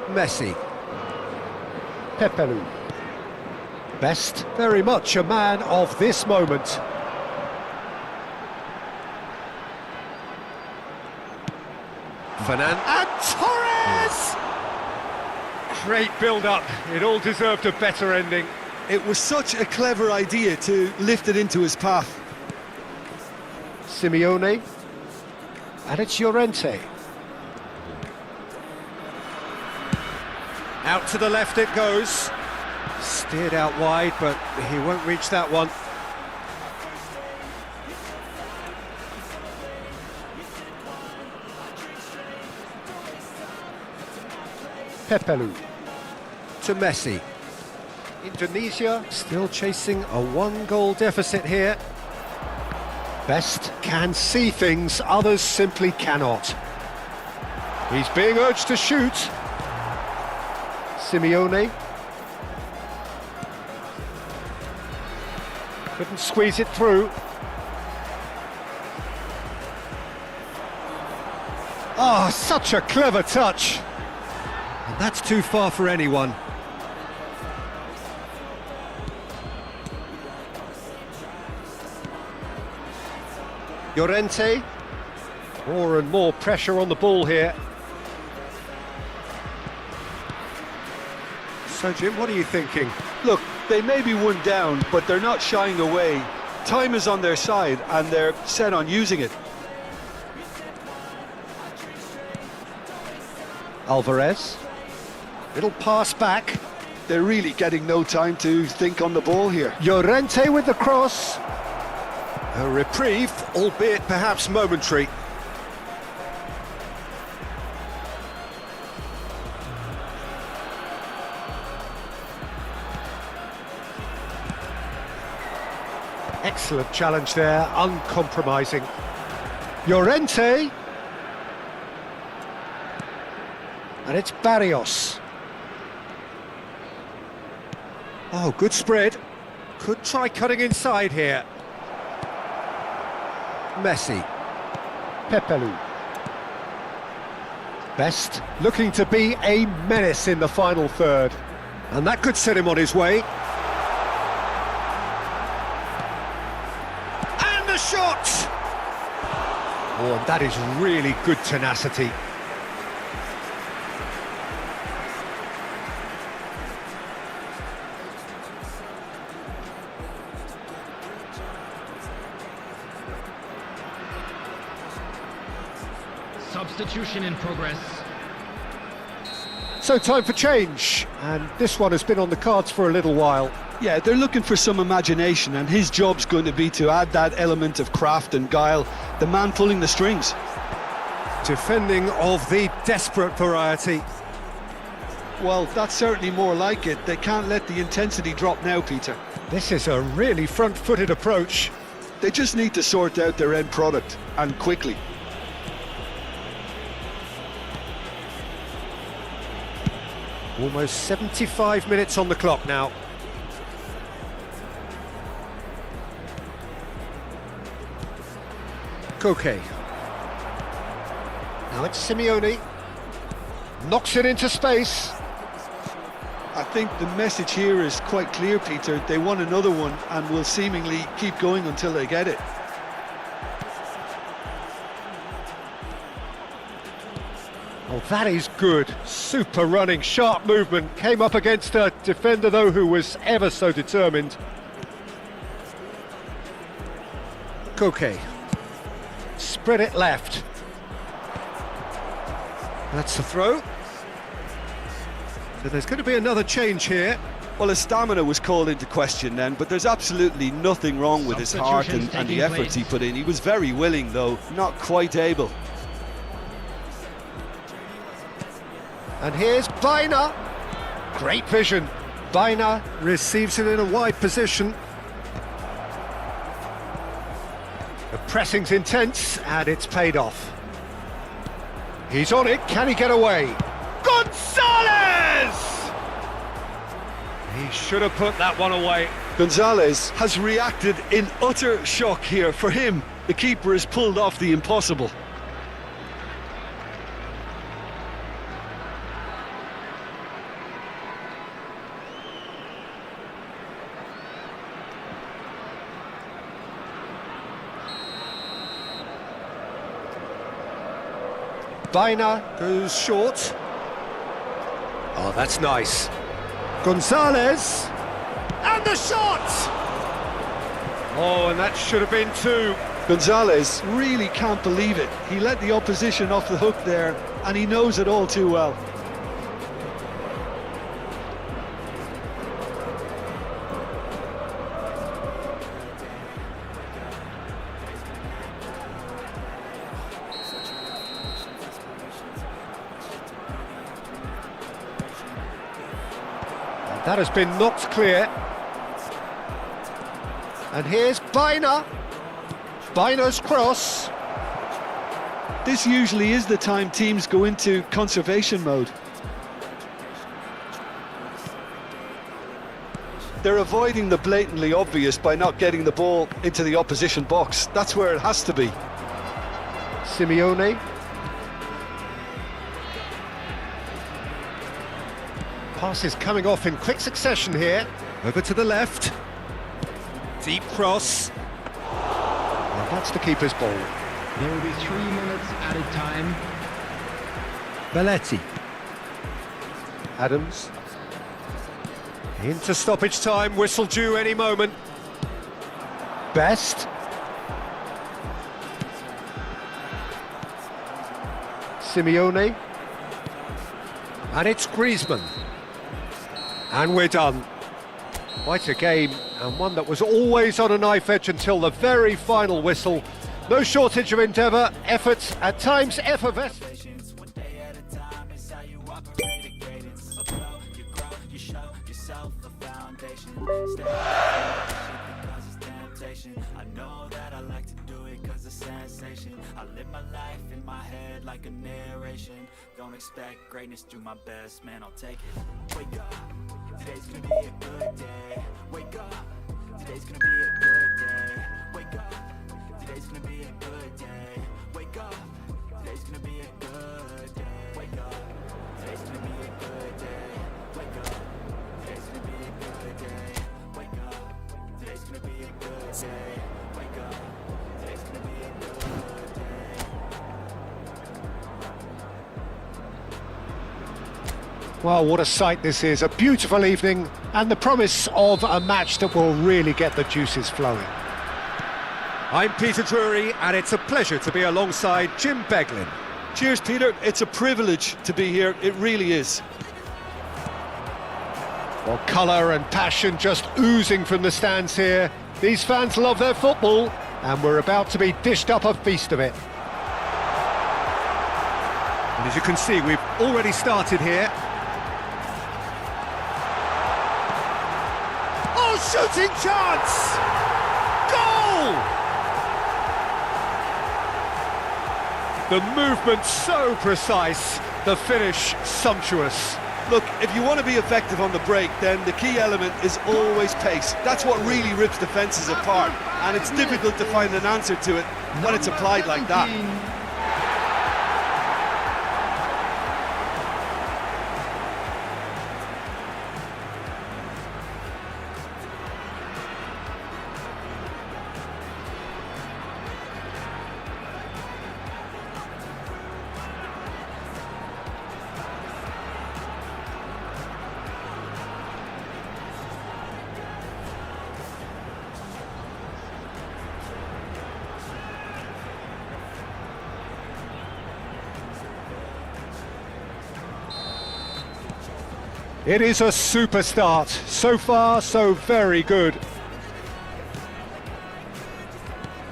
Messi. Pepelu. Best, very much a man of this moment. Fernand and Torres! Great build-up. It all deserved a better ending. It was such a clever idea to lift it into his path. Simeone. And it's Llorente. Out to the left it goes. Steered out wide, but he won't reach that one. Pepelu to Messi. Indonesia still chasing a one-goal deficit here. Best can see things, others simply cannot. He's being urged to shoot. Simeone. Couldn't squeeze it through. Oh, such a clever touch. And that's too far for anyone. Llorente. More and more pressure on the ball here. So, Jim, what are you thinking? Look, they may be one down, but they're not shying away. Time is on their side, and they're set on using it. Alvarez. Little pass back. They're really getting no time to think on the ball here. Llorente with the cross. A reprieve, albeit perhaps momentary. Excellent challenge there, uncompromising. Llorente. And it's Barrios. Oh, good spread. Could try cutting inside here. Messi. Pepelu. Best looking to be a menace in the final third. And that could set him on his way. And the shot! Oh, and that is really good tenacity. Substitution in progress. So time for change, and this one has been on the cards for a little while. Yeah, they're looking for some imagination, and his job's going to be to add that element of craft and guile, the man pulling the strings. Defending of the desperate variety. Well, that's certainly more like it. They can't let the intensity drop now, Peter. This is a really front-footed approach. They just need to sort out their end product, and quickly. Almost 75 minutes on the clock now. Koke. Now it's Simeone. Knocks it into space. I think the message here is quite clear, Peter. They want another one and will seemingly keep going until they get it. Oh, that is good. Super running, sharp movement. Came up against a defender, though, who was ever so determined. Koke. Spread it left. That's the throw. So there's going to be another change here. Well, his stamina was called into question then, but there's absolutely nothing wrong with his heart and the efforts he put in. He was very willing, though, not quite able. And here's Baina. Great vision. Baina receives it in a wide position. The pressing's intense, and it's paid off. He's on it. Can he get away? Gonzalez! He should have put that one away. Gonzalez has reacted in utter shock here. For him, the keeper has pulled off the impossible. Baina goes short. Oh, that's nice. Gonzalez. And the shot! Oh, and that should have been two. Gonzalez really can't believe it. He let the opposition off the hook there, and he knows it all too well. That has been knocked clear. And here's Baina. Baina's cross. This usually is the time teams go into conservation mode. They're avoiding the blatantly obvious by not getting the ball into the opposition box. That's where it has to be. Simeone. Passes coming off in quick succession here. Over to the left. Deep cross. And That's the keeper's ball. There will be 3 minutes added time. Belletti. Adams. Into stoppage time, whistle due any moment. Best. Simeone. And it's Griezmann. And we're done. Quite a game, and one that was always on a knife edge until the very final whistle. No shortage of endeavour, effort, at times effervescent. One day at a time is how you operate a cadence. You grow, you show yourself a foundation. Stay because it's temptation. I know that I like to do it cause it's sensation. I live my life in my head like a narration. Don't expect greatness, do my best, man, I'll take it. Wake up, today's gonna be a good day. Wake up, today's gonna be a good day. Wake up, today's gonna be a good day. Wake up, today's gonna be a good day. Wake up, today's gonna be a good day. Wake up, today's gonna be a good day. Wake up, today's gonna be a good day. Wake up, today's gonna be a good day. Well, what a sight this is. A beautiful evening and the promise of a match that will really get the juices flowing. I'm Peter Drury, and it's a pleasure to be alongside Jim Beglin. Cheers, Peter. It's a privilege to be here. It really is. Well, colour and passion just oozing from the stands here. These fans love their football, and we're about to be dished up a feast of it. And as you can see, we've already started here. Oh, shooting chance! Goal! The movement so precise, the finish sumptuous. Look, if you want to be effective on the break, then the key element is always pace. That's what really rips defences apart, and it's difficult to find an answer to it when it's applied like that. It is a super start. So far, so very good.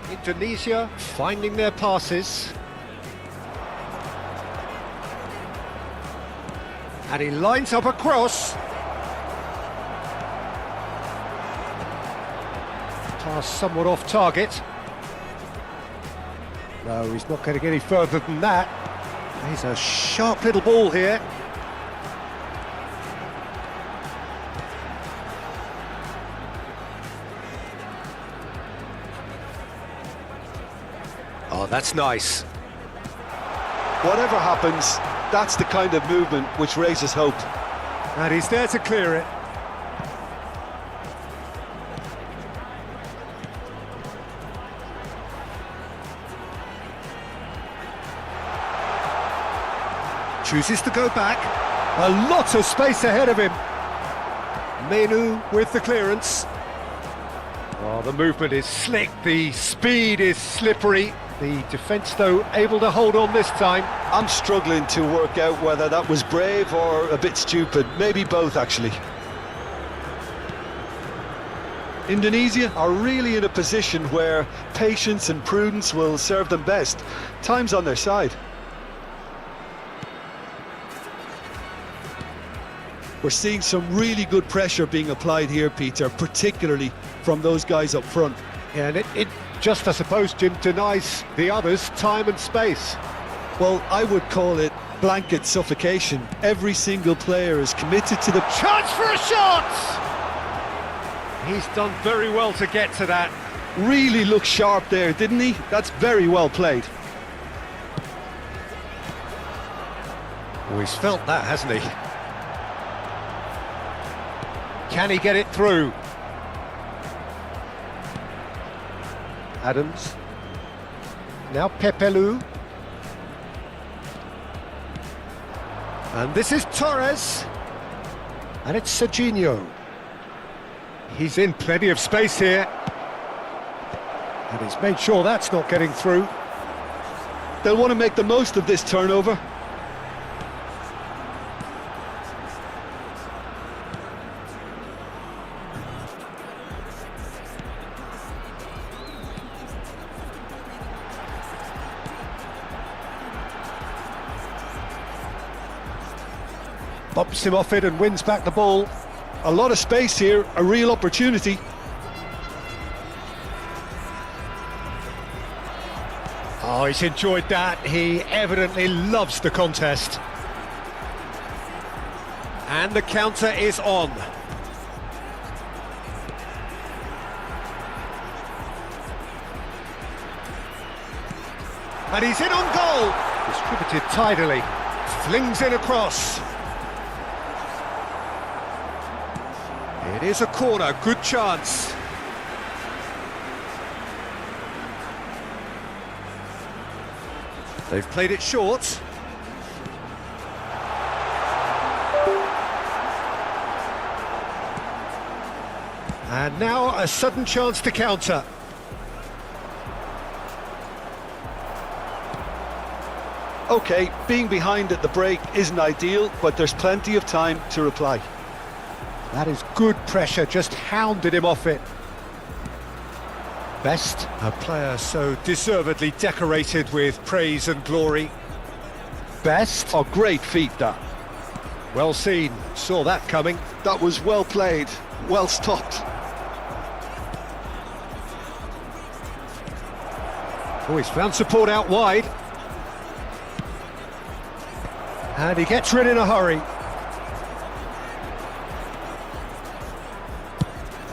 Indonesia finding their passes. And he lines up a cross. Pass somewhat off target. No, he's not going to get any further than that. He's a sharp little ball here. Oh, that's nice. Whatever happens, that's the kind of movement which raises hope. And he's there to clear it. Chooses to go back. A lot of space ahead of him. Menu with the clearance. Oh, the movement is slick, the speed is slippery. The defence, though, able to hold on this time. I'm struggling to work out whether that was brave or a bit stupid. Maybe both, actually. Indonesia are really in a position where patience and prudence will serve them best. Time's on their side. We're seeing some really good pressure being applied here, Peter, particularly from those guys up front. Yeah, and it just, I suppose, Jim, denies the others time and space. Well, I would call it blanket suffocation. Every single player is committed to the Chance for a shot! He's done very well to get to that. Really looked sharp there, didn't he? That's very well played. Oh, he's felt that, hasn't he? Can he get it through? Adams. Now Pepelu. And this is Torres. And it's Serginho. He's in plenty of space here. And he's made sure that's not getting through. They'll want to make the most of this turnover. Bumps him off it and wins back the ball. A lot of space here, a real opportunity. Oh, he's enjoyed that. He evidently loves the contest. And the counter is on. And he's in on goal. Distributed tidily. Flings in across. It is a corner, good chance. They've played it short. And now a sudden chance to counter. Okay, being behind at the break isn't ideal, but there's plenty of time to reply. That is good pressure, just hounded him off it. Best, a player so deservedly decorated with praise and glory. Best. Oh, great feat that. Well seen, saw that coming. That was well played, well stopped. Oh, he's found support out wide. And he gets rid in a hurry.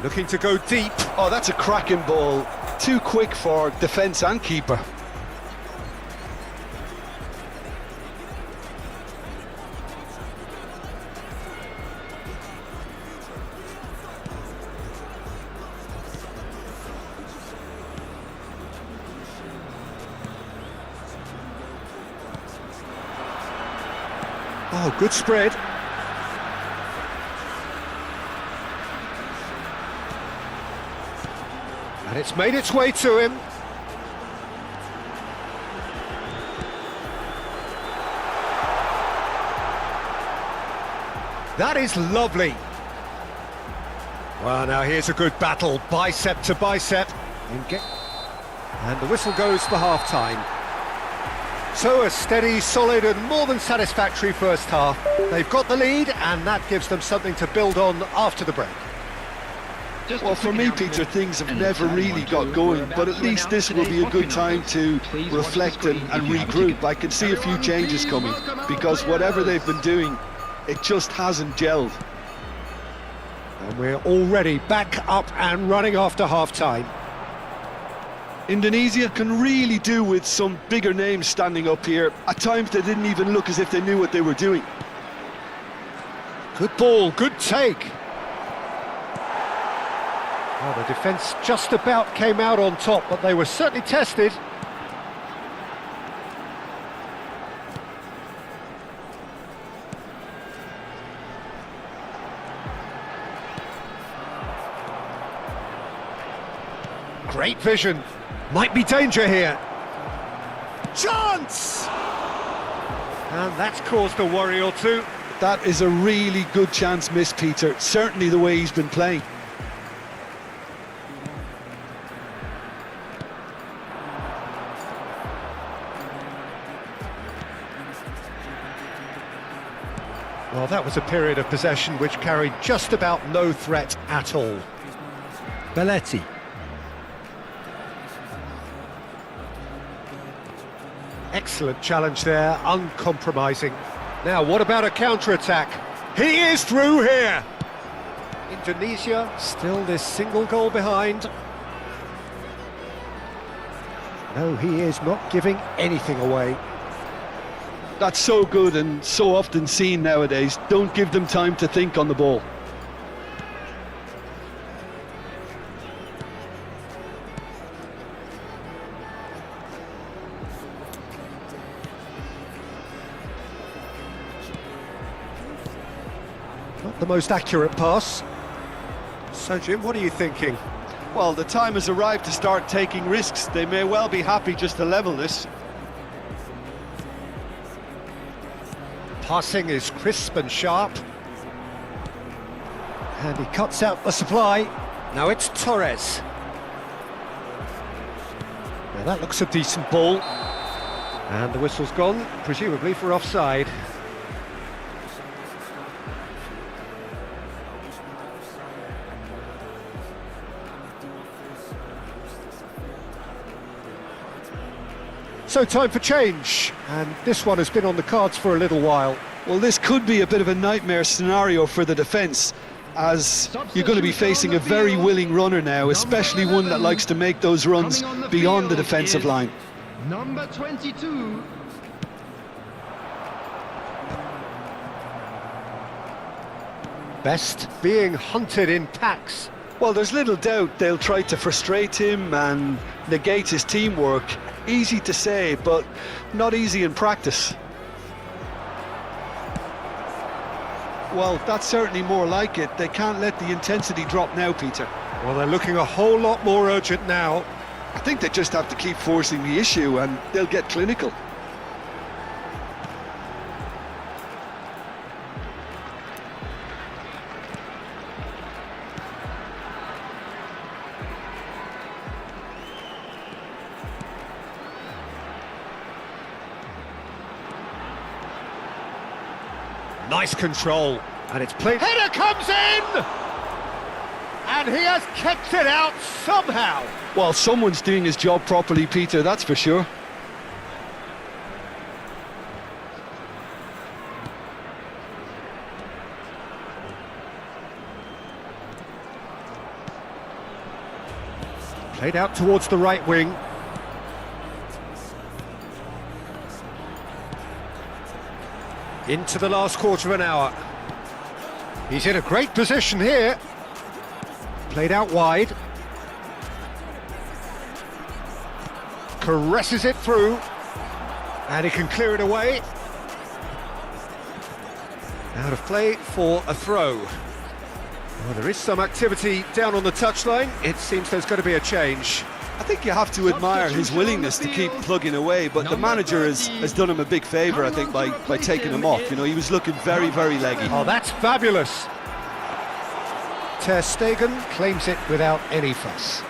Looking to go deep. Oh, that's a cracking ball. Too quick for defence and keeper. Oh, good spread. And it's made its way to him. That is lovely. Well, now here's a good battle, bicep to bicep. And the whistle goes for half-time. So a steady, solid and more than satisfactory first half. They've got the lead and that gives them something to build on after the break. Well, for me, Peter, things have never really got going, but at least this will be a good time to reflect and regroup. I can see a few changes coming, because whatever they've been doing, it just hasn't gelled. And we're already back up and running after half-time. Indonesia can really do with some bigger names standing up here. At times they didn't even look as if they knew what they were doing. Good ball, good take. Well, the defence just about came out on top, but they were certainly tested. Great vision. Might be danger here. Chance! And that's caused a worry or two. That is a really good chance missed, Peter. Certainly the way he's been playing. Well, that was a period of possession which carried just about no threat at all. Belletti. Excellent challenge there, uncompromising. Now, what about a counter-attack? He is through here! Indonesia still this single goal behind. No, he is not giving anything away. That's so good and so often seen nowadays. Don't give them time to think on the ball. the most accurate pass. So, Jim, what are you thinking? Well, the time has arrived to start taking risks. They may well be happy just to level this. Passing is crisp and sharp. And he cuts out the supply. Now it's Torres. Now that looks a decent ball. And the whistle's gone, presumably for offside. So time for change, and this one has been on the cards for a little while. Well, this could be a bit of a nightmare scenario for the defence, as you're going to be facing a very willing runner now, especially one that likes to make those runs beyond the defensive line. Number 22. Best being hunted in packs. Well, there's little doubt they'll try to frustrate him and negate his teamwork. Easy to say, but not easy in practice. Well, that's certainly more like it. They can't let the intensity drop now, Peter. Well, they're looking a whole lot more urgent now. I think they just have to keep forcing the issue and they'll get clinical. Nice control, and it's played. Header comes in! And he has kept it out somehow. Well, someone's doing his job properly, Peter, that's for sure. Played out towards the right wing. Into the last quarter of an hour. He's in a great position here. Played out wide. Caresses it through. And he can clear it away. Out of play for a throw. Well, there is some activity down on the touchline. It seems there's going to be a change. I think you have to admire his willingness to keep plugging away, but the manager has done him a big favour, I think, by taking him off. You know, he was looking very, very leggy. Oh, that's fabulous. Ter Stegen claims it without any fuss.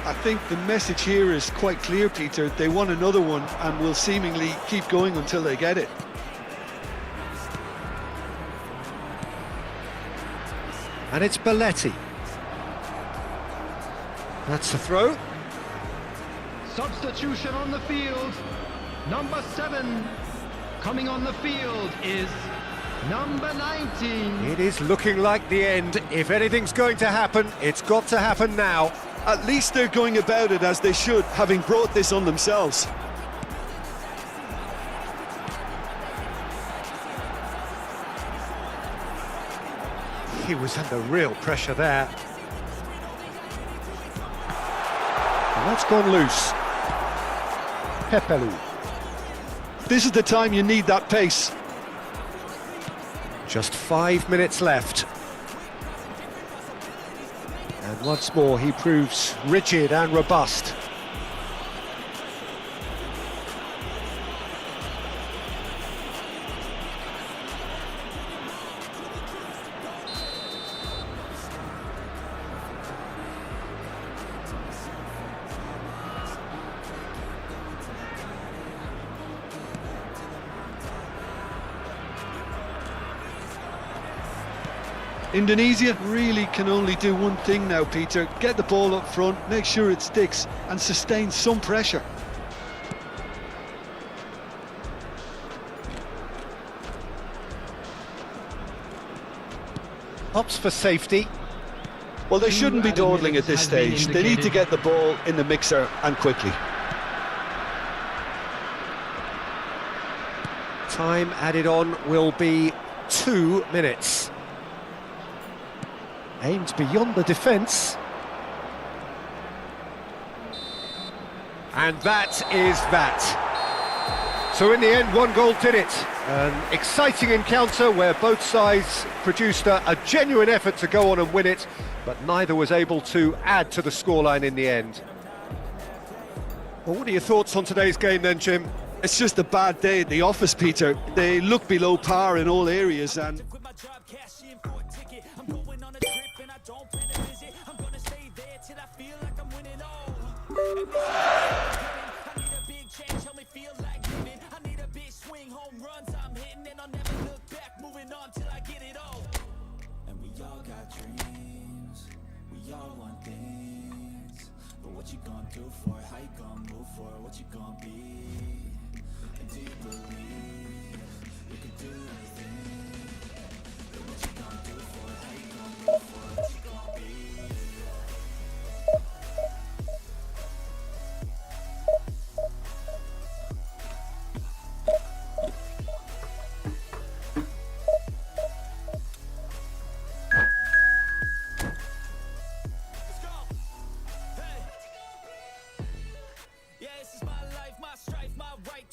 I think the message here is quite clear, Peter. They want another one and will seemingly keep going until they get it. And it's Belletti. That's the throw. Substitution on the field. Number 7 coming on the field is number 19. It is looking like the end. If anything's going to happen, it's got to happen now. At least they're going about it as they should, having brought this on themselves. He was under real pressure there. And that's gone loose. Pepelu. This is the time you need that pace. Just 5 minutes left. And once more he proves rigid and robust. Indonesia really can only do one thing now, Peter. Get the ball up front, make sure it sticks, and sustain some pressure. Opts for safety. Well, they shouldn't be dawdling at this stage. They need to get the ball in the mixer and quickly. Time added on will be 2 minutes. Aimed beyond the defence. And that is that. So in the end, one goal did it. An exciting encounter where both sides produced a genuine effort to go on and win it, but neither was able to add to the scoreline in the end. Well, what are your thoughts on today's game then, Jim? It's just a bad day at the office, Peter. They look below par in all areas, and what you gonna do for it? How you gonna move for it? What you gonna be? And do you believe you can do anything? And what you gonna do for it? How you gonna move for it? What you gonna be?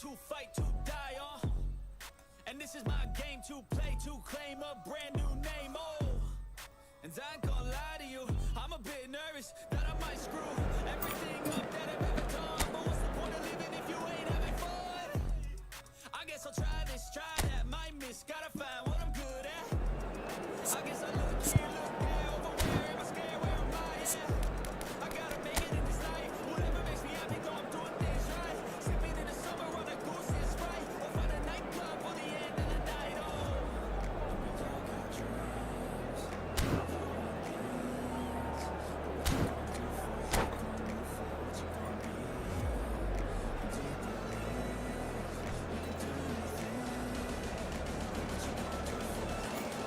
To fight, to die on, and this is my game to play, to claim a brand new name, oh, and I ain't gonna lie to you, I'm a bit nervous that I might screw everything up that I've ever done, but what's the point of living if you ain't having fun? I guess I'll try this, try that, might miss, gotta find what I'm good at. I guess I look here, look there, over where am I scared, where am I at? I gotta make it in this life, whatever makes me happy, though I'm doing things right, sipping in the summer on a goose is right, or for the nightclub or the end of the night, oh. And we all got dreams, we all want things, but what you gonna do for it? How you gonna move for it? What you gonna be?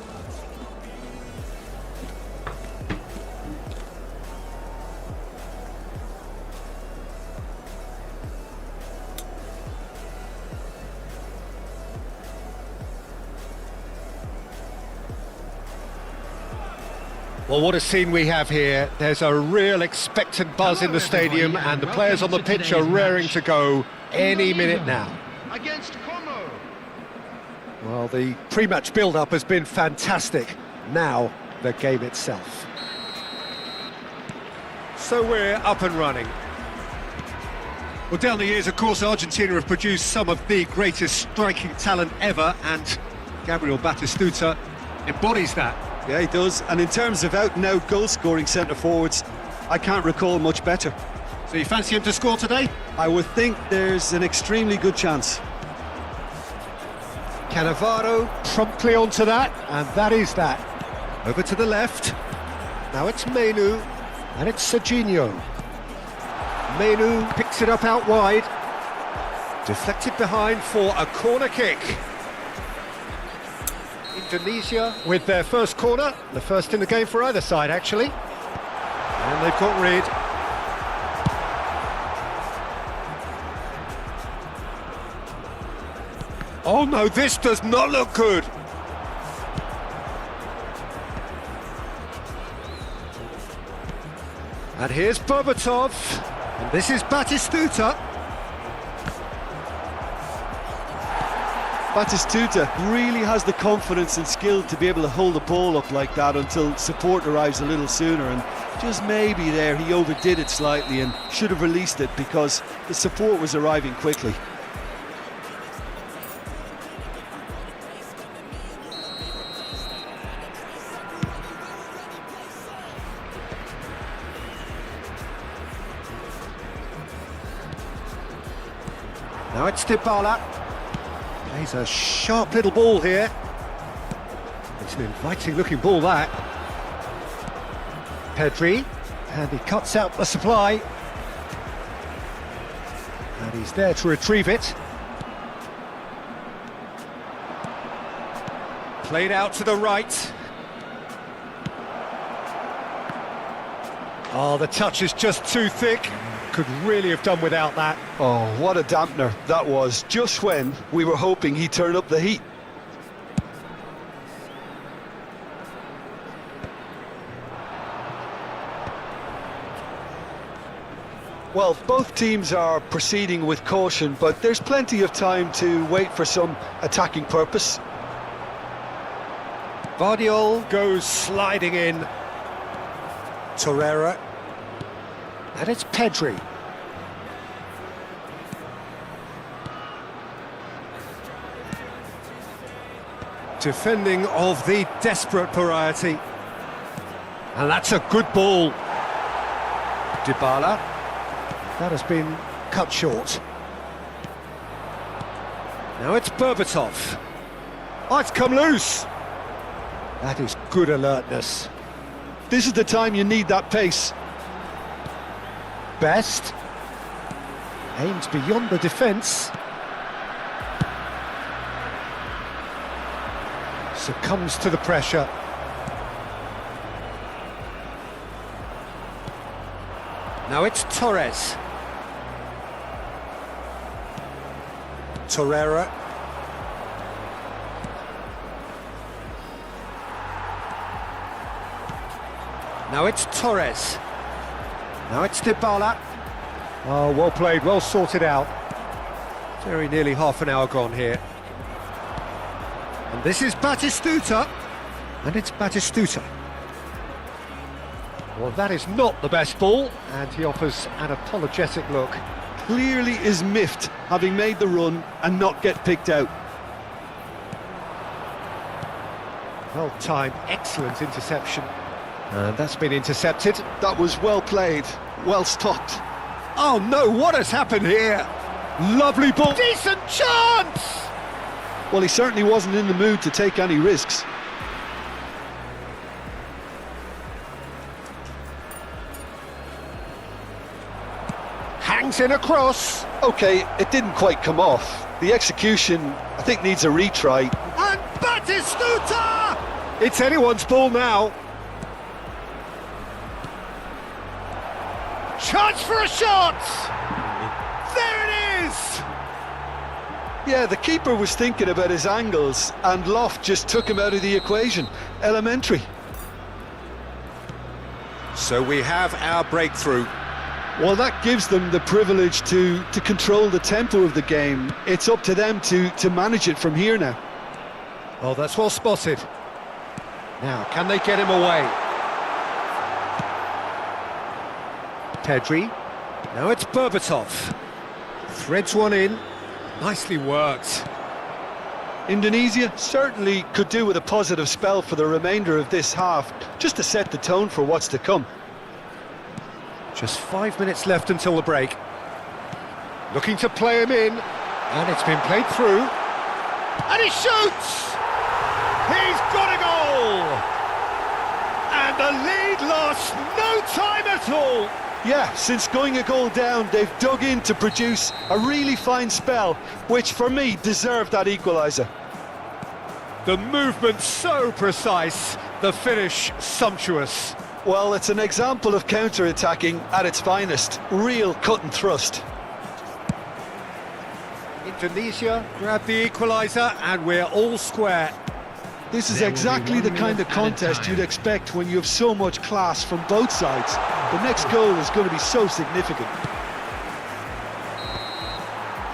And do you believe you can do anything? And what you gonna do for it? How you gonna move for it? What you gonna be? Well, what a scene we have here. There's a real expectant buzz in the stadium, and the players on the pitch are raring to go any minute now. Against Como. Well, the pre-match build-up has been fantastic. Now, the game itself. So we're up and running. Well, down the years, of course, Argentina have produced some of the greatest striking talent ever, and Gabriel Batistuta embodies that. yeah, he does. And in terms of out-and-out goal-scoring centre-forwards, I can't recall much better. So you fancy him to score today? I would think there's an extremely good chance. Cannavaro promptly onto that, and that is that. Over to the left. Now it's Menu, and it's Serginho. Menu picks it up out wide. Deflected behind for a corner kick. Indonesia with their first corner, the first in the game for either side actually. And they've got rid. Oh no, this does not look good. And here's Berbatov, and this is Batistuta. Batistuta really has the confidence and skill to be able to hold the ball up like that until support arrives a little sooner, and just maybe there he overdid it slightly and should have released it because the support was arriving quickly. Now it's Bola. Plays a sharp little ball here. It's an inviting looking ball, that. Pedri, and he cuts out the supply. And he's there to retrieve it. Played out to the right. Oh, the touch is just too thick. Could really have done without that. Oh, what a dampener that was, just when we were hoping he'd turn up the heat. Well, both teams are proceeding with caution, but there's plenty of time to wait for some attacking purpose. Vardiol goes sliding in. Torreira. And it's Pedri. Defending of the desperate variety. And that's a good ball. Bola. That has been cut short. Now it's Berbatov. Oh, it's come loose. That is good alertness. This is the time you need that pace. Best. Aims beyond the defence. Succumbs to the pressure. Now it's Torres. Torreira. Now it's Torres. Now it's Bola. Oh, well played, well sorted out. Very nearly half an hour gone here. And this is Batistuta. And it's Batistuta. Well, that is not the best ball, and he offers an apologetic look. Clearly is miffed, having made the run and not get picked out. Well timed, excellent interception. And that's been intercepted. That was well played, well stopped. Oh no, what has happened here? Lovely ball. Decent chance! Well, he certainly wasn't in the mood to take any risks. Hangs in a cross. Okay, it didn't quite come off. The execution, I think, needs a retry. And Batistuta! It's anyone's ball now. Chance for a shot! There it is! Yeah, the keeper was thinking about his angles, and Loft just took him out of the equation. Elementary. So we have our breakthrough. Well, that gives them the privilege to control the tempo of the game. It's up to them to manage it from here now. Oh, that's well spotted. Now, can they get him away? Pedri. Now it's Berbatov. Threads one in. Nicely worked. Indonesia certainly could do with a positive spell for the remainder of this half, just to set the tone for what's to come. Just 5 minutes left until the break. Looking to play him in. And it's been played through. And he shoots! He's got a goal! And the lead lost no time at all! Yeah, since going a goal down, they've dug in to produce a really fine spell, which for me deserved that equaliser. The movement so precise, the finish sumptuous. Well, it's an example of counter-attacking at its finest. Real cut and thrust. Indonesia grab the equaliser and we're all square. This is exactly the kind of contest you'd expect when you have so much class from both sides. The next goal is going to be so significant.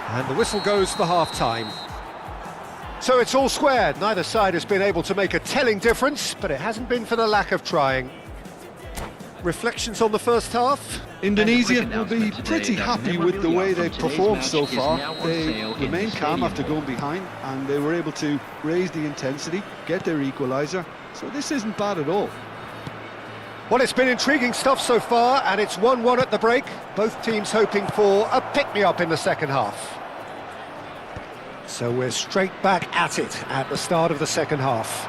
And the whistle goes for half-time. So it's all square. Neither side has been able to make a telling difference, but it hasn't been for the lack of trying. Reflections on the first half? Indonesia will be pretty happy with the way they've performed so far. They remained calm after going behind, and they were able to raise the intensity, get their equaliser. So this isn't bad at all. Well, it's been intriguing stuff so far, and it's 1-1 at the break. Both teams hoping for a pick-me-up in the second half. So we're straight back at it at the start of the second half.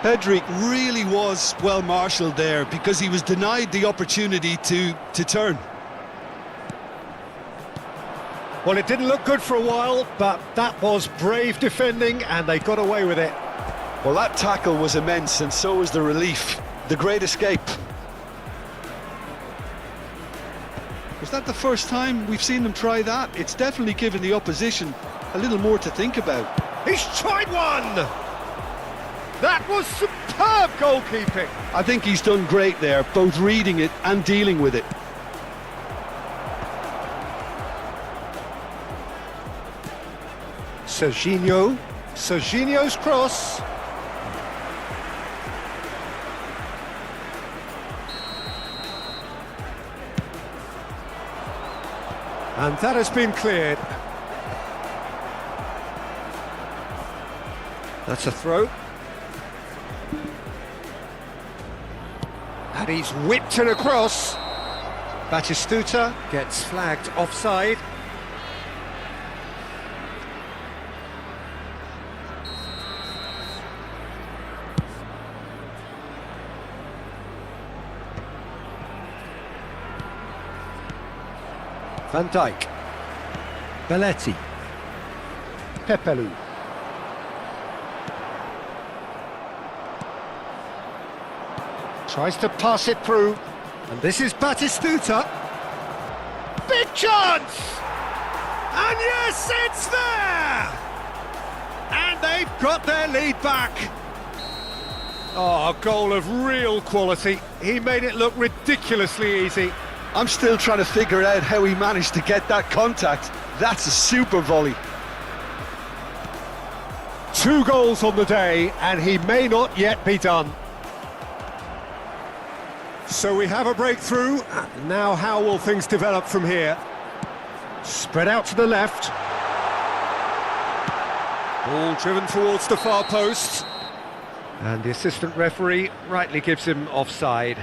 Pedri really was well marshalled there because he was denied the opportunity to turn. Well, it didn't look good for a while, but that was brave defending and they got away with it. Well, that tackle was immense, and so was the relief. The great escape. Was that the first time we've seen them try that? It's definitely given the opposition a little more to think about. He's tried one! That was superb goalkeeping. I think he's done great there, both reading it and dealing with it. Serginho's cross. And that has been cleared. That's a throw. And he's whipped it across. Batistuta gets flagged offside. Van Dijk, Belletti, Pepelu. Tries to pass it through, and this is Batistuta. Big chance! And yes, it's there! And they've got their lead back. Oh, a goal of real quality. He made it look ridiculously easy. I'm still trying to figure out how he managed to get that contact. That's a super volley. 2 goals on the day, and he may not yet be done. So we have a breakthrough. Now how will things develop from here? Spread out to the left. Ball driven towards the far post. And the assistant referee rightly gives him offside.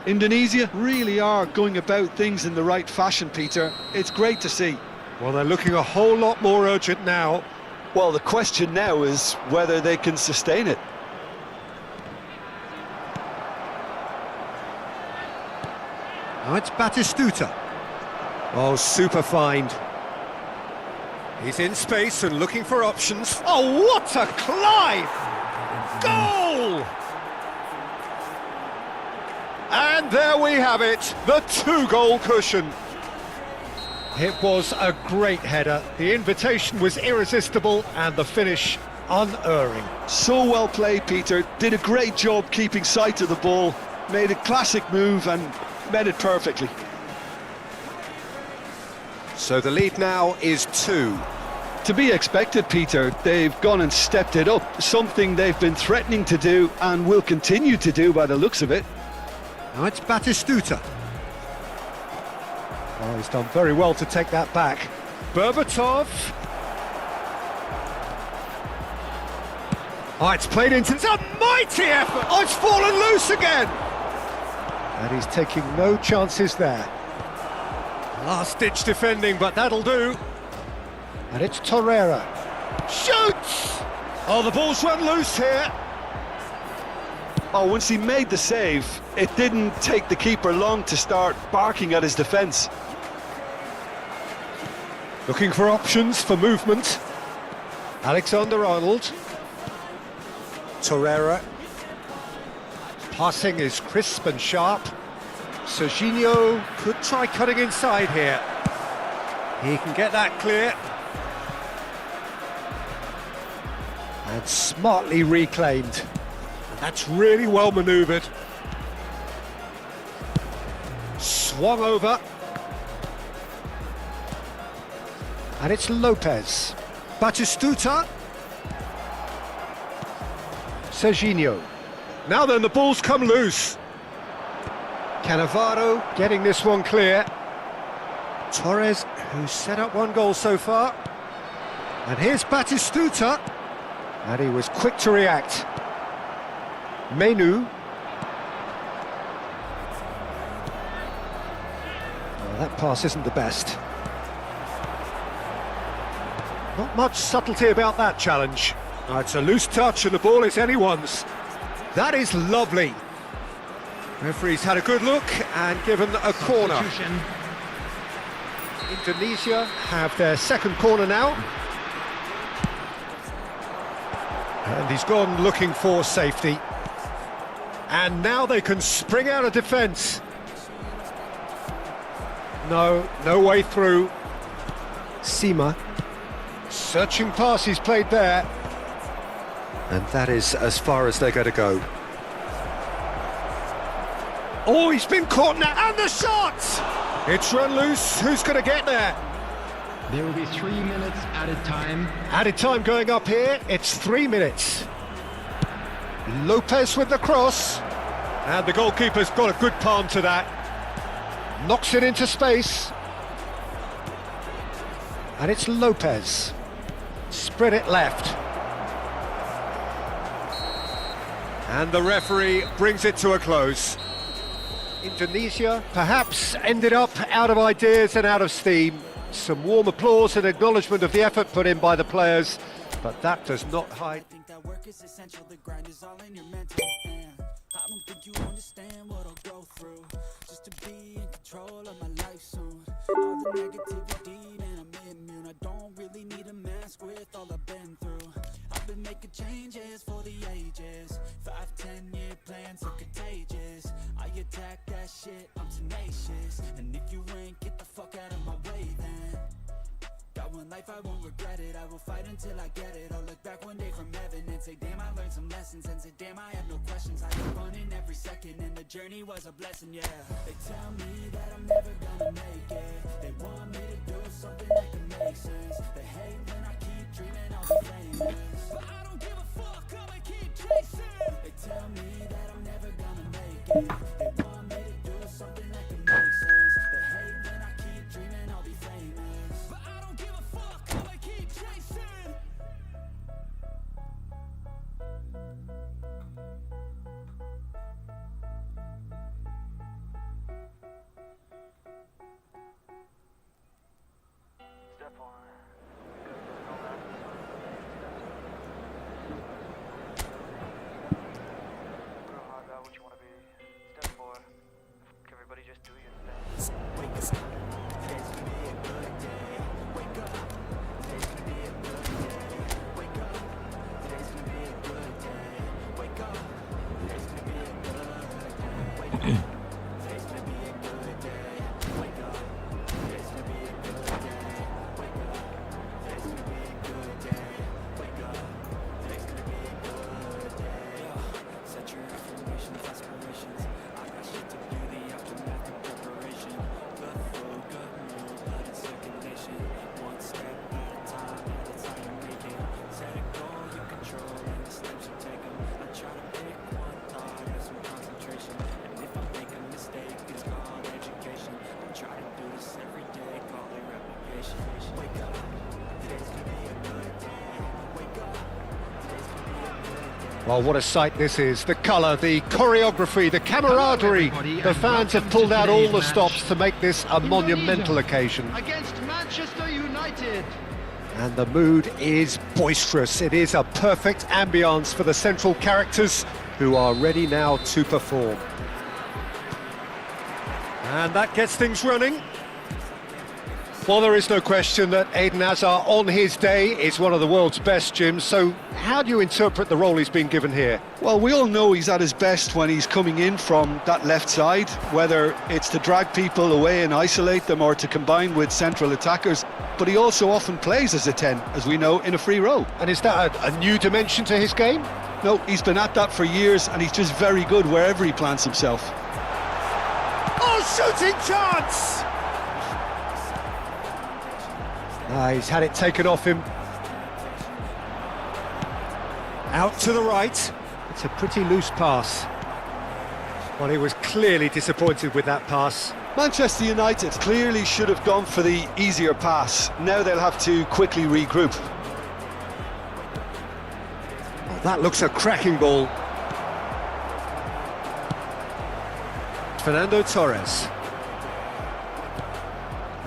Indonesia really are going about things in the right fashion, Peter. It's great to see. Well, they're looking a whole lot more urgent now. Well, the question now is whether they can sustain it. Now it's Batistuta. Oh, super find. He's in space and looking for options. Oh, what a climb! Goal! And there we have it, the 2-goal cushion. It was a great header. The invitation was irresistible and the finish unerring. So well played, Peter. Did a great job keeping sight of the ball. Made a classic move and met it perfectly. So the lead now is 2. To be expected, Peter. They've gone and stepped it up. Something they've been threatening to do and will continue to do by the looks of it. Now it's Batistuta. Oh, he's done very well to take that back. Berbatov. Oh, it's played into... It's a mighty effort! Oh, it's fallen loose again! And he's taking no chances there. Last-ditch defending, but that'll do. And it's Torreira. Shoots! Oh, the ball's run loose here. Oh, once he made the save, it didn't take the keeper long to start barking at his defence. Looking for options for movement. Alexander-Arnold. Torreira. Passing is crisp and sharp. Serginho could try cutting inside here. He can get that clear. And smartly reclaimed. That's really well manoeuvred. Swung over. And it's Lopez. Batistuta. Serginho. Now then, the ball's come loose. Cannavaro getting this one clear. Torres, who's set up 1 goal so far. And here's Batistuta. And he was quick to react. Menu. Well, that pass isn't the best. Not much subtlety about that challenge. Oh, it's a loose touch and the ball is anyone's. That is lovely. Referee's had a good look and given a corner. Indonesia have their 2nd corner now. And he's gone looking for safety. And now they can spring out of defence. No way through. Sima. Searching pass he's played there. And that is as far as they're going to go. Oh, he's been caught now, and the shot! It's run loose, who's going to get there? There will be 3 minutes added time. Added time going up here, it's 3 minutes. Lopez with the cross. And the goalkeeper's got a good palm to that. Knocks it into space. And it's Lopez. Spread it left. And the referee brings it to a close. Indonesia perhaps ended up out of ideas and out of steam. Some warm applause and acknowledgement of the effort put in by the players, but that does not hide. I think that work is essential, the grind is all in your mental. I don't think you understand what I'll go through just to be in control of my life soon. All the negativity, man, I'm immune. I don't really need a mask with all I've been through. I've been making changes for the ages. 5-10-year plans are contagious. I attack that shit, I'm tenacious. And if you ain't, get the fuck out of my way then. Got one life, I won't regret it. I will fight until I get it. I'll look back one day from heaven and say, damn, I learned some lessons. And say, damn, I have no questions. I had fun in every second, and the journey was a blessing, yeah. They tell me that I'm never gonna make it. They want me to do something that can make sense. They hate when I keep dreaming I'll be famous, but I don't give a fuck, I'ma keep chasing. They tell me that I'm never gonna make it. They want me to do something that can make sense. They hate when I keep dreaming I'll be famous, but I don't give a fuck, I'ma keep chasing. Step 1. Wake up, really don't last. Real hard about what you want to be. Step 4. Everybody just do your thing. Wake up, today's gonna be a good day. Wake up, today's gonna be a good day. Wake up, today's gonna be a good day. Wake up, today's gonna be a good day. Wake up, today's gonna be a good day. Wake up, today's gonna be a good day. Wake up, today's gonna be a good day. Wake up, today's gonna be a good day. Set your affirmations, aspirations. I got shit to do, the aftermath of preparation. Good food, good mood, blood in circulation. One step at a time, yeah, that's how you make it. Set a goal, you control, and the steps you take them. I try to pick one thought, have some concentration. And if I make a mistake, it's called education. I try to do this every day, call it replication. Wake up, today's gonna be a good day. Wake up, today's gonna be a good day. Well, what a sight this is. The colour, the choreography, the camaraderie. The fans have pulled out all the stops to make this a monumental occasion. Against Manchester United. And the mood is boisterous. It is a perfect ambience for the central characters who are ready now to perform. And that gets things running. Well, there is no question that Eden Hazard on his day is one of the world's best, Jim. So how do you interpret the role he's been given here? Well, we all know he's at his best when he's coming in from that left side, whether it's to drag people away and isolate them or to combine with central attackers. But he also often plays as a 10, as we know, in a free role. And is that a new dimension to his game? No, he's been at that for years, and he's just very good wherever he plants himself. Oh, shooting chance! He's had it taken off him. Out to the right. It's a pretty loose pass. Well, he was clearly disappointed with that pass. Manchester United clearly should have gone for the easier pass. Now they'll have to quickly regroup. Oh, that looks a cracking ball. Fernando Torres.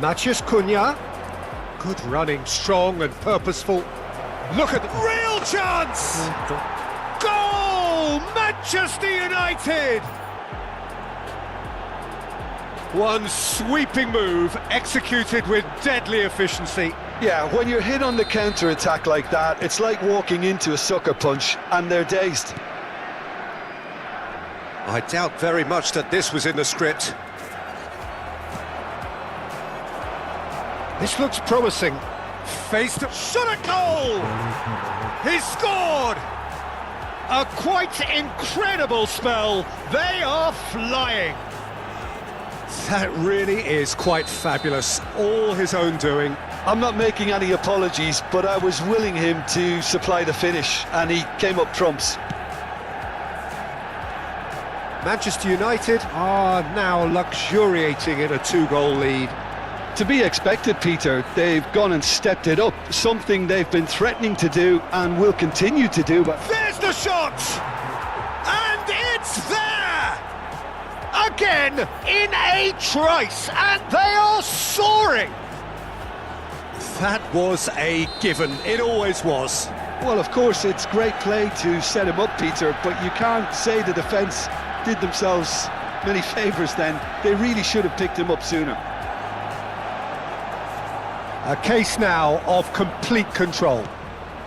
Matheus Cunha. Good running, strong and purposeful. Look at the real chance! Goal! Manchester United! One sweeping move, executed with deadly efficiency. Yeah, when you're hit on the counter-attack like that, it's like walking into a sucker punch, and they're dazed. I doubt very much that this was in the script. This looks promising. Faced up, shot a goal! He's scored! A quite incredible spell. They are flying. That really is quite fabulous. All his own doing. I'm not making any apologies, but I was willing him to supply the finish, and he came up trumps. Manchester United are now luxuriating in a 2-goal lead. To be expected, Peter. They've gone and stepped it up, something they've been threatening to do and will continue to do. But there's the shot! And it's there! Again, in a trice, and they are soaring! That was a given, it always was. Well, of course, it's great play to set him up, Peter, but you can't say the defence did themselves many favours then. They really should have picked him up sooner. A case now of complete control.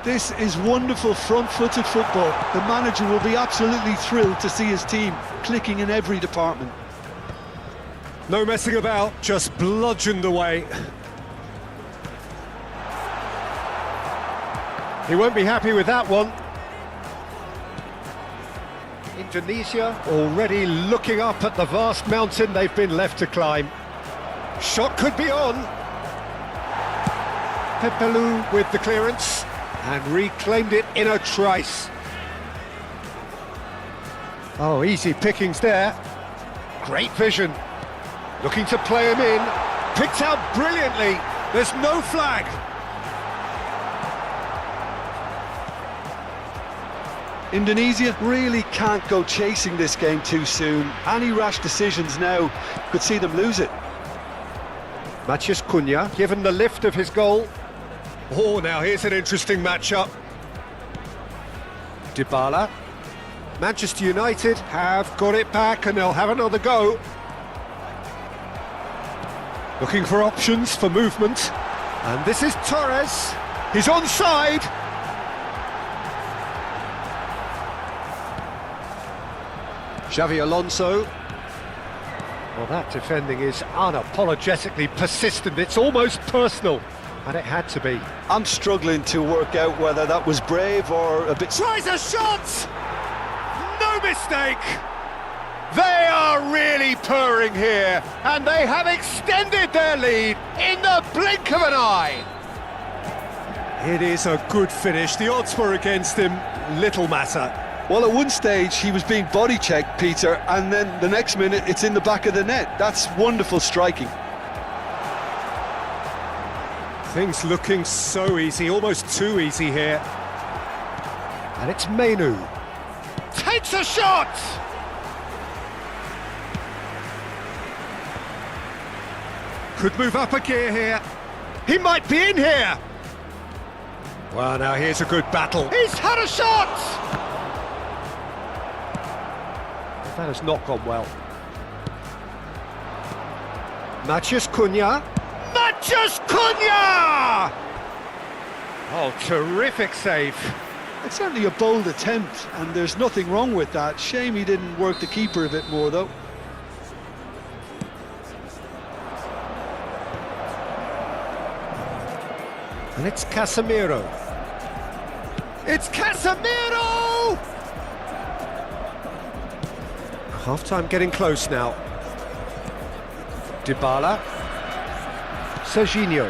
This is wonderful front-footed football. The manager will be absolutely thrilled to see his team clicking in every department. No messing about, just bludgeoned away. He won't be happy with that one. Indonesia already looking up at the vast mountain they've been left to climb. Shot could be on. Pepelu with the clearance and reclaimed it in a trice. Oh, easy pickings there. Great vision. Looking to play him in. Picked out brilliantly. There's no flag. Indonesia really can't go chasing this game too soon. Any rash decisions now could see them lose it. Matheus Cunha given the lift of his goal. Oh, now here's an interesting matchup. Bola. Manchester United have got it back and they'll have another go. Looking for options for movement. And this is Torres. He's onside. Xavi Alonso. Well, that defending is unapologetically persistent. It's almost personal, and it had to be. I'm struggling to work out whether that was brave or a bit... Tries a shot! No mistake! They are really purring here, and they have extended their lead in the blink of an eye. It is a good finish. The odds were against him. Little matter. Well, at one stage he was being body checked, Peter, and then the next minute it's in the back of the net. That's wonderful striking. Things looking so easy, almost too easy here. And it's Menu. Takes a shot! Could move up a gear here. He might be in here. Well, now here's a good battle. He's had a shot! That has not gone well. Matheus Cunha. Matheus Cunha! Oh, terrific save. It's certainly a bold attempt, and there's nothing wrong with that. Shame he didn't work the keeper a bit more, though. And it's Casemiro. It's Casemiro! Half-time getting close now. Bola. Serginho.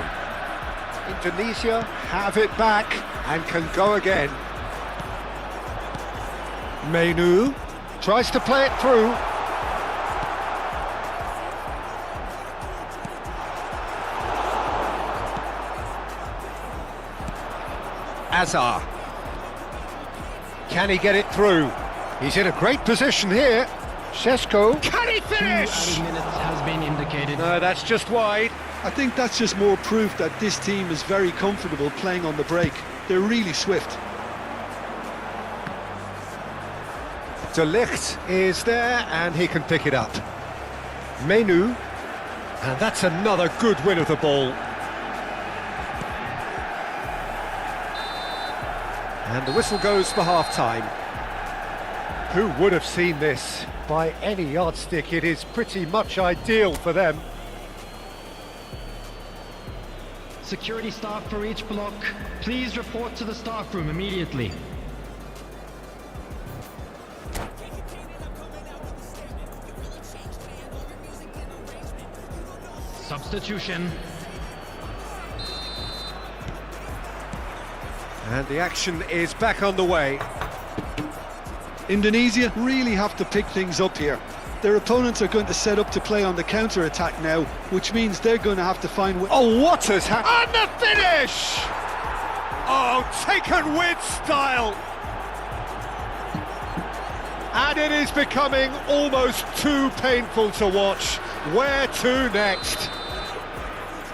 Indonesia have it back and can go again. Menu tries to play it through. Azar. Can he get it through? He's in a great position here. Sesko. Can he finish? 2 minutes has been indicated. No, that's just wide. I think that's just more proof that this team is very comfortable playing on the break. They're really swift. De Ligt is there and he can pick it up. Menu. And that's another good win of the ball. And the whistle goes for half-time. Who would have seen this? By any yardstick, it is pretty much ideal for them. Security staff for each block, please report to the staff room immediately. Substitution. And the action is back underway. Indonesia really have to pick things up here. Their opponents are going to set up to play on the counter-attack now, which means they're going to have to find... Oh, what has happened? And the finish! Oh, taken with style! And it is becoming almost too painful to watch. Where to next?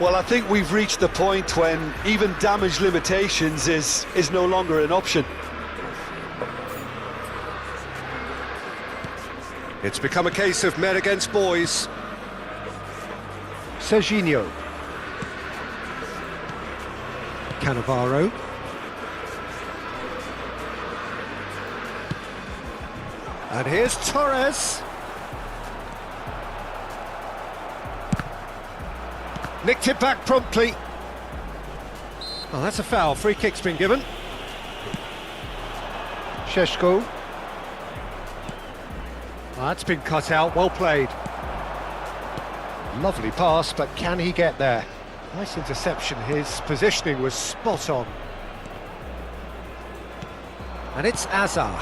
Well, I think we've reached the point when even damage limitations is no longer an option. It's become a case of men against boys. Serginho. Cannavaro. And here's Torres. Nicked it back promptly. Oh, that's a foul. Free kick's been given. Sheshko. Oh, that's been cut out. Well played. Lovely pass, but can he get there? Nice interception. His positioning was spot on. And it's Azar.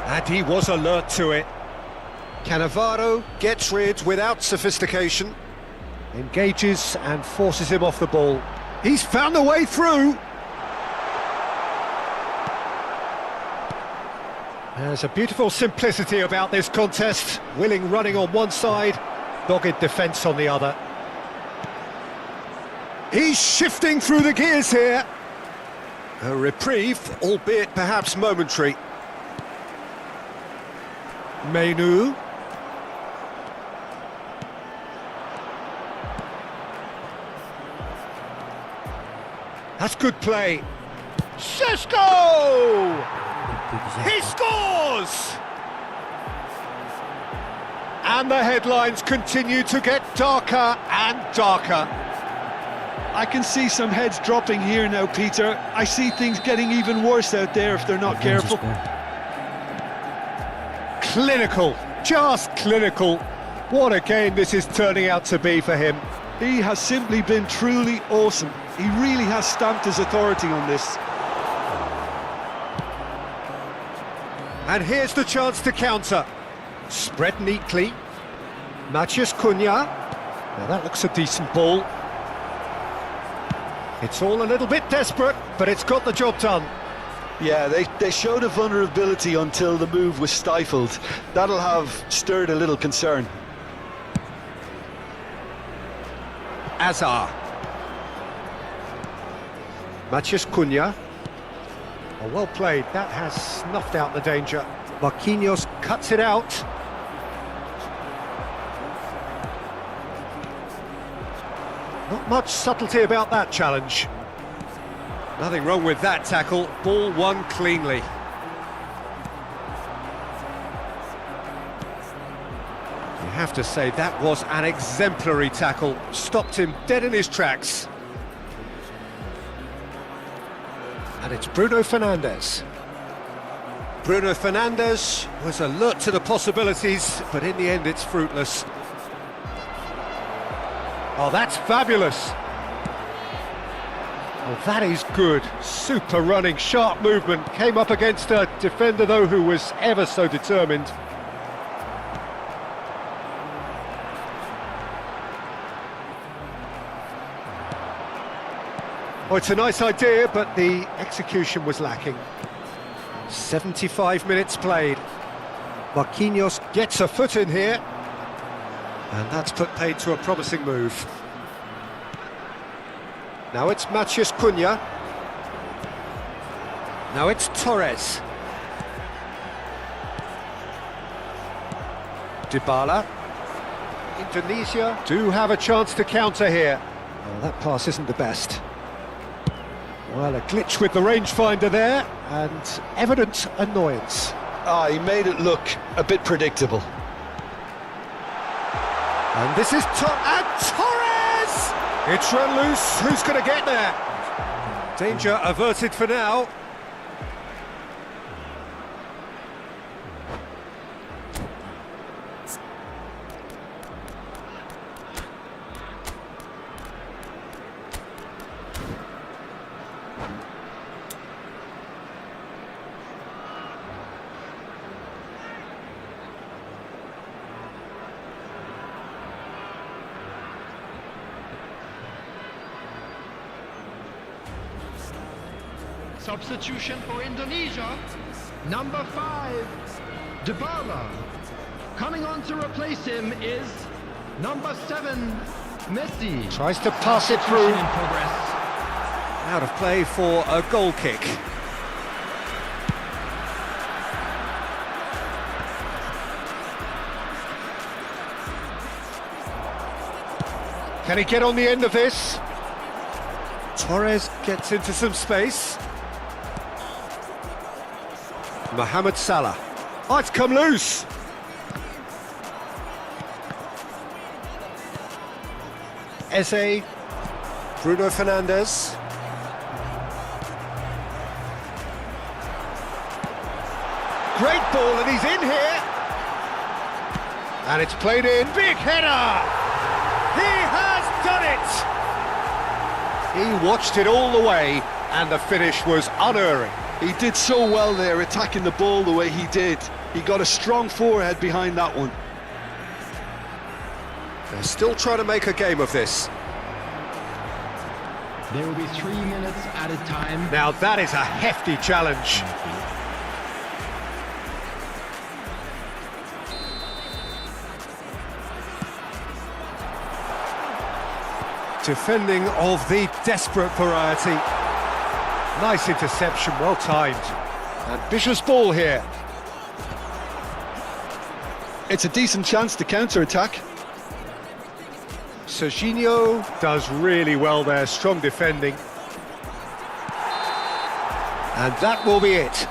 And he was alert to it. Cannavaro gets rid without sophistication. Engages and forces him off the ball. He's found a way through. There's a beautiful simplicity about this contest. Willing running on one side, dogged defence on the other. He's shifting through the gears here. A reprieve, albeit perhaps momentary. Menu. That's good play. Šeško! He scores! And the headlines continue to get darker and darker. I can see some heads dropping here now, Peter. I see things getting even worse out there if they're not careful. Clinical, just clinical. What a game this is turning out to be for him. He has simply been truly awesome. He really has stamped his authority on this. And here's the chance to counter. Spread neatly. Maciej Cunha. Now that looks a decent ball. It's all a little bit desperate, but it's got the job done. Yeah, they showed a vulnerability until the move was stifled. That'll have stirred a little concern. Azar. Maciej Cunha. Oh, well played, that has snuffed out the danger. Marquinhos cuts it out. Not much subtlety about that challenge. Nothing wrong with that tackle, ball won cleanly. You have to say that was an exemplary tackle, stopped him dead in his tracks. And it's Bruno Fernandes. Bruno Fernandes was alert to the possibilities, but in the end it's fruitless. Oh, that's fabulous. Oh, that is good. Super running, sharp movement. Came up against a defender, though, who was ever so determined. Oh, it's a nice idea, but the execution was lacking. 75 minutes played. Marquinhos gets a foot in here. And that's put paid to a promising move. Now it's Maciej Cunha. Now it's Torres. Bola. Indonesia do have a chance to counter here. Oh, that pass isn't the best. Well, a glitch with the rangefinder there, and evident annoyance. He made it look a bit predictable. And this is Torres! It's run loose, who's going to get there? Danger averted for now. Substitution for Indonesia, number 5, Bola. Coming on to replace him is number 7, Messi. Tries to pass it through. In progress. Out of play for a goal kick. Can he get on the end of this? Torres gets into some space. Mohamed Salah. Oh, it's come loose. Eze. Bruno Fernandes. Great ball, and he's in here. And it's played in. Big header! He has done it! He watched it all the way, and the finish was unerring. He did so well there, attacking the ball the way he did. He got a strong forehead behind that one. They're still trying to make a game of this. There will be 3 minutes at a time. Now that is a hefty challenge. Defending of the desperate variety. Nice interception, well timed. Ambitious ball here. It's a decent chance to counter-attack. Serginho does really well there, strong defending. And that will be it.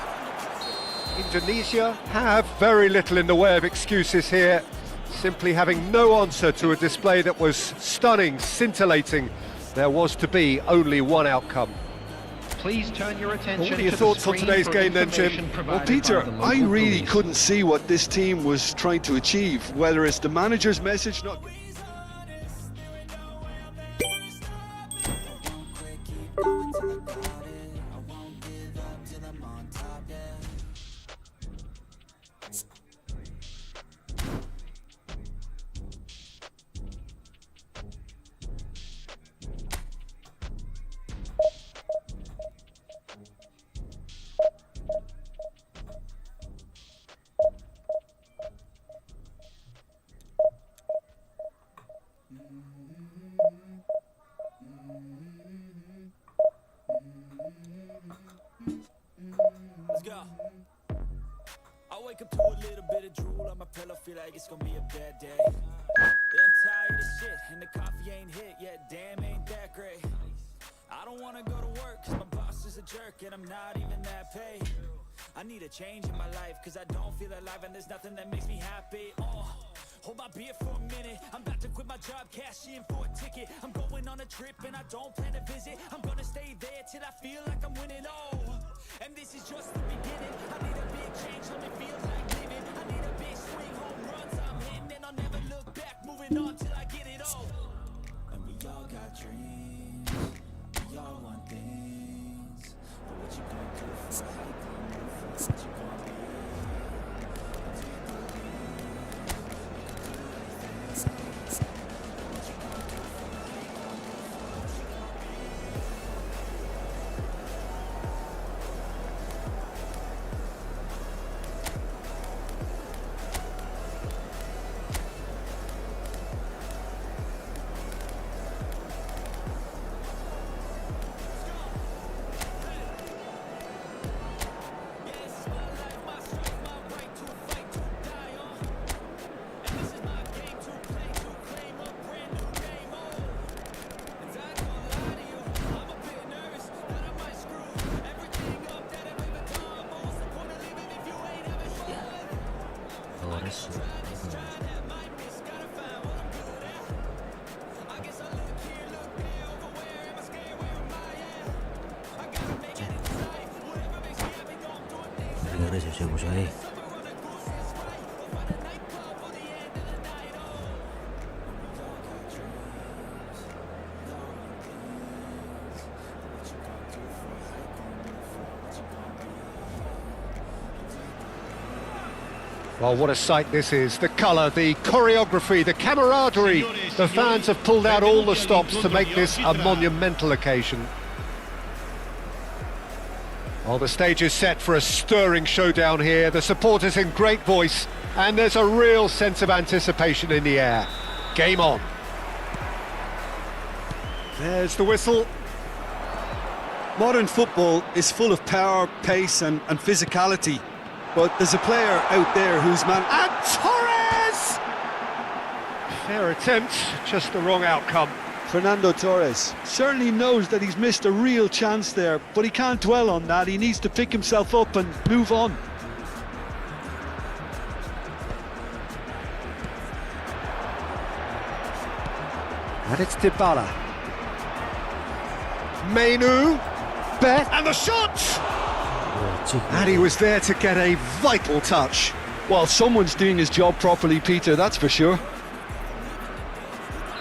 Indonesia have very little in the way of excuses here, simply having no answer to a display that was stunning, scintillating. There was to be only one outcome. Please turn your attention What are your to thoughts the on screen today's for game then, Jim? information Well, provided Peter, by the I local really police. couldn't see what this team was trying to achieve, whether it's the manager's message not... Let's go. I wake up to a little bit of drool on my pillow, feel like it's gonna be a bad day. Yeah, I'm tired of shit, and the coffee ain't hit yet, damn, ain't that great. I don't wanna go to work, cause my boss is a jerk, and I'm not even that paid. I need a change in my life, cause I don't feel alive, and there's nothing that makes me happy. Hold my beer for a minute, I'm about to quit my job, cash in for a ticket. I'm going on a trip, and I don't plan to visit. I'm gonna stay there till I feel like I'm winning, and this is just the beginning. I need a big change, let me feel like living. I need a big swing, home runs I'm hitting, and I'll never look back, moving on till I get it all. And we all got dreams, we all want things, but what you gonna do for it? How you gonna move for it? What you gonna be? Well, what a sight this is. The colour, the choreography, the camaraderie. The fans have pulled out all the stops to make this a monumental occasion. Well, the stage is set for a stirring showdown here. The supporters in great voice, and there's a real sense of anticipation in the air. Game on. There's the whistle. Modern football is full of power, pace and physicality. But there's a player out there who's man... And Torres! Fair attempt, just the wrong outcome. Fernando Torres certainly knows that he's missed a real chance there, but he can't dwell on that. He needs to pick himself up and move on. And it's Bola. Menu, Bet, and the shot! And he was there to get a vital touch. Well, someone's doing his job properly, Peter, that's for sure.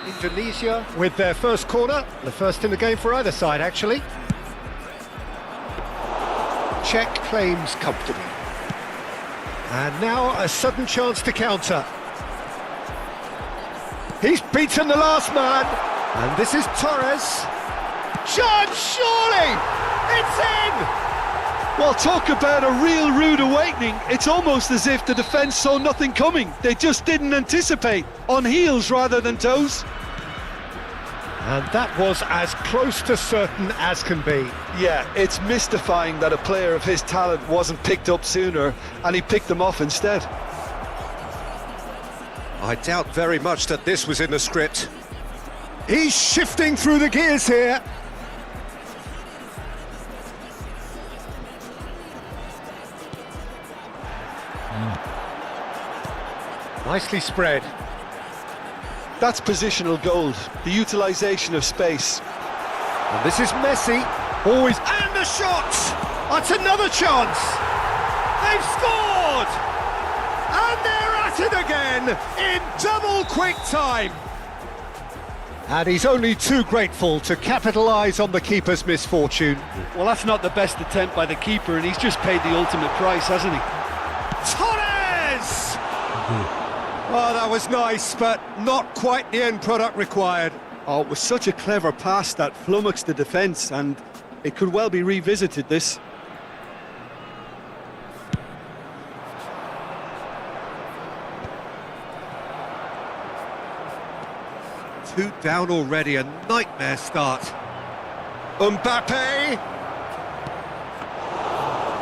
Indonesia with their first corner, the first in the game for either side, actually. Czech claims comfortably. And now a sudden chance to counter. He's beaten the last man, and this is Torres. Chance, surely! It's in! Well, talk about a real rude awakening. It's almost as if the defence saw nothing coming. They just didn't anticipate. On heels rather than toes. And that was as close to certain as can be. Yeah, it's mystifying that a player of his talent wasn't picked up sooner, and he picked them off instead. I doubt very much that this was in the script. He's shifting through the gears here. Nicely spread. That's positional gold, the utilisation of space. And this is Messi. Always. And the shot! That's another chance! They've scored! And they're at it again in double quick time. And he's only too grateful to capitalise on the keeper's misfortune. Well, that's not the best attempt by the keeper, and he's just paid the ultimate price, hasn't he? Torres! Oh, that was nice, but not quite the end product required. Oh, it was such a clever pass that flummoxed the defence, and it could well be revisited, this. Two down already, a nightmare start. Mbappe!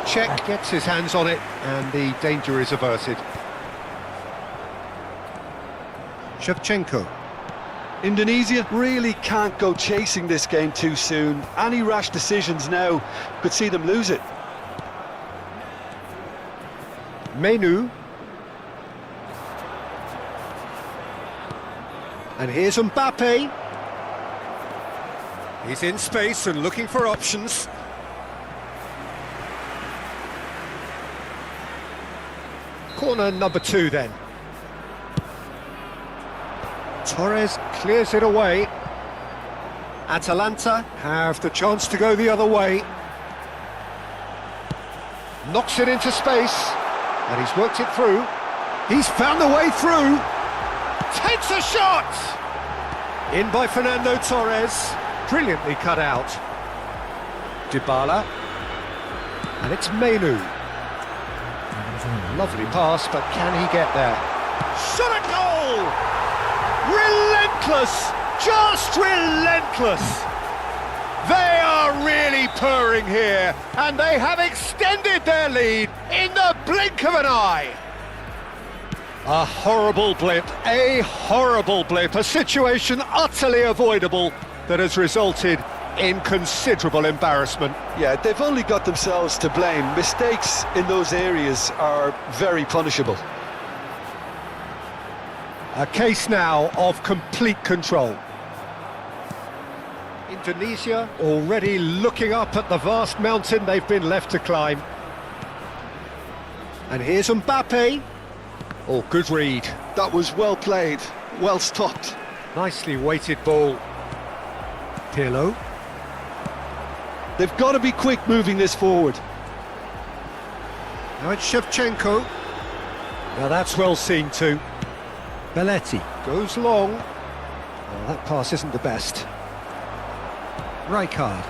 Czech gets his hands on it, and the danger is averted. Shevchenko. Indonesia really can't go chasing this game too soon. Any rash decisions now could see them lose it. Menu. And here's Mbappe. He's in space and looking for options. Corner number 2 then. Torres clears it away. Atalanta have the chance to go the other way. Knocks it into space, and he's worked it through. He's found the way through. Takes a shot! In by Fernando Torres. Brilliantly cut out. Dybala. And it's Menu. Lovely pass, but can he get there? Shot a goal! Relentless! Just relentless! They are really purring here, and they have extended their lead in the blink of an eye. A horrible blip, a situation utterly avoidable that has resulted in considerable embarrassment. Yeah, they've only got themselves to blame. Mistakes in those areas are very punishable. A case now of complete control. Indonesia already looking up at the vast mountain they've been left to climb. And here's Mbappe. Oh, good read. That was well played, well stopped. Nicely weighted ball. Pirlo. They've got to be quick moving this forward. Now it's Shevchenko. Now that's well seen too. Belletti goes long. Well, that pass isn't the best. Rijkaard.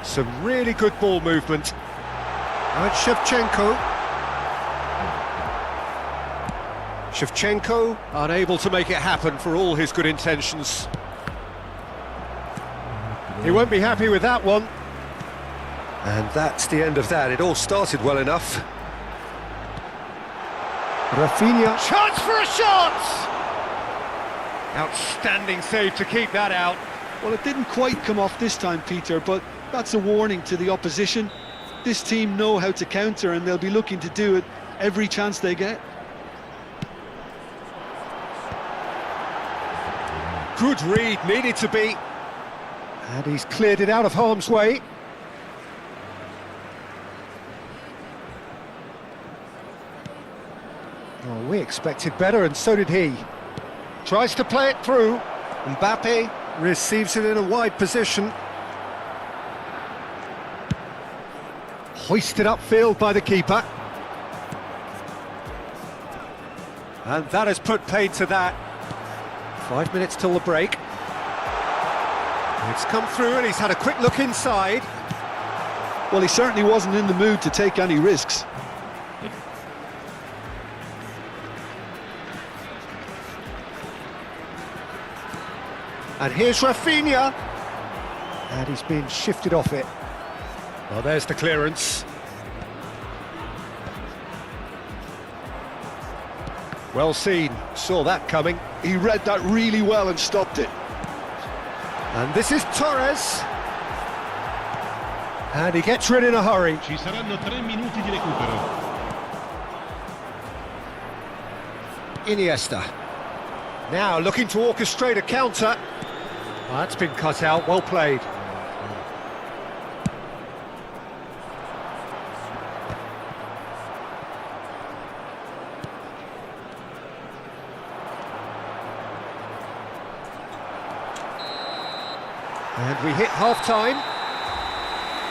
Some really good ball movement. Now it's Shevchenko. Shevchenko unable to make it happen for all his good intentions. He won't be happy with that one. And that's the end of that. It all started well enough. Rafinha. Chance for a shot! Outstanding save to keep that out. Well, it didn't quite come off this time, Peter, but that's a warning to the opposition. This team know how to counter, and they'll be looking to do it every chance they get. Good read, needed to be. And he's cleared it out of harm's way. Oh, we expected better, and so did he. Tries to play it through. Mbappe receives it in a wide position. Hoisted upfield by the keeper. And that has put paid to that. 5 minutes till the break. It's come through and he's had a quick look inside. Well, he certainly wasn't in the mood to take any risks. And here's Rafinha. And he's been shifted off it. Well, there's the clearance. Well seen, saw that coming. He read that really well and stopped it. And this is Torres. And he gets rid in a hurry. Ci saranno 3 minuti di recupero. Iniesta. Now looking to orchestrate a counter. Well, that's been cut out, well played. And we hit half-time.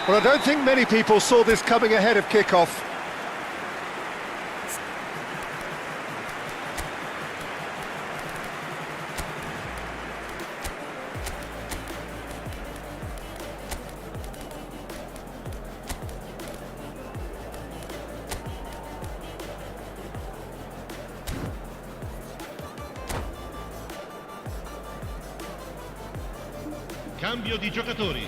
But I don't think many people saw this coming ahead of kick-off. Cambio di giocatori.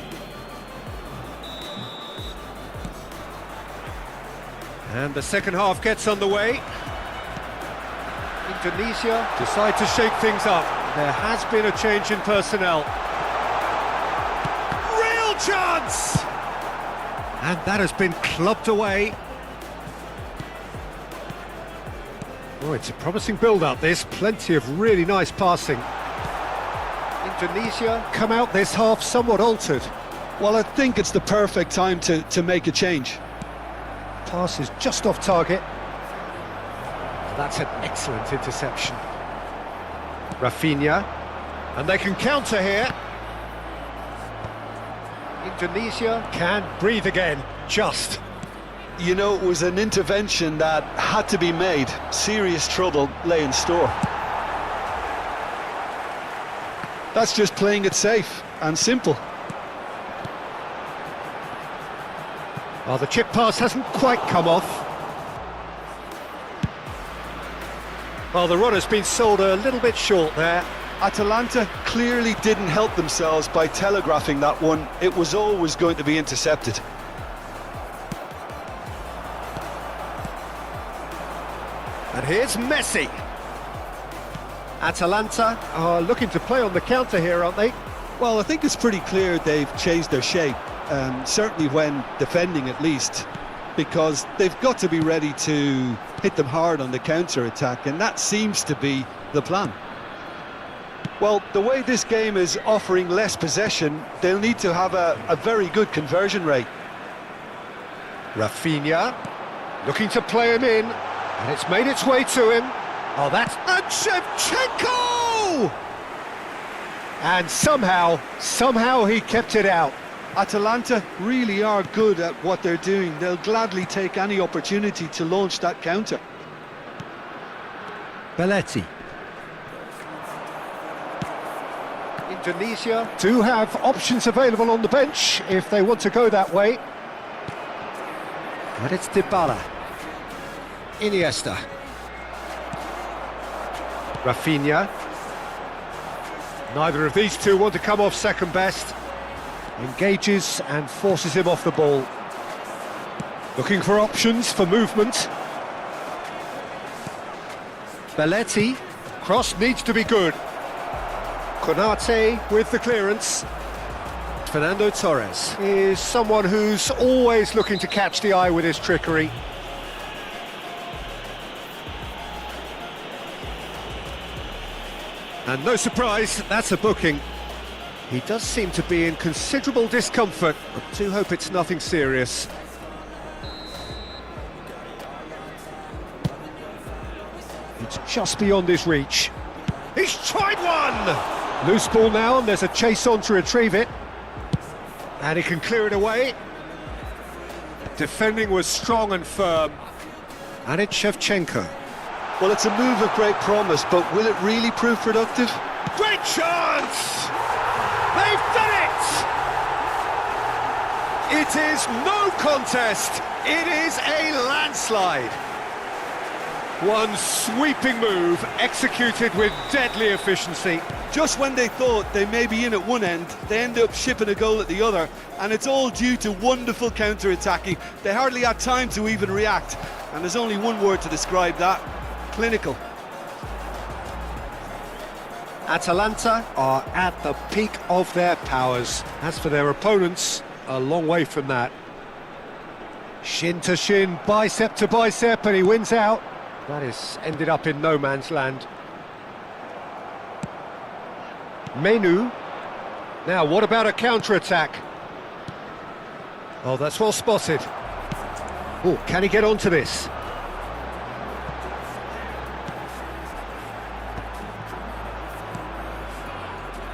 And the second half gets underway. Indonesia decide to shake things up. There has been a change in personnel. Real chance! And that has been clubbed away. Oh, it's a promising build-up, this. Plenty of really nice passing. Indonesia come out this half somewhat altered. Well, I think it's the perfect time to make a change. Pass is just off target. That's an excellent interception. Rafinha. And they can counter here. Indonesia can breathe again, just. You know, it was an intervention that had to be made. Serious trouble lay in store. That's just playing it safe and simple. Oh, the chip pass hasn't quite come off. Well, the run has been sold a little bit short there. Atalanta clearly didn't help themselves by telegraphing that one. It was always going to be intercepted. And here's Messi. Atalanta are looking to play on the counter here, aren't they? Well, I think it's pretty clear they've changed their shape, certainly when defending at least, because they've got to be ready to hit them hard on the counter-attack, and that seems to be the plan. Well, the way this game is offering less possession, they'll need to have a very good conversion rate. Rafinha looking to play him in, and it's made its way to him. Oh, that's... And Shevchenko! And somehow he kept it out. Atalanta really are good at what they're doing. They'll gladly take any opportunity to launch that counter. Belletti. Indonesia do have options available on the bench if they want to go that way. But it's Bola. Iniesta. Rafinha. Neither of these two want to come off second best. Engages and forces him off the ball. Looking for options for movement. Belletti. Cross needs to be good. Konate with the clearance. Fernando Torres is someone who's always looking to catch the eye with his trickery. And no surprise, that's a booking. He does seem to be in considerable discomfort, but do hope it's nothing serious. It's just beyond his reach. He's tried one! Loose ball now, and there's a chase on to retrieve it. And he can clear it away. Defending was strong and firm. And it's Shevchenko. Well, it's a move of great promise, but will it really prove productive? Great chance! They've done it! It is no contest. It is a landslide. One sweeping move, executed with deadly efficiency. Just when they thought they may be in at one end, they end up shipping a goal at the other, and it's all due to wonderful counter-attacking. They hardly had time to even react, and there's only one word to describe that: clinical. Atalanta are at the peak of their powers. As for their opponents, a long way from that. Shin to shin, bicep to bicep, and he wins out. That has ended up in no man's land. Menu. Now, what about a counter-attack? Oh, that's well spotted. Oh, can he get onto this?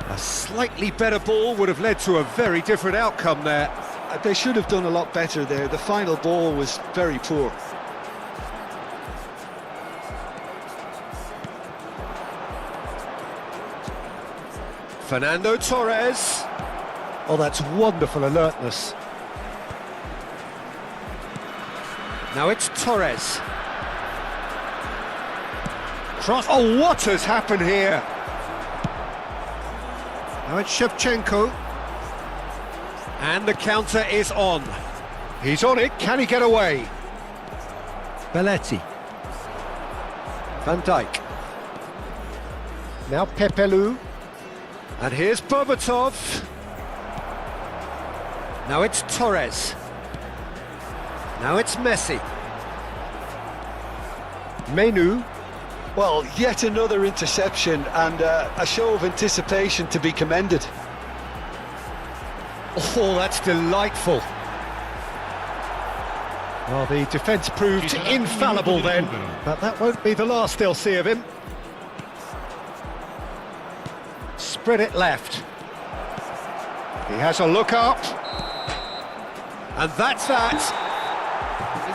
A slightly better ball would have led to a very different outcome there. They should have done a lot better there. The final ball was very poor. Fernando Torres. Oh, that's wonderful alertness. Now it's Torres. Cross. Oh, what has happened here? Now it's Shevchenko. And the counter is on. He's on it. Can he get away? Belletti. Van Dijk. Now Pepelu. And here's Berbatov. Now it's Torres. Now it's Messi. Menu. Well, yet another interception, and a show of anticipation to be commended. Oh, that's delightful. Well, the defence proved infallible then, but that won't be the last they'll see of him. Spread it left. He has a look up. And that's that.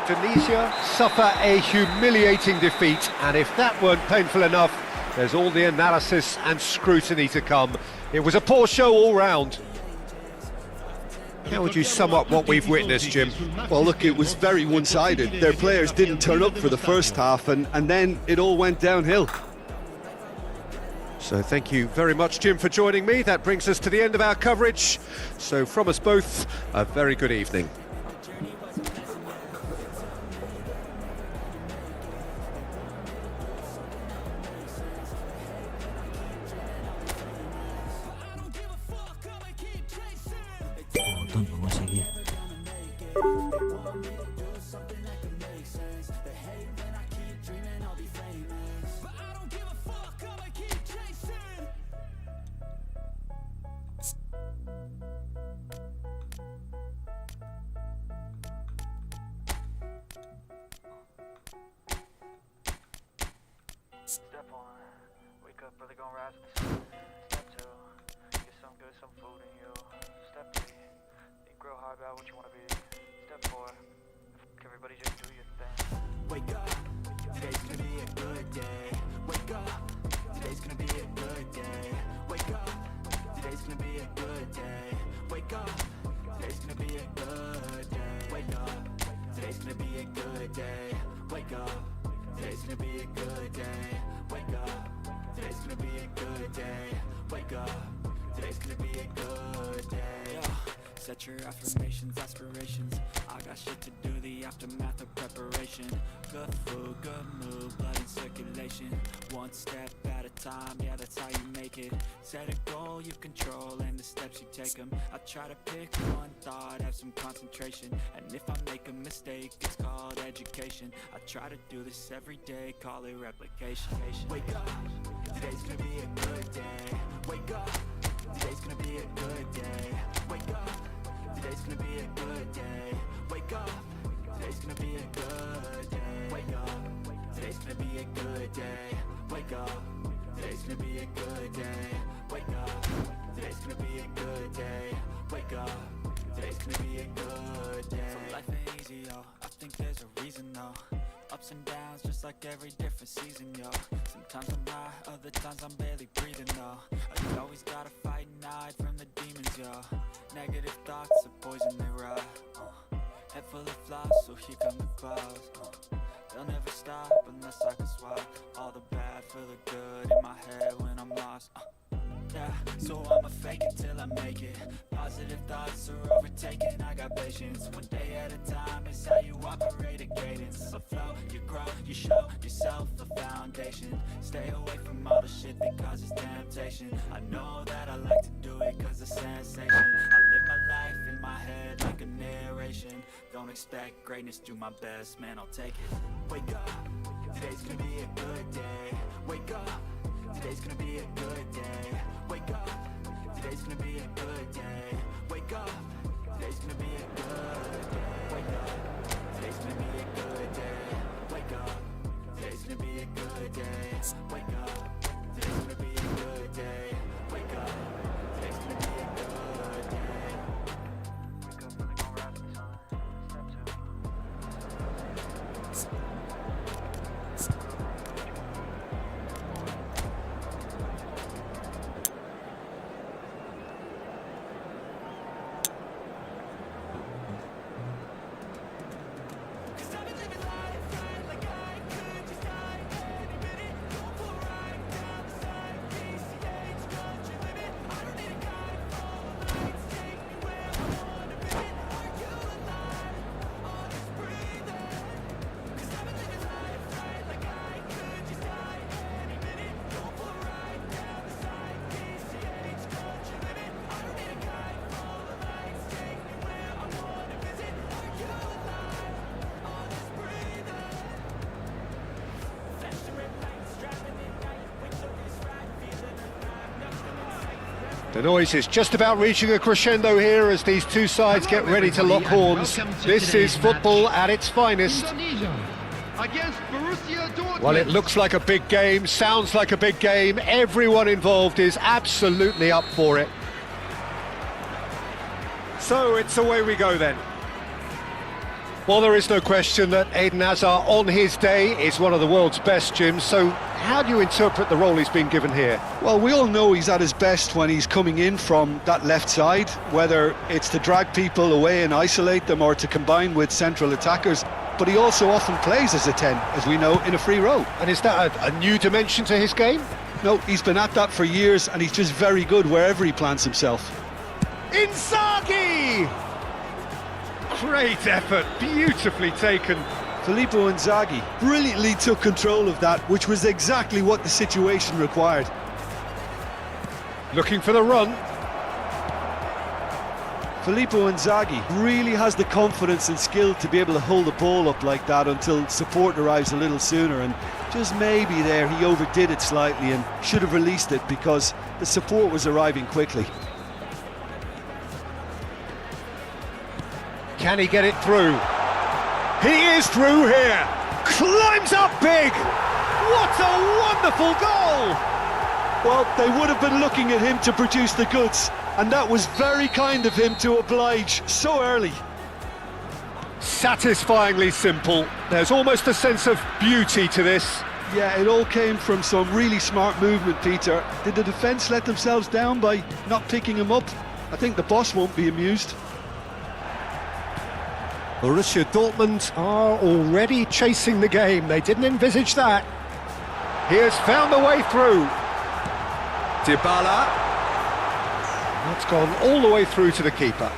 Indonesia suffer a humiliating defeat, and if that weren't painful enough, there's all the analysis and scrutiny to come. It was a poor show all round. How would you sum up what we've witnessed, Jim? Well, look, it was very one-sided. Their players didn't turn up for the first half, and then it all went downhill. So thank you very much, Jim, for joining me. That brings us to the end of our coverage. So from us both, a very good evening. Tonton masih. Step one, wake up early, gonna rise with the sun. Step two, get some good, some food in you. Step three, think real hard about what you wanna be. Step four, everybody just do your thing. Wake up, today's gonna be a good day. Wake up, today's gonna be a good day. Wake up, wake up. Today's gonna be a good day. Wake up. Today's gonna be a good day. Wake up. Today's gonna be a good day. Wake up. Today's gonna be a good day. Wake up. Today's gonna be a good day. Yeah. Set your affirmations, aspirations. I got shit to do, the aftermath of preparation. Good food, good mood, blood in circulation. One step at a time, yeah, that's how you make it. Set a goal you control and the steps you take them. I try to pick one thought, have some concentration. And if I make a mistake, it's called education. I try to do this every day, call it replication. Wake up, today's gonna be a good day. Wake up, today's gonna be a good day. Wake up, today's gonna be a good day. Wake up, today's gonna be a good day. Wake up, today's gonna be a good day. Wake up, today's gonna be a good day. Wake up, today's gonna be a good day. Wake up, today's gonna be a good day. So life ain't easy, yo, I think there's a reason though. Ups and downs, just like every different season, yo. Sometimes I'm high, other times I'm barely breathing, though. You always gotta fight and hide from the demons, yo. Negative thoughts are poison, they rot. Head full of flies, so here come the clouds. They'll never stop unless I can swap all the bad for the good in my head when I'm lost. Yeah, so I'ma fake it till I make it. Positive thoughts are overtaken, I got patience. One day at a time is how you operate a cadence. A flow, you grow, you show yourself a foundation. Stay away from all the shit that causes temptation. I know that I like to do it cause it's sensation. I live my life in my head like a narration. Don't expect greatness, do my best, man, I'll take it. Wake up, today's gonna be a good day. Wake up, today's gonna be a good day. Wake up, today's gonna be a good day. Wake up, today's gonna be a good day. Wake up, today's gonna be a good day. Wake up, today's gonna be a good day. Wake up, today's gonna be a good day. Wake up, today's gonna be a good day. Wake up, really gonna rise to the sun. Step 2. The noise is just about reaching a crescendo here as these two sides get ready to lock horns. This is football at its finest. Well, it looks like a big game, sounds like a big game. Everyone involved is absolutely up for it. So it's away we go then. Well, there is no question that Eden Hazard on his day is one of the world's best, Jim. So how do you interpret the role he's been given here? Well, we all know he's at his best when he's coming in from that left side, whether it's to drag people away and isolate them or to combine with central attackers. But he also often plays as a 10, as we know, in a free role. And is that a new dimension to his game? No, he's been at that for years and he's just very good wherever he plants himself. Inzaghi! Great effort, beautifully taken. Filippo Inzaghi brilliantly took control of that, which was exactly what the situation required. Looking for the run. Filippo Inzaghi really has the confidence and skill to be able to hold the ball up like that until support arrives a little sooner, and just maybe there he overdid it slightly and should have released it because the support was arriving quickly. Can he get it through? He is through here! Climbs up big! What a wonderful goal! Well, they would have been looking at him to produce the goods, and that was very kind of him to oblige so early. Satisfyingly simple. There's almost a sense of beauty to this. Yeah, it all came from some really smart movement, Peter. Did the defence let themselves down by not picking him up? I think the boss won't be amused. Borussia Dortmund are already chasing the game. They didn't envisage that. He has found the way through. Bola. That's gone all the way through to the keeper.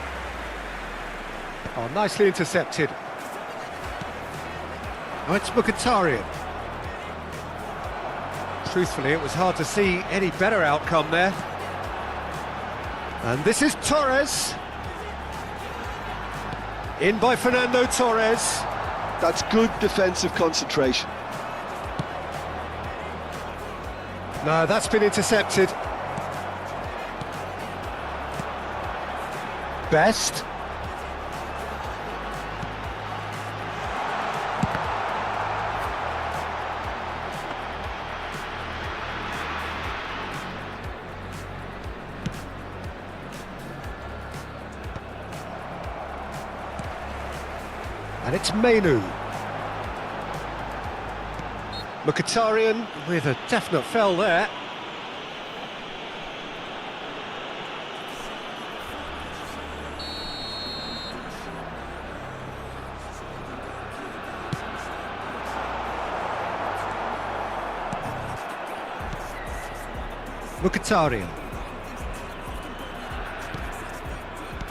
Oh, nicely intercepted. Oh, it's Mkhitaryan. Truthfully, it was hard to see any better outcome there. And this is Torres. In by Fernando Torres. That's good defensive concentration. No, that's been intercepted. Best. And it's Menu. Mkhitaryan with a definite fell there. Mkhitaryan.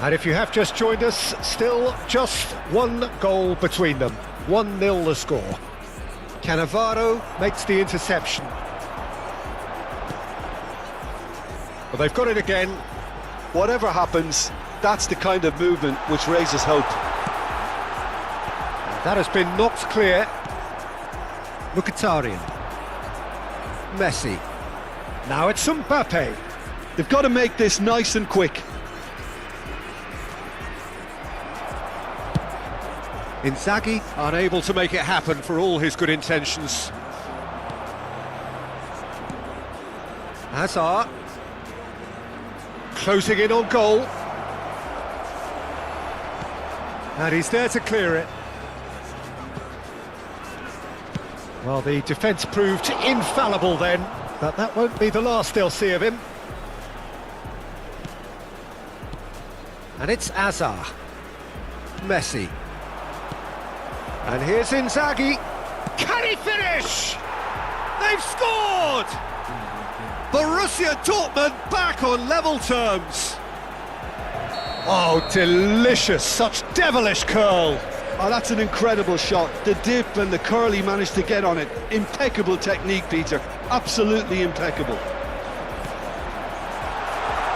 And if you have just joined us, still just one goal between them. 1-0 the score. Cannavaro makes the interception. But they've got it again. Whatever happens, that's the kind of movement which raises hope. And that has been knocked clear. Mkhitaryan. Messi. Now it's Mbappe. They've got to make this nice and quick. Inzaghi unable to make it happen for all his good intentions. Hazard closing in on goal. And he's there to clear it. Well, the defence proved infallible then, but that won't be the last they'll see of him. And it's Hazard. Messi. And here's Inzaghi. Can he finish? They've scored! Borussia Dortmund back on level terms. Oh, delicious. Such devilish curl. Oh, that's an incredible shot. The dip and the curl he managed to get on it. Impeccable technique, Peter. Absolutely impeccable.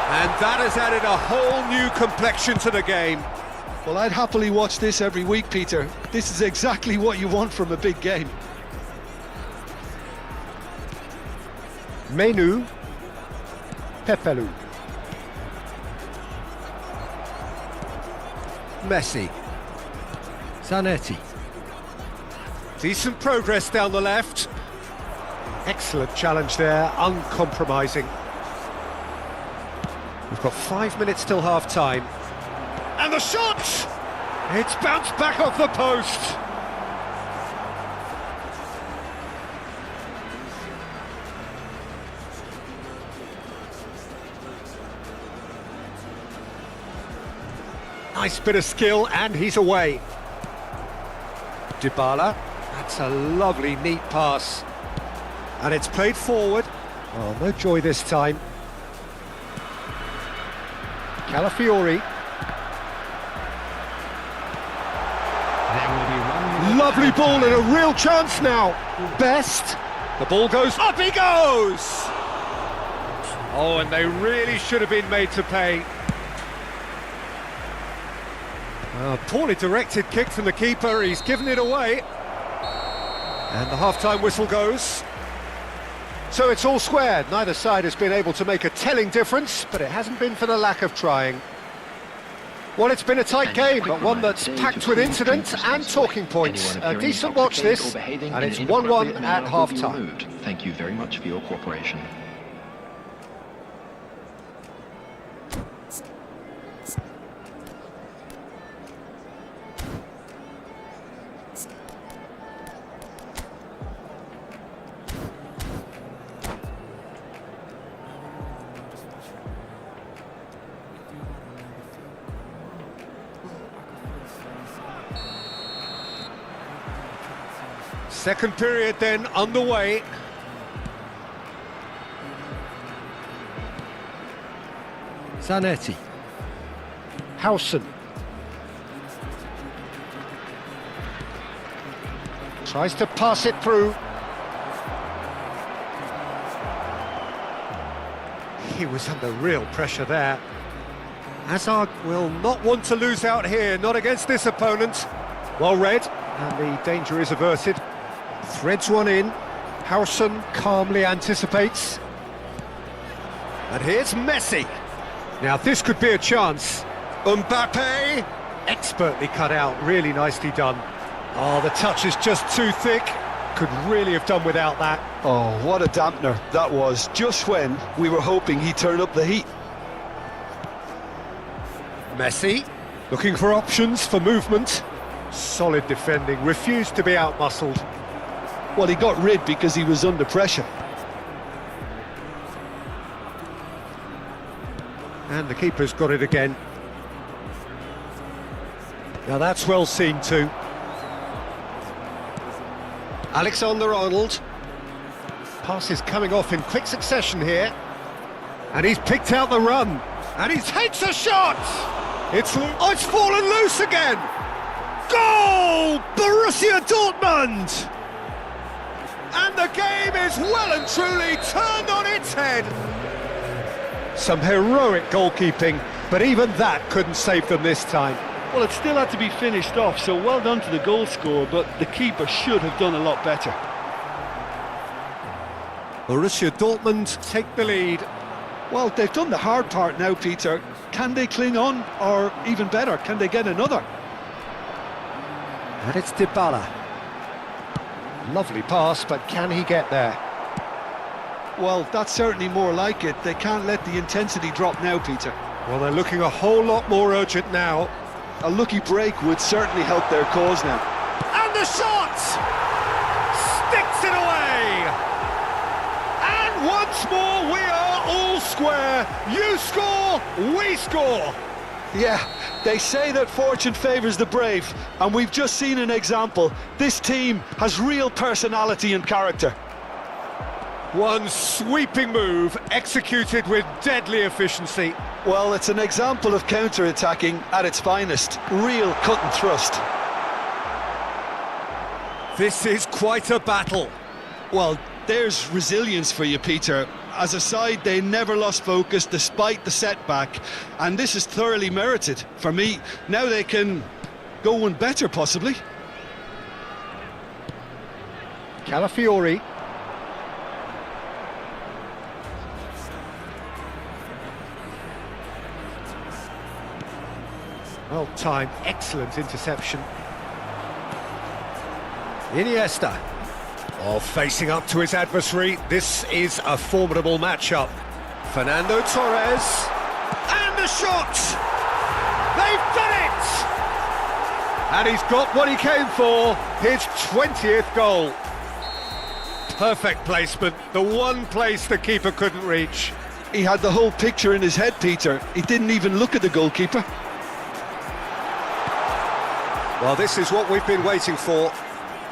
And that has added a whole new complexion to the game. Well, I'd happily watch this every week, Peter. This is exactly what you want from a big game. Menu. Pepelu. Messi. Zanetti. Decent progress down the left. Excellent challenge there, uncompromising. We've got 5 minutes till half-time. And the shot! It's bounced back off the post. Nice bit of skill, and he's away. Bola, that's a lovely, neat pass. And it's played forward. Oh, no joy this time. Calafiori. Lovely ball and a real chance now. Best. The ball goes up, he goes! Oh, and they really should have been made to pay. Poorly directed kick from the keeper, he's given it away. And the half-time whistle goes. So it's all squared. Neither side has been able to make a telling difference, but it hasn't been for the lack of trying. Well, it's been a tight game, but one that's packed with incident and talking points. A decent watch this, and it's 1-1 at half-time. Thank you very much for your cooperation. Second period then underway. Zanetti. Howson. Tries to pass it through. He was under real pressure there. Hazard will not want to lose out here, not against this opponent. Well read, and the danger is averted. Threads one in. Howson calmly anticipates. And here's Messi. Now this could be a chance. Mbappe, expertly cut out, really nicely done. Oh, the touch is just too thick. Could really have done without that. Oh, what a dampener that was, just when we were hoping he'd turn up the heat. Messi, looking for options for movement. Solid defending, refused to be outmuscled. Well, he got rid because he was under pressure. And the keeper's got it again. Now that's well seen too. Alexander-Arnold. Pass is coming off in quick succession here. And he's picked out the run. And he takes a shot! It's fallen loose again! Goal! Borussia Dortmund! And the game is well and truly turned on its head. Some heroic goalkeeping, but even that couldn't save them this time. Well, it still had to be finished off, so well done to the goal scorer, but the keeper should have done a lot better. Borussia Dortmund take the lead. Well, they've done the hard part now, Peter. Can they cling on, or even better, can they get another? And it's Bola. Lovely pass, but can he get there? Well, that's certainly more like it. They can't let the intensity drop now, Peter. Well, they're looking a whole lot more urgent now. A lucky break would certainly help their cause now. And the shot! Sticks it away! And once more we are all square. You score, we score. Yeah, they say that fortune favours the brave, and we've just seen an example. This team has real personality and character. One sweeping move, executed with deadly efficiency. Well, it's an example of counter-attacking at its finest. Real cut and thrust. This is quite a battle. Well, there's resilience for you, Peter. As a side, they never lost focus despite the setback, and this is thoroughly merited. For me, now they can go one better, possibly. Calafiori. Well timed, excellent interception. Iniesta. Oh, facing up to his adversary. This is a formidable matchup. Fernando Torres. And the shot! They've done it! And he's got what he came for, his 20th goal. Perfect placement, the one place the keeper couldn't reach. He had the whole picture in his head, Peter. He didn't even look at the goalkeeper. Well, this is what we've been waiting for.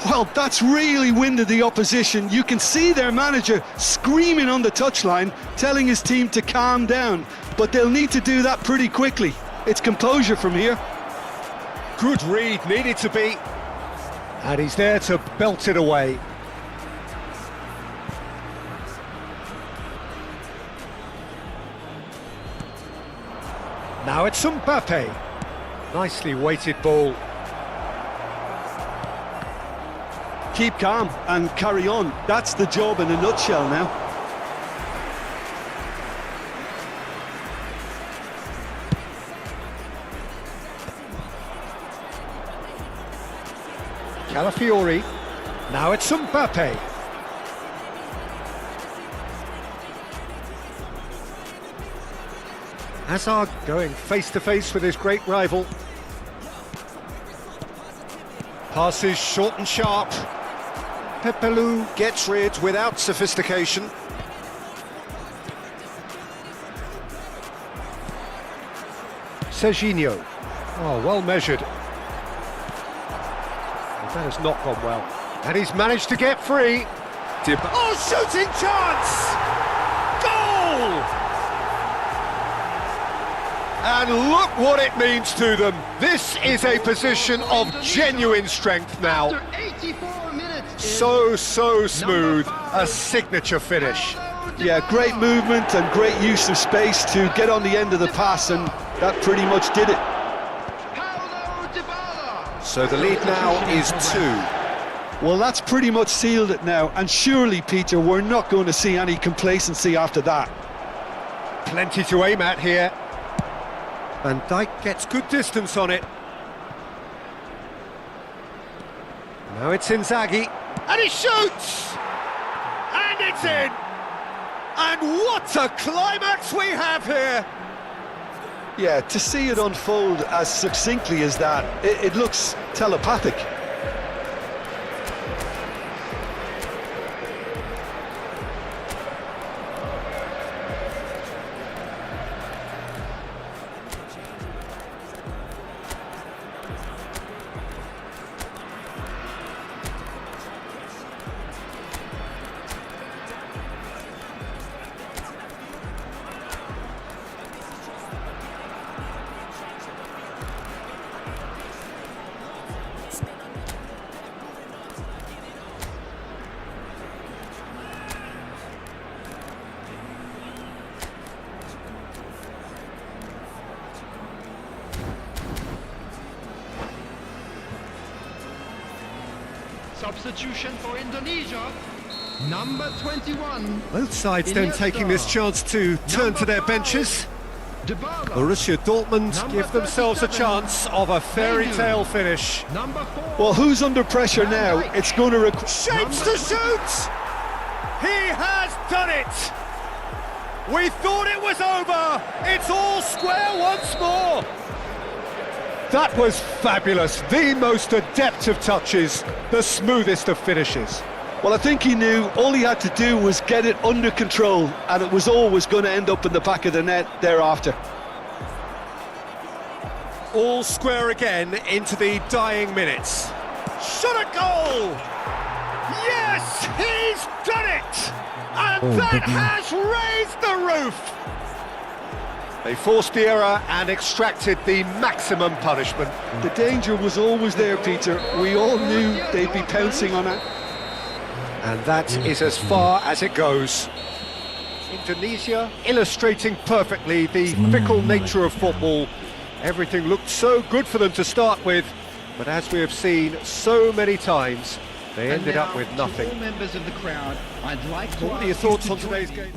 Well, that's really winded the opposition. You can see their manager screaming on the touchline, telling his team to calm down. But they'll need to do that pretty quickly. It's composure from here. Good read, needed to be. And he's there to belt it away. Now it's Mbappe. Nicely weighted ball. Keep calm and carry on. That's the job in a nutshell now. Calafiori. Now it's Mbappe. Hazard going face-to-face with his great rival. Passes short and sharp. Pepelu gets rid without sophistication. Serginho. Oh, well measured. That has not gone well. And he's managed to get free. Oh, shooting chance! Goal! And look what it means to them. This is a position of genuine strength now. After 84 minutes. So smooth, a signature finish. Yeah, great movement and great use of space to get on the end of the pass, and that pretty much did it. So the lead now is 2. Well, that's pretty much sealed it now, and surely, Peter, we're not going to see any complacency after that. Plenty to aim at here. Van Dijk gets good distance on it. Now it's Inzaghi, and he shoots! And it's in! And what a climax we have here! Yeah, to see it unfold as succinctly as that, it looks telepathic. Substitution for Indonesia, number 21. Both sides then taking this chance to turn to their benches. Borussia Dortmund give themselves a chance of a fairy tale finish. Well, who's under pressure now? It's going to require... Shapes to shoot! He has done it! We thought it was over! It's all square once more! That was fabulous, the most adept of touches, the smoothest of finishes. Well, I think he knew all he had to do was get it under control, and it was always going to end up in the back of the net thereafter. All square again into the dying minutes. Shot a goal! Yes, he's done it! And that has raised the roof! They forced the error and extracted the maximum punishment. The danger was always there, Peter. We all knew they'd be pouncing on it. And that is as far as it goes. Indonesia illustrating perfectly the fickle nature of football. Everything looked so good for them to start with, but as we have seen so many times, they ended up with nothing. All members of the crowd, I'd like to What are your thoughts on today's game?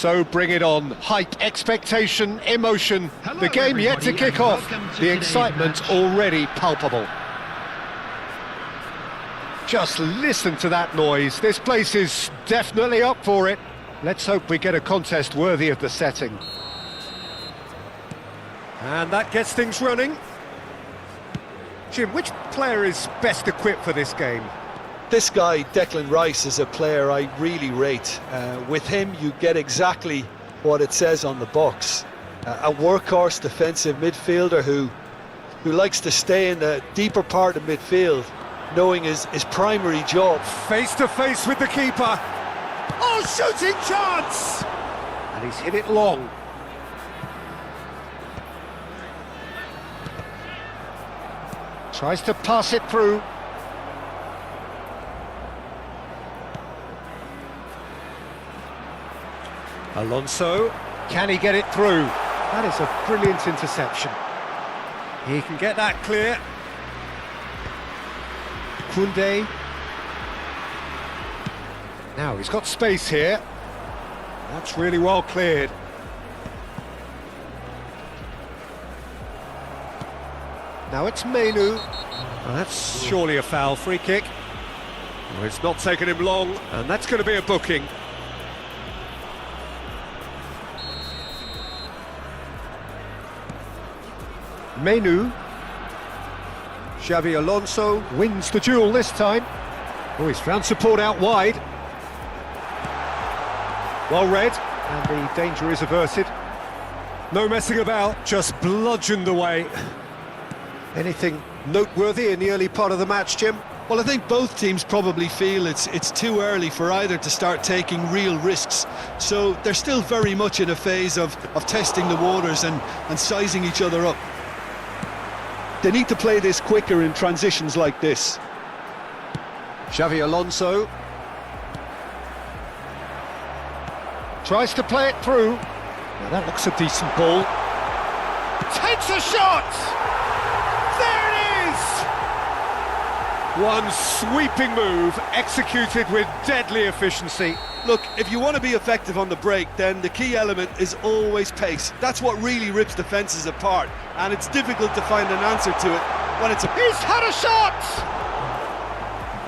So bring it on. Hype, expectation, emotion. Hello, The game yet to everybody, kick and off. welcome to The today's excitement match. already palpable. Just listen to that noise. This place is definitely up for it. Let's hope we get a contest worthy of the setting. And that gets things running. Jim, which player is best equipped for this game? This guy, Declan Rice, is a player I really rate. With him, you get exactly what it says on the box. A workhorse defensive midfielder who likes to stay in the deeper part of midfield, knowing his primary job. Face to face with the keeper. Oh, shooting chance! And he's hit it long. Tries to pass it through. Alonso, can he get it through? That is a brilliant interception. He can get that clear. Koundé. Now he's got space here. That's really well cleared. Now it's Menu. Well, that's surely a foul. Free kick. Well, it's not taken him long, and that's going to be a booking. Menu. Xavi Alonso wins the duel this time. Oh, he's found support out wide. Well read, and the danger is averted. No messing about, just bludgeoned away. Anything noteworthy in the early part of the match, Jim? Well, I think both teams probably feel it's too early for either to start taking real risks. So they're still very much in a phase of testing the waters and sizing each other up. They need to play this quicker in transitions like this. Xavi Alonso tries to play it through. Now that looks a decent ball. Takes a shot! There it is! One sweeping move executed with deadly efficiency. Look, if you want to be effective on the break, then the key element is always pace. That's what really rips defences apart, and it's difficult to find an answer to it when it's He's had a shot!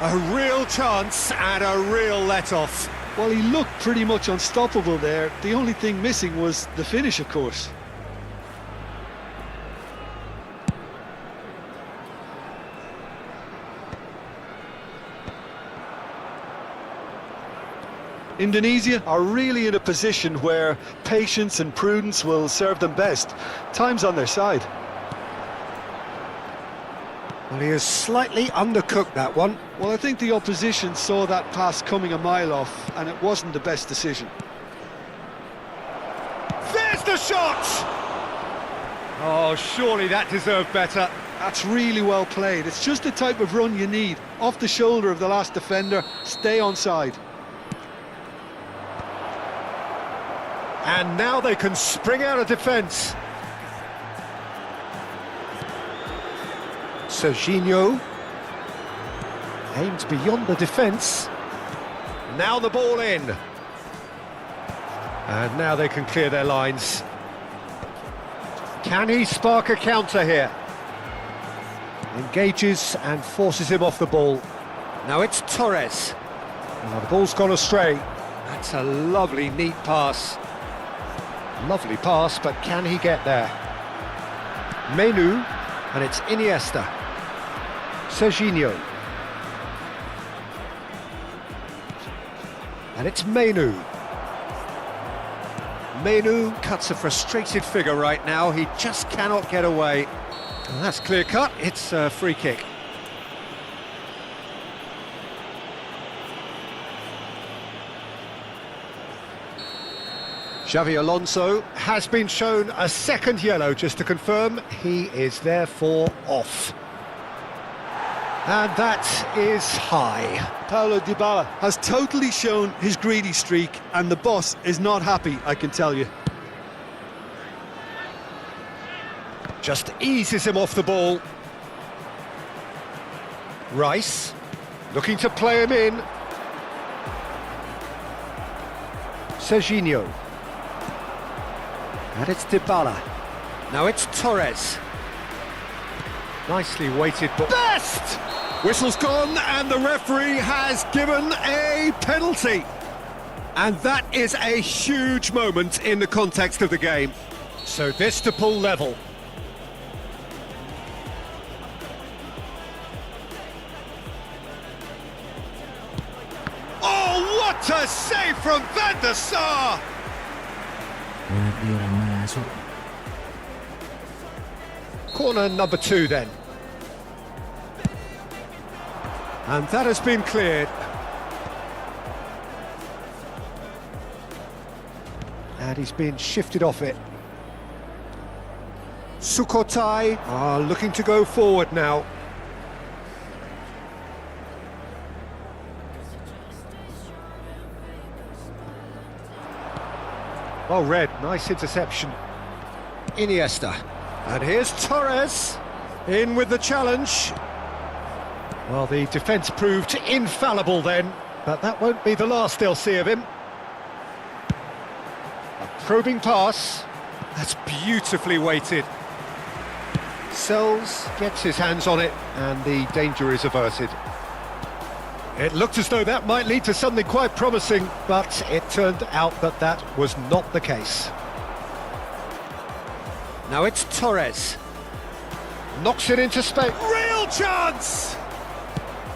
A real chance and a real let-off. Well, he looked pretty much unstoppable there. The only thing missing was the finish, of course. Indonesia are really in a position where patience and prudence will serve them best. Time's on their side. Well, he has slightly undercooked that one. Well, I think the opposition saw that pass coming a mile off, and it wasn't the best decision. There's the shot! Oh, surely that deserved better. That's really well played. It's just the type of run you need. Off the shoulder of the last defender, stay onside. And now they can spring out of defence. Serginho aims beyond the defence. Now the ball in. And now they can clear their lines. Can he spark a counter here? Engages and forces him off the ball. Now it's Torres. Now the ball's gone astray. That's a lovely, neat pass. Lovely pass, but can he get there? Menu, and it's Iniesta. Serginho. And it's Menu. Menu cuts a frustrated figure right now. He just cannot get away. And that's clear cut. It's a free kick. Xavi Alonso has been shown a second yellow, just to confirm. He is therefore off. And that is high. Paulo Dybala has totally shown his greedy streak, and the boss is not happy, I can tell you. Just eases him off the ball. Rice, looking to play him in. Serginho. And it's Bola. Now it's Torres. Nicely weighted, but best! Whistle's gone and the referee has given a penalty. And that is a huge moment in the context of the game. So this to pull level. Oh, what a save from Van der Sar! Dia orang masuk. Corner number 2 then. And that has been cleared. And he's been shifted off it. Sukhothai are looking to go forward now. Well read, nice interception. Iniesta. And here's Torres, in with the challenge. Well, the defence proved infallible then, but that won't be the last they'll see of him. A probing pass, that's beautifully weighted. Sells, gets his hands on it, and the danger is averted. It looked as though that might lead to something quite promising, but it turned out that that was not the case. Now it's Torres. Knocks it into space. Real chance!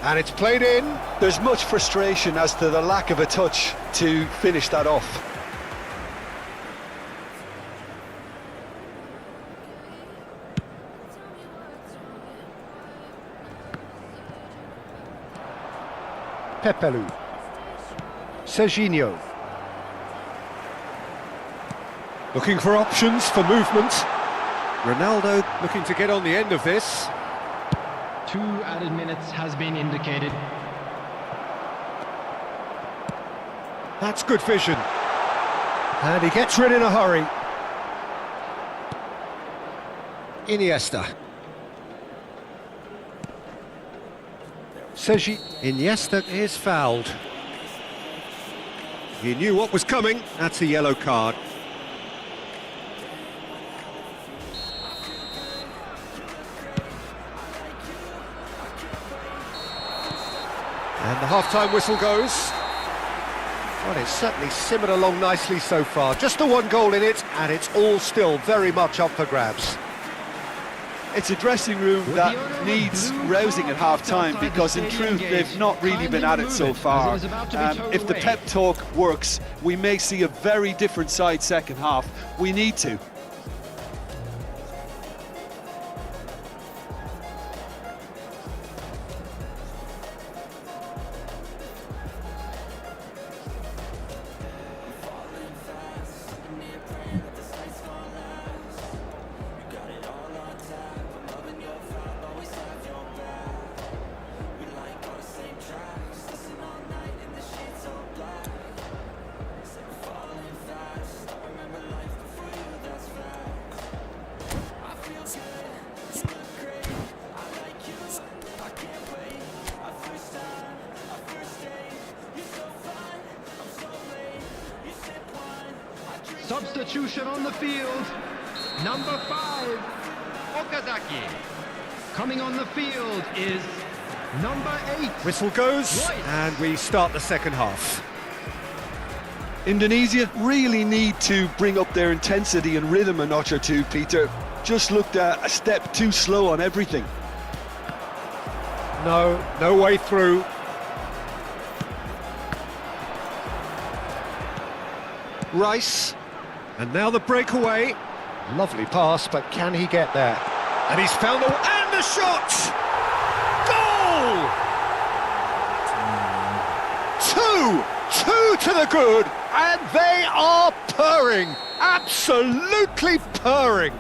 And it's played in. There's much frustration as to the lack of a touch to finish that off. Pepelu. Serginho. Looking for options for movement. Ronaldo looking to get on the end of this. 2 added minutes has been indicated. That's good vision. And he gets rid in a hurry. Iniesta. Iniesta is fouled. He knew what was coming. That's a yellow card. And the half-time whistle goes. Well, it's certainly simmered along nicely so far. Just the 1 goal in it, and it's all still very much up for grabs. It's a dressing room that needs rousing at half-time because in truth they've not really been at it so far. If the pep talk works, we may see a very different side second half. We need to. Substitution on the field. Number 5, Okazaki. Coming on the field is number 8. Whistle goes, and we start the second half. Indonesia really need to bring up their intensity and rhythm a notch or two, Peter. Just looked a step too slow on everything. No way through. Rice. And now the breakaway. Lovely pass, but can he get there? And he's found and the shot! Goal! 2 to the good, and they are purring. Absolutely purring.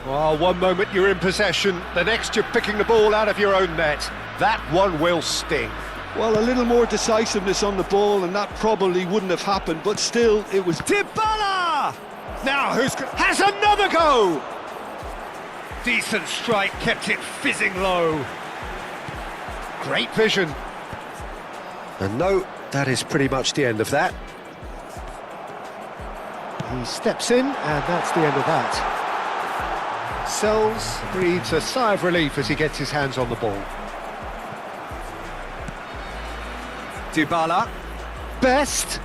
Well, one moment you're in possession, the next you're picking the ball out of your own net. That one will sting. Well, a little more decisiveness on the ball and that probably wouldn't have happened, but still, it was... Bola! Now has another go! Decent strike, kept it fizzing low. Great vision. And no, that is pretty much the end of that. He steps in, and that's the end of that. Sells breathes a sigh of relief as he gets his hands on the ball. Bola. Best.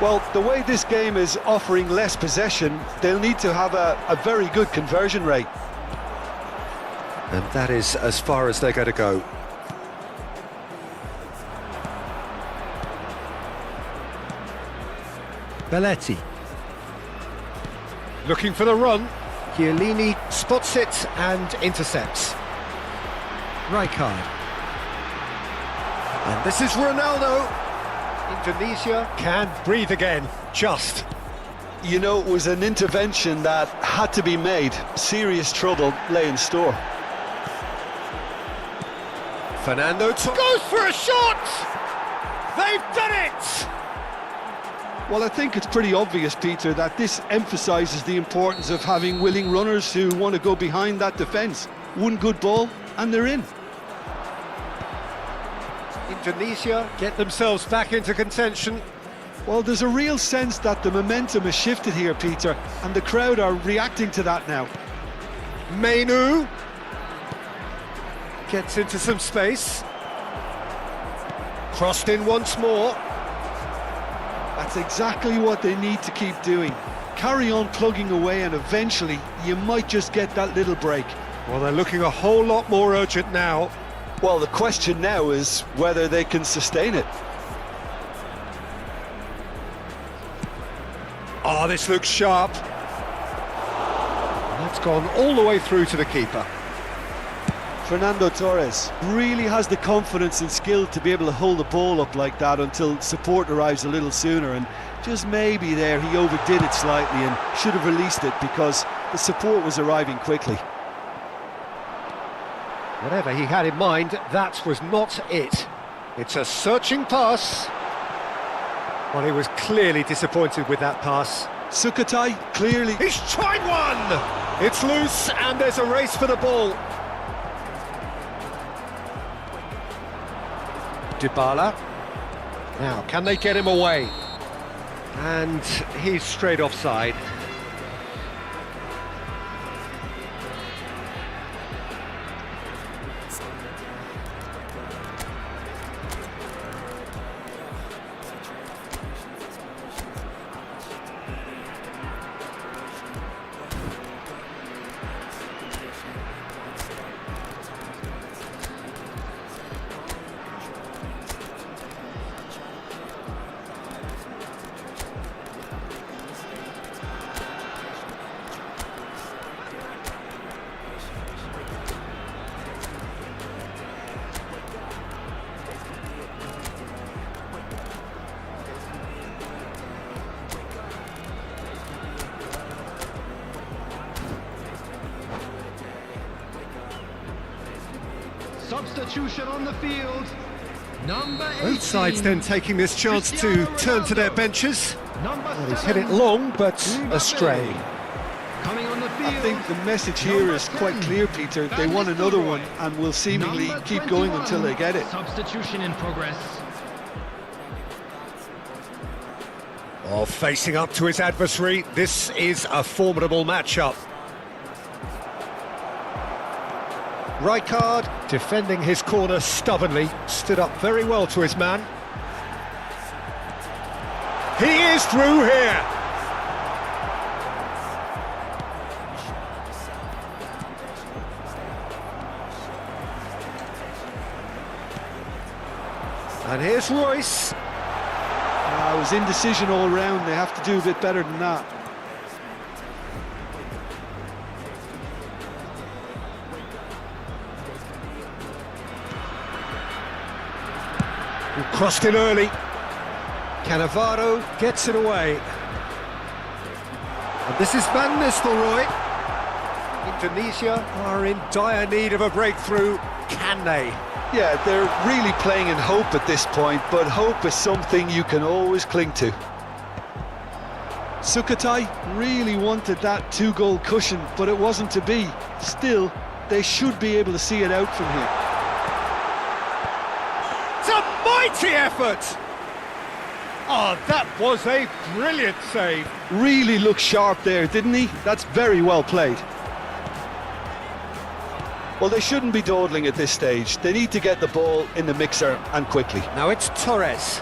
Well, the way this game is offering less possession, they'll need to have a very good conversion rate. And that is as far as they're going to go. Belletti. Looking for the run. Chiellini spots it and intercepts. Rijkaard. And this is Ronaldo. Indonesia can breathe again, just. You know, it was an intervention that had to be made. Serious trouble lay in store. Fernando goes for a shot! They've done it! Well, I think it's pretty obvious, Peter, that this emphasises the importance of having willing runners who want to go behind that defence. One good ball, and they're in. Indonesia get themselves back into contention. Well, there's a real sense that the momentum has shifted here, Peter, and the crowd are reacting to that now. Mainu gets into some space. Crossed in once more. That's exactly what they need to keep doing. Carry on plugging away, and eventually you might just get that little break. Well, they're looking a whole lot more urgent now. Well, the question now is whether they can sustain it. Oh, this looks sharp. That's gone all the way through to the keeper. Fernando Torres really has the confidence and skill to be able to hold the ball up like that until support arrives a little sooner, and just maybe there he overdid it slightly and should have released it because the support was arriving quickly. Whatever he had in mind, that was not it. It's a searching pass. Well, he was clearly disappointed with that pass. Sukhothai, clearly. He's tried one! It's loose, and there's a race for the ball. Bola. Now, can they get him away? And he's straight offside. Substitution on the field. Number 18. Both sides then taking this chance to turn to their benches. Well, he's hit it long, but astray. Coming on the field. I think the message here is quite clear, Peter. They want another one and will seemingly keep going until they get it. Substitution in progress. Oh, facing up to his adversary, this is a formidable matchup. Rijkaard, defending his corner stubbornly, stood up very well to his man. He is through here! And here's Royce. It was indecision all round. They have to do a bit better than that. Crossed in early. Cannavaro gets it away. And this is Van Nistelrooy. Indonesia are in dire need of a breakthrough. Can they? Yeah, they're really playing in hope at this point, but hope is something you can always cling to. Sukhothai really wanted that two-goal cushion, but it wasn't to be. Still, they should be able to see it out from here. It's a mighty effort! Oh, that was a brilliant save. Really looked sharp there, didn't he? That's very well played. Well, they shouldn't be dawdling at this stage. They need to get the ball in the mixer, and quickly. Now it's Torres.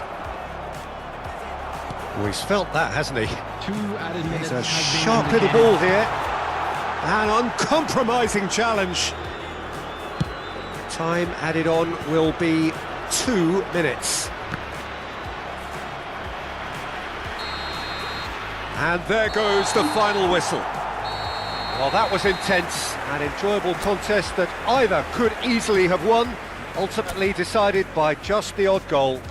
Oh, he's felt that, hasn't he? 2 added minutes. It's a have been sharp little indicated. ball here. An uncompromising challenge. Time added on will be 2 minutes. And there goes the final whistle. Well, that was intense, an enjoyable contest that either could easily have won, ultimately decided by just the odd goal.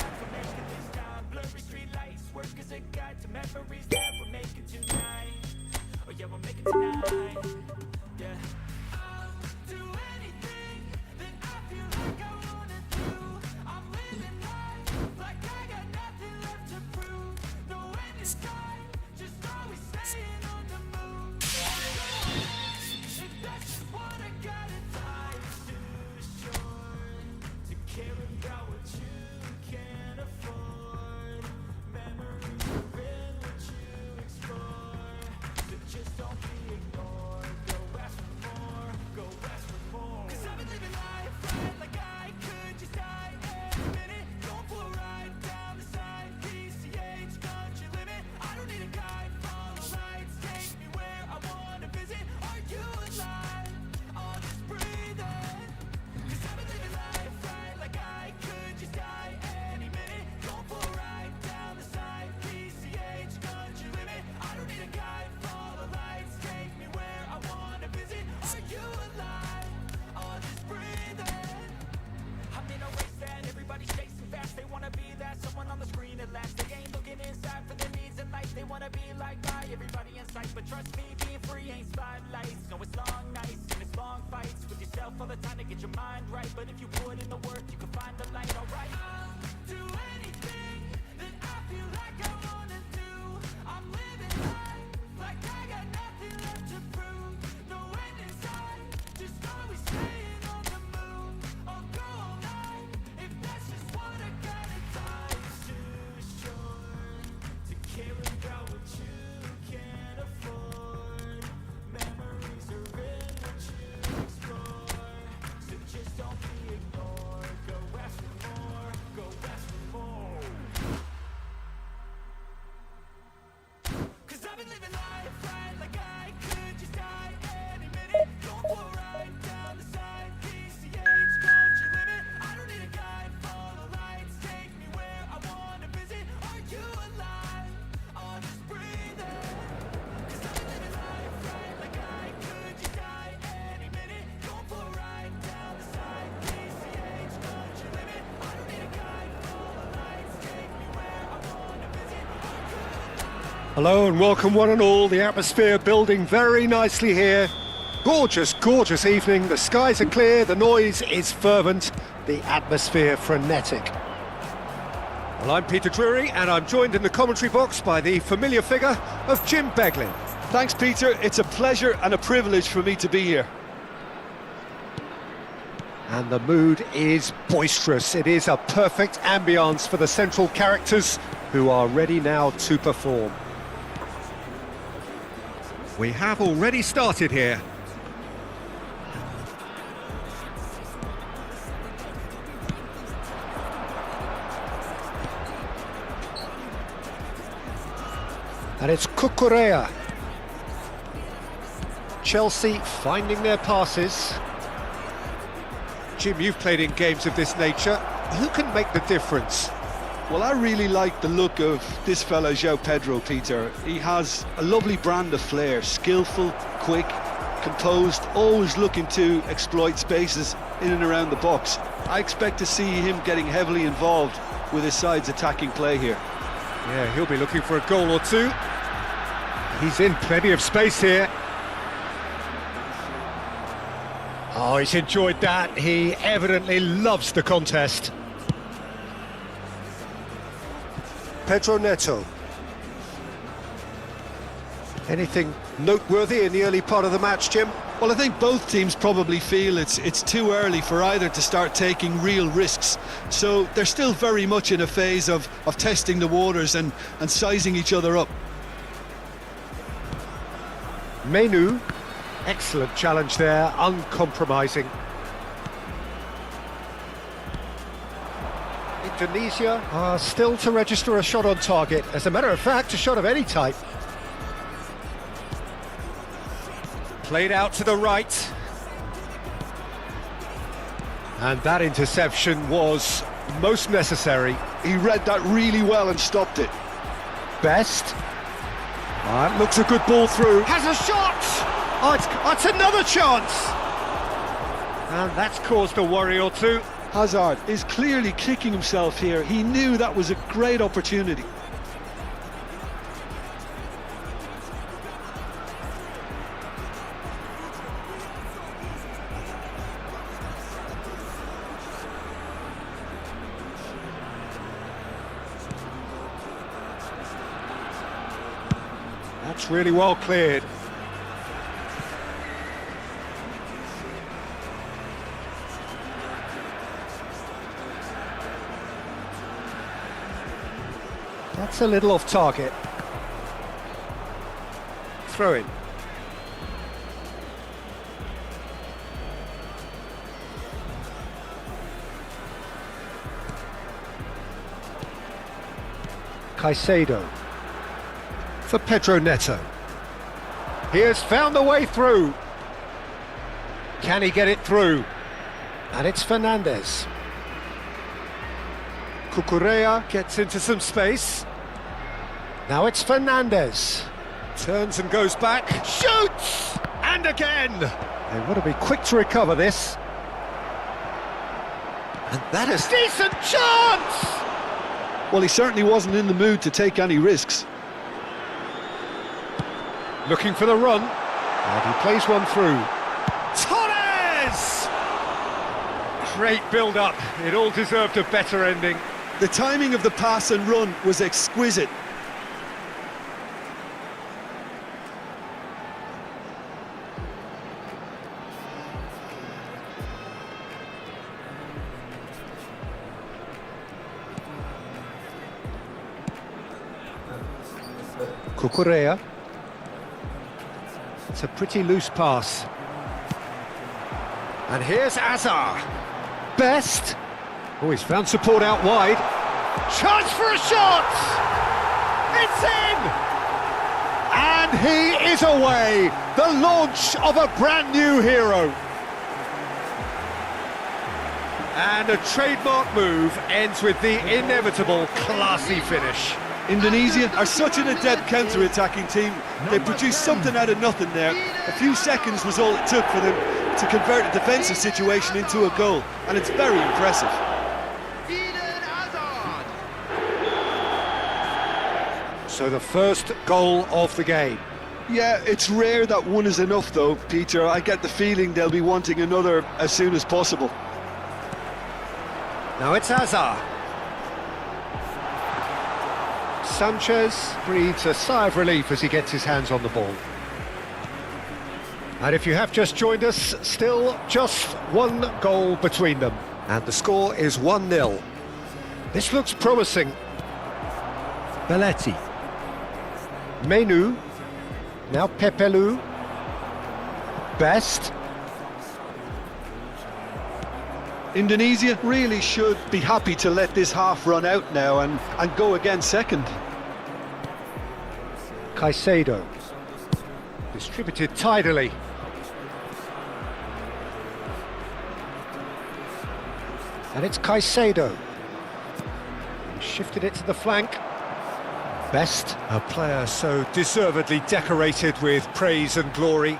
Hello and welcome one and all, the atmosphere building very nicely here. Gorgeous, gorgeous evening, the skies are clear, the noise is fervent, the atmosphere frenetic. Well, I'm Peter Drury and I'm joined in the commentary box by the familiar figure of Jim Beglin. Thanks, Peter. It's a pleasure and a privilege for me to be here. And the mood is boisterous. It is a perfect ambience for the central characters who are ready now to perform. We have already started here. And it's Cucurella. Chelsea finding their passes. Jim, you've played in games of this nature. Who can make the difference? Well, I really like the look of this fella, João Pedro, Peter. He has a lovely brand of flair, skillful, quick, composed, always looking to exploit spaces in and around the box. I expect to see him getting heavily involved with his side's attacking play here. Yeah, he'll be looking for a goal or two. He's in plenty of space here. Oh, he's enjoyed that. He evidently loves the contest. Pedro Neto. Anything noteworthy in the early part of the match, Jim? Well, I think both teams probably feel it's too early for either to start taking real risks. So they're still very much in a phase of testing the waters and sizing each other up. Menu, excellent challenge there, uncompromising. Indonesia are still to register a shot on target. As a matter of fact, a shot of any type. Played out to the right. And that interception was most necessary. He read that really well and stopped it. Best. Looks a good ball through. Has a shot! Oh, it's another chance! And that's caused a worry or two. Hazard is clearly kicking himself here. He knew that was a great opportunity. That's really well cleared. That's a little off target. Throw in. Caicedo. For Pedro Neto. He has found the way through. Can he get it through? And it's Fernandes. Cucurella gets into some space. Now it's Fernandes. Turns and goes back. Shoots! And again! They want to be quick to recover this. And that is a decent chance! Well, he certainly wasn't in the mood to take any risks. Looking for the run. And he plays one through. Torres! Great build-up. It all deserved a better ending. The timing of the pass and run was exquisite. Cucurella. It's a pretty loose pass. And here's Azar. Best. Oh, he's found support out wide. Chance for a shot! It's in! And he is away! The launch of a brand new hero. And a trademark move ends with the inevitable classy finish. Indonesia are such an adept counter-attacking team. They produced something out of nothing there. A few seconds was all it took for them to convert a defensive situation into a goal, and it's very impressive. So the first goal of the game. Yeah, it's rare that one is enough though, Peter. I get the feeling they'll be wanting another as soon as possible. Now it's Azar. Sanchez breathes a sigh of relief as he gets his hands on the ball. And if you have just joined us, still just one goal between them. And the score is 1-0. This looks promising. Belletti. Menu. Now Pepelu. Best. Indonesia really should be happy to let this half run out now and go again second. Caicedo. Distributed tidily. And it's Caicedo. He shifted it to the flank. Best, a player so deservedly decorated with praise and glory.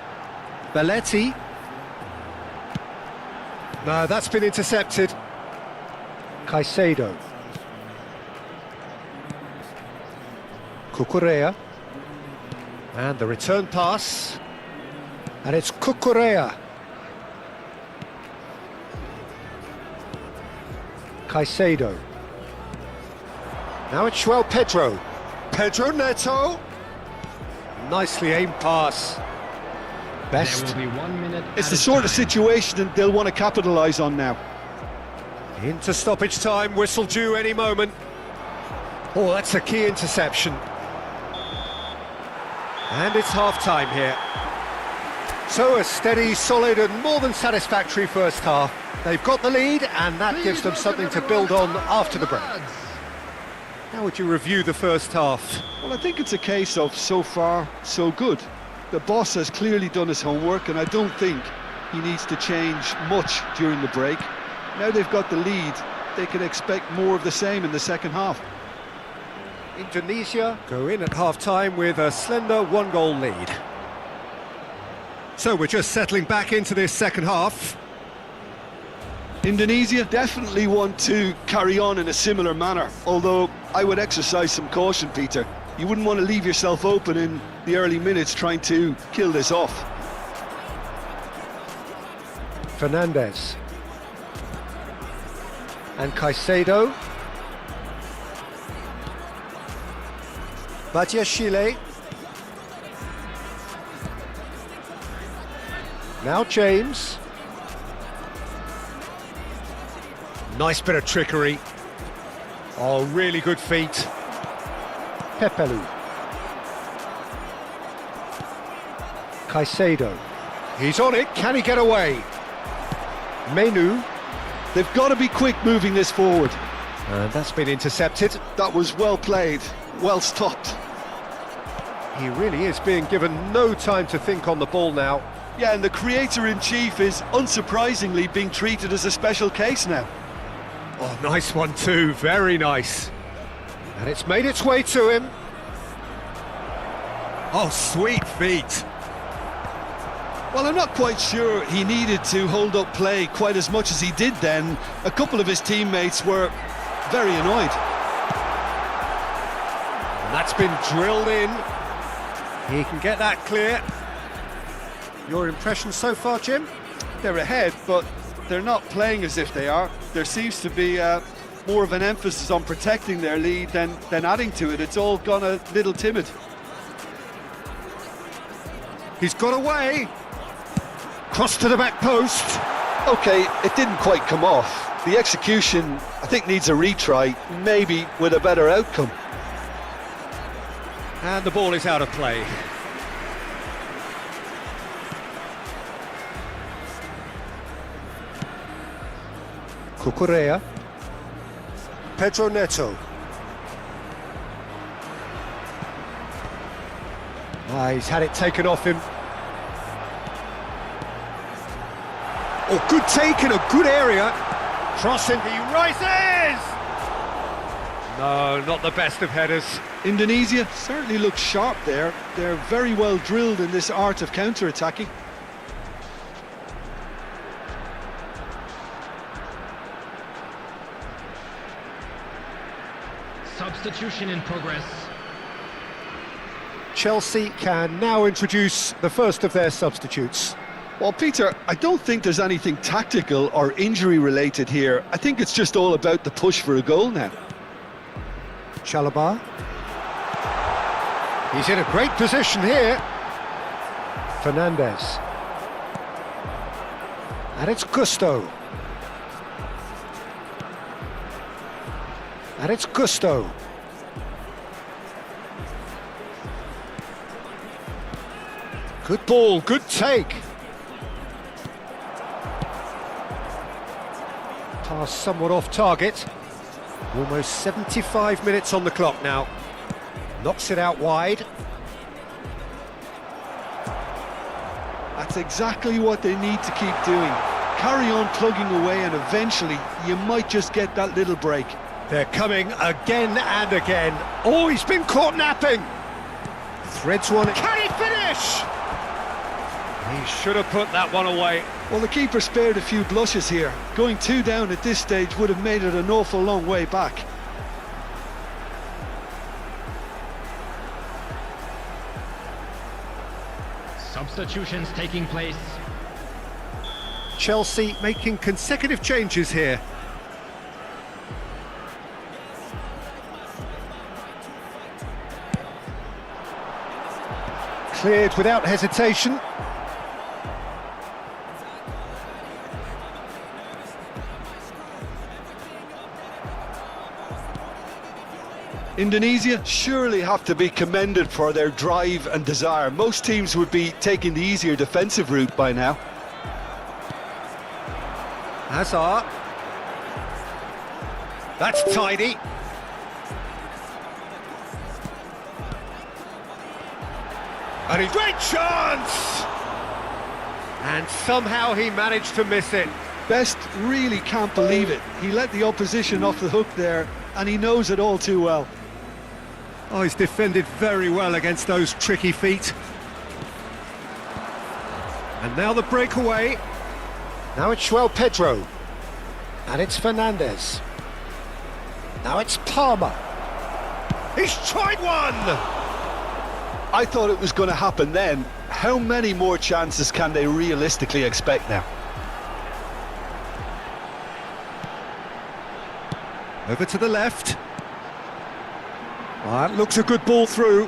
Belletti. No, that's been intercepted. Caicedo. Cucurella. And the return pass. And it's Cucurella. Caicedo. Now it's Pedro. Pedro Neto. Nicely aimed pass. Best. There will be 1 minute. It's the sort of situation that they'll want to capitalise on now. Into stoppage time, whistle due any moment. Oh, that's a key interception. And it's half-time here. So a steady, solid and more than satisfactory first half. They've got the lead and that gives them something to build on after the break. How would you review the first half? Well, I think it's a case of so far, so good. The boss has clearly done his homework and I don't think he needs to change much during the break. Now they've got the lead, they can expect more of the same in the second half. Indonesia go in at half-time with a slender one-goal lead. So we're just settling back into this second half. Indonesia definitely want to carry on in a similar manner, although I would exercise some caution, Peter. You wouldn't want to leave yourself open in the early minutes trying to kill this off. Fernandez. And Caicedo. Badiashile. Now James. Nice bit of trickery. Oh, really good feet. Pepelu. Caicedo. He's on it, can he get away? Menu. They've got to be quick moving this forward. And that's been intercepted. That was well played, well stopped. He really is being given no time to think on the ball now. Yeah, and the creator-in-chief is unsurprisingly being treated as a special case now. Oh, nice one too, very nice. And it's made its way to him. Oh, sweet feet. Well, I'm not quite sure he needed to hold up play quite as much as he did then. A couple of his teammates were very annoyed. And that's been drilled in. He can get that clear. Your impression so far, Jim? They're ahead, but they're not playing as if they are. There seems to be more of an emphasis on protecting their lead than adding to it. It's all gone a little timid. He's got away. Cross to the back post. Okay, it didn't quite come off. The execution, I think, needs a retry, maybe with a better outcome. And the ball is out of play. Cucurella. Pedro Neto. He's had it taken off him. Oh, good take in a good area. Crossing, he rises! No, not the best of headers. Indonesia certainly looks sharp there. They're very well drilled in this art of counter-attacking. Substitution in progress. Chelsea can now introduce the first of their substitutes. Well, Peter, I don't think there's anything tactical or injury-related here. I think it's just all about the push for a goal now. Chalobah. He's in a great position here. Fernandez. And it's Gusto. And it's Gusto. Good ball, good take. Pass somewhat off target. Almost 75 minutes on the clock now. Knocks it out wide. That's exactly what they need to keep doing. Carry on plugging away and eventually you might just get that little break. They're coming again and again. Oh, he's been caught napping. Threads one. Can he finish? He should have put that one away. Well, the keeper spared a few blushes here. Going 2 down at this stage would have made it an awful long way back. Substitutions taking place. Chelsea making consecutive changes here. Cleared without hesitation. Indonesia surely have to be commended for their drive and desire. Most teams would be taking the easier defensive route by now. Hazard. That's tidy. And a great chance! And somehow he managed to miss it. Best really can't believe it. He let the opposition off the hook there, and he knows it all too well. Oh, he's defended very well against those tricky feet. And now the breakaway. Now it's João Pedro. And it's Fernandes. Now it's Palmer. He's tried one! I thought it was going to happen then. How many more chances can they realistically expect now? Over to the left. That looks a good ball through.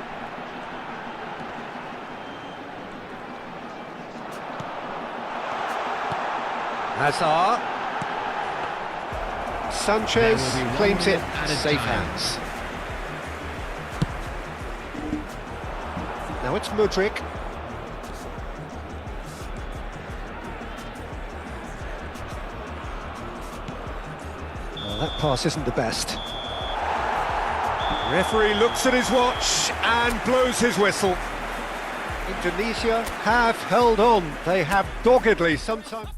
Hazard. Sanchez claims it. Safe hands. Now it's Mudryk. Well, that pass isn't the best. Referee looks at his watch and blows his whistle. Indonesia have held on. They have doggedly sometimes.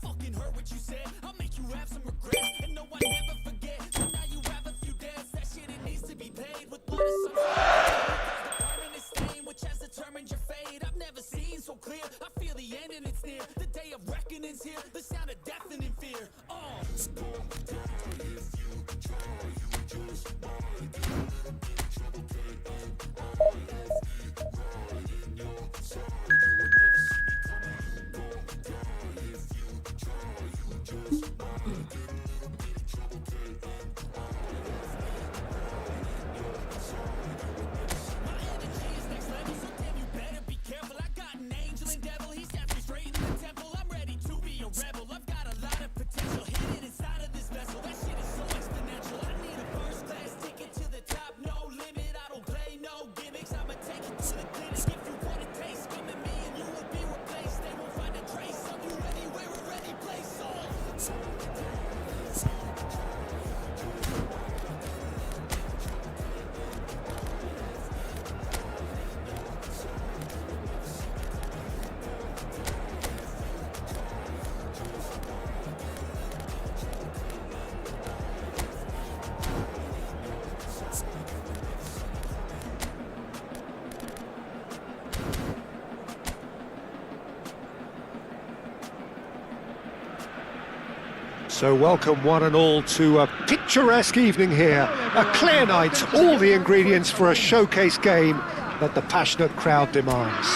So welcome one and all to a picturesque evening here. A clear night, all the ingredients for a showcase game that the passionate crowd demands.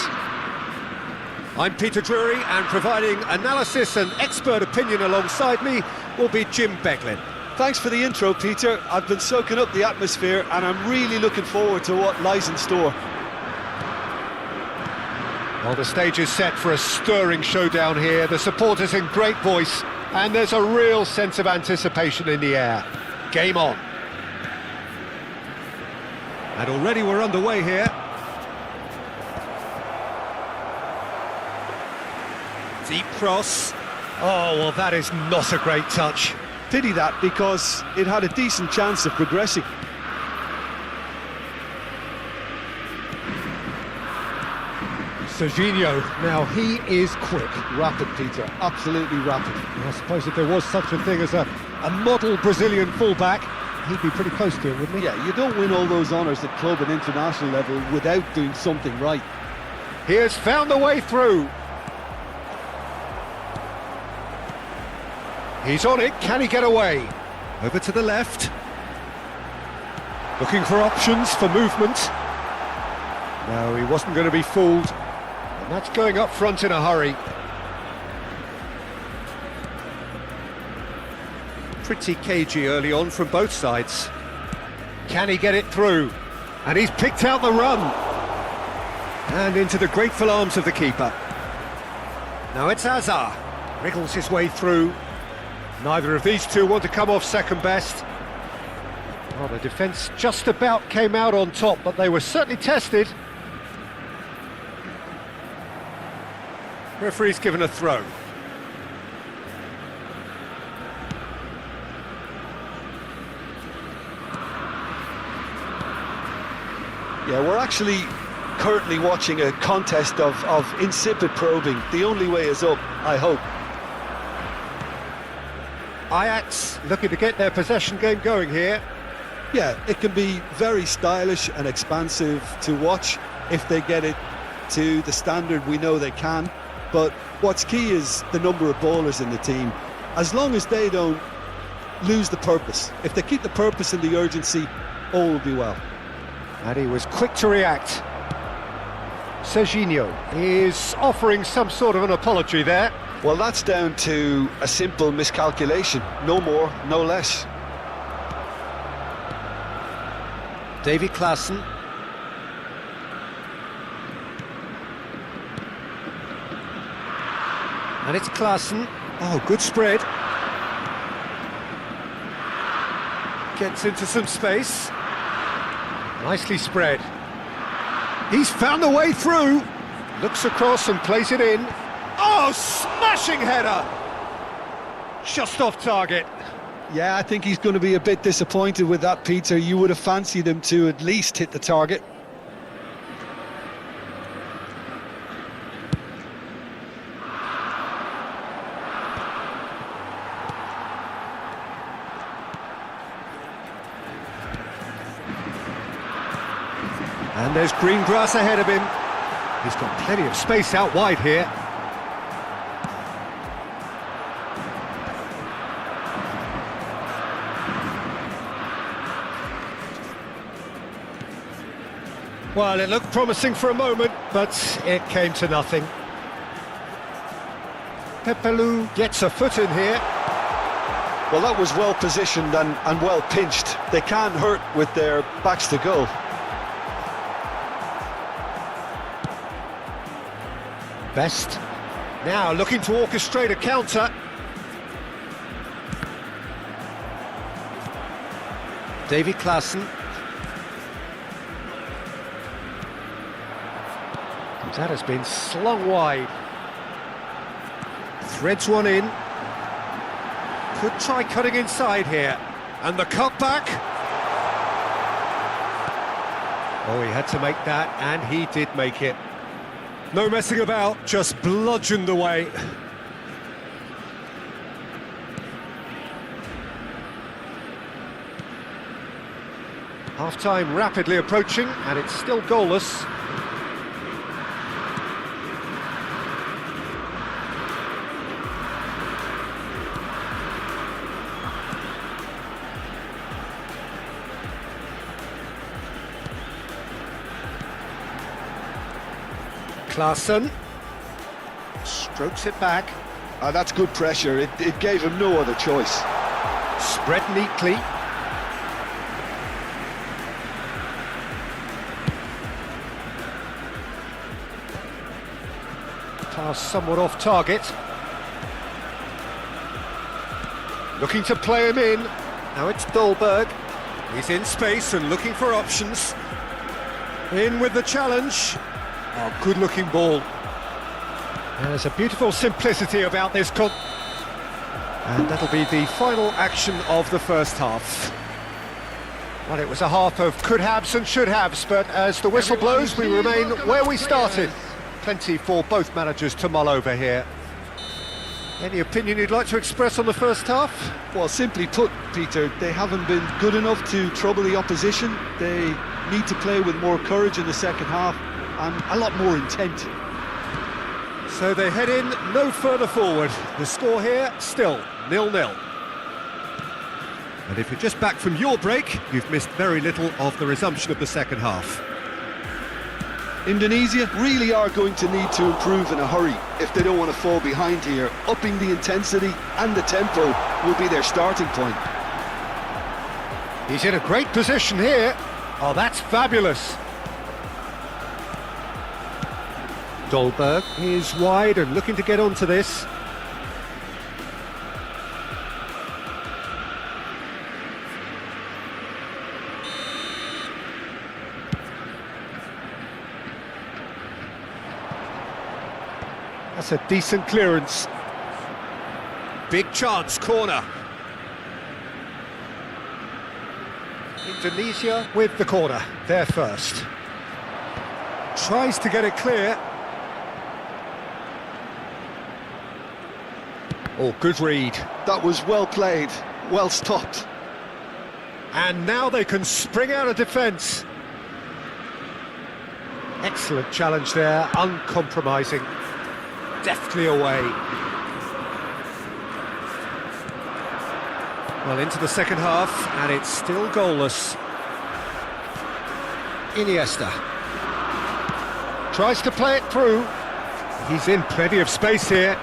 I'm Peter Drury, and providing analysis and expert opinion alongside me will be Jim Beglin. Thanks for the intro, Peter. I've been soaking up the atmosphere and I'm really looking forward to what lies in store. Well, the stage is set for a stirring showdown here. The supporters in great voice, and there's a real sense of anticipation in the air. Game on. And already we're underway here. Deep cross. Oh, well, that is not a great touch. Pity that, because it had a decent chance of progressing. Serginho, now he is quick. Rapid, Peter, absolutely rapid. I suppose if there was such a thing as a model Brazilian fullback, he'd be pretty close to it, wouldn't he? Yeah, you don't win all those honours at club and international level without doing something right. He has found a way through. He's on it, can he get away? Over to the left. Looking for options for movement. No, he wasn't going to be fooled. And that's going up front in a hurry. Pretty cagey early on from both sides. Can he get it through? And he's picked out the run. And into the grateful arms of the keeper. Now it's Azar. Wriggles his way through. Neither of these two want to come off second best. Well, the defence just about came out on top, but they were certainly tested. Referee's given a throw. Yeah, we're actually currently watching a contest of insipid probing. The only way is up, I hope. Ajax looking to get their possession game going here. Yeah, it can be very stylish and expansive to watch if they get it to the standard we know they can. But what's key is the number of ballers in the team. As long as they don't lose the purpose, if they keep the purpose and the urgency, all will be well. And he was quick to react. Serginho is offering some sort of an apology there. Well, that's down to a simple miscalculation. No more, no less. Davy Klaassen. And it's Klaassen. Oh, good spread. Gets into some space. Nicely spread. He's found a way through. Looks across and plays it in. Oh, smashing header! Just off target. Yeah, I think he's going to be a bit disappointed with that, Peter. You would have fancied him to at least hit the target. And there's green grass ahead of him. He's got plenty of space out wide here. Well, it looked promising for a moment, but it came to nothing. Pepelu gets a foot in here. Well, that was well positioned and well pinched. They can't hurt with their backs to goal. Best. Now looking to orchestrate a counter. Davy Klaassen. That has been slung wide. Threads one in. Could try cutting inside here. And the cutback. Oh, he had to make that, and he did make it. No messing about, just bludgeoned away. Half-time rapidly approaching, and it's still goalless. Klaassen strokes it back. That's good pressure. It gave him no other choice. Spread neatly. Pass somewhat off target. Looking to play him in. Now it's Dolberg. He's in space and looking for options. In with the challenge. Oh, good-looking ball. There's a beautiful simplicity about this and that'll be the final action of the first half. Well, it was a half of could-haves and should-haves, but as the whistle blows, we remain where we started. Plenty for both managers to mull over here. Any opinion you'd like to express on the first half? Well, simply put, Peter, they haven't been good enough to trouble the opposition. They need to play with more courage in the second half and a lot more intent. So they head in no further forward. The score here, still 0-0. And if you're just back from your break, you've missed very little of the resumption of the second half. Indonesia really are going to need to improve in a hurry if they don't want to fall behind here. Upping the intensity and the tempo will be their starting point. He's in a great position here. Oh, that's fabulous. Dolberg is wide and looking to get onto this. That's a decent clearance. Big chance, corner. Indonesia with the corner, there first. Tries to get it clear. Oh, good read. That was well played, well stopped. And now they can spring out of defence. Excellent challenge there, uncompromising. Deftly away. Well, into the second half, and it's still goalless. Iniesta tries to play it through. He's in plenty of space here.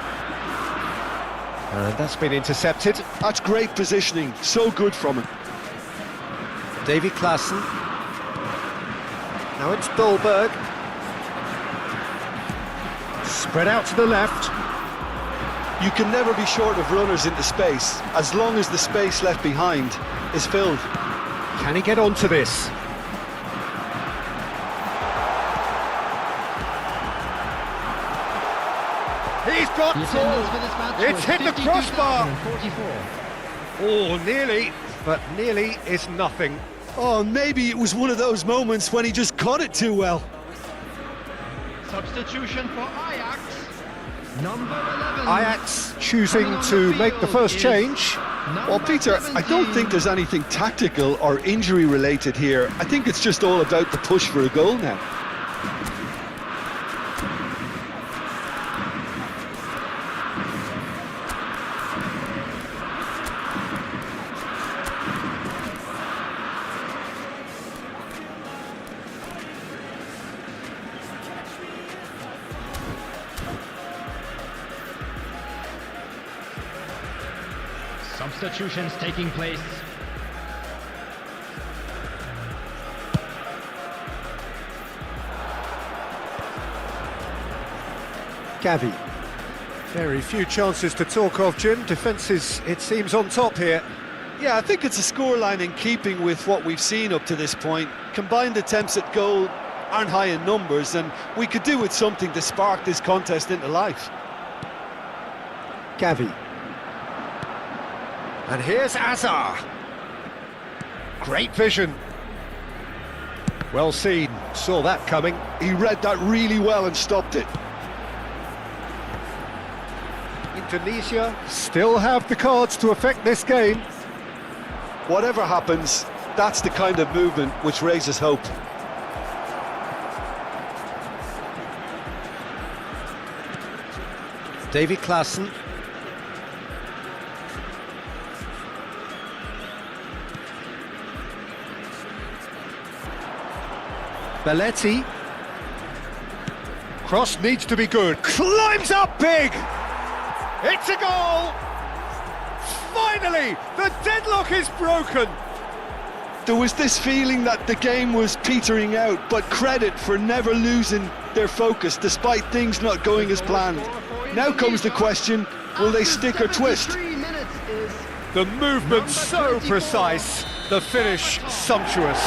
And that's been intercepted. That's great positioning, so good from him. Davy Klaassen. Now it's Dolberg. Spread out to the left. You can never be short of runners into space, as long as the space left behind is filled. Can he get onto this? He's got it's hit the crossbar. Oh, nearly, but nearly is nothing. Oh, maybe it was one of those moments when he just caught it too well. Substitution for Ajax. Number 11. Ajax choosing to make the first change. Well, Peter, I don't think there's anything tactical or injury related here. I think it's just all about the push for a goal now. Substitutions taking place. Gavi. Very few chances to talk of, Jim. Defence is, it seems, on top here. Yeah, I think it's a scoreline in keeping with what we've seen up to this point. Combined attempts at goal aren't high in numbers, and we could do with something to spark this contest into life. Gavi. And here's Azar. Great vision. Well seen, saw that coming. He read that really well and stopped it. Indonesia still have the cards to affect this game. Whatever happens, that's the kind of movement which raises hope. Davy Klaassen. Belletti. Cross needs to be good. Climbs up big! It's a goal! Finally, the deadlock is broken! There was this feeling that the game was petering out, but credit for never losing their focus despite things not going as planned. Now comes the question, will they stick or twist? The movement so precise, the finish sumptuous.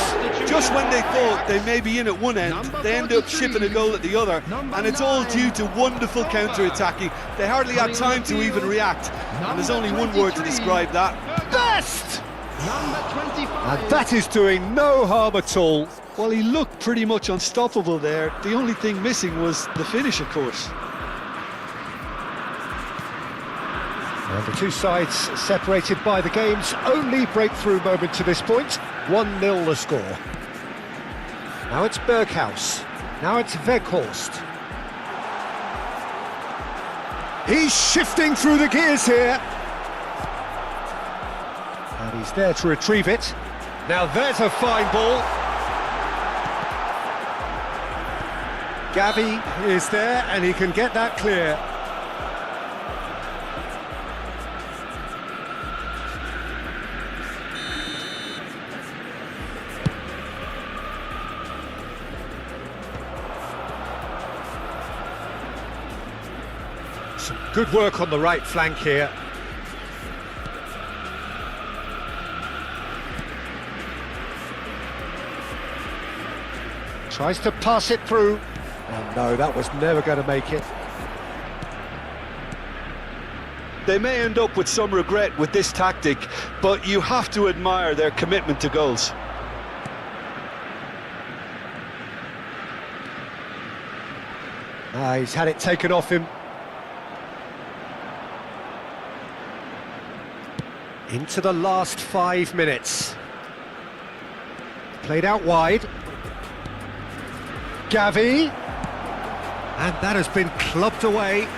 Just when they thought they may be in at one end, they end up shipping a goal at the other, and it's all due to wonderful counter-attacking. They hardly had time to even react, and there's only one word to describe that. Best! And that is doing no harm at all. Well, he looked pretty much unstoppable there. The only thing missing was the finish, of course. And the two sides separated by the game's only breakthrough moment to this point. 1-0 the score. Now it's Berghaus. Now it's Weghorst. He's shifting through the gears here. And he's there to retrieve it. Now there's a fine ball. Gavi is there and he can get that clear. Some good work on the right flank here. Tries to pass it through. Oh no, that was never going to make it. They may end up with some regret with this tactic, but you have to admire their commitment to goals. He's had it taken off him. Into the last 5 minutes. Played out wide. Gavi. And that has been clubbed away.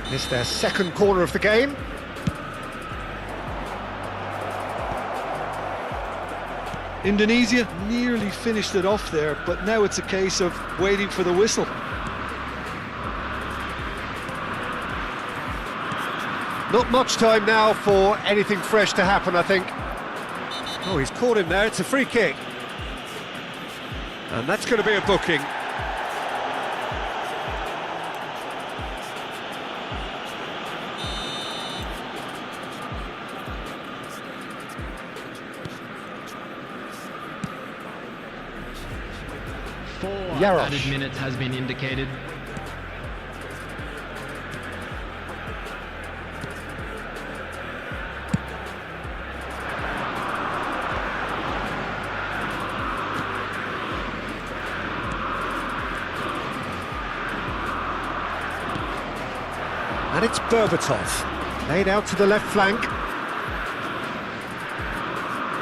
It's their second corner of the game. Indonesia nearly finished it off there, but now it's a case of waiting for the whistle. Not much time now for anything fresh to happen, I think. Oh, he's caught him there. It's a free kick. And that's going to be a booking. Four added minutes has been indicated. And it's Berbatov, laid out to the left flank.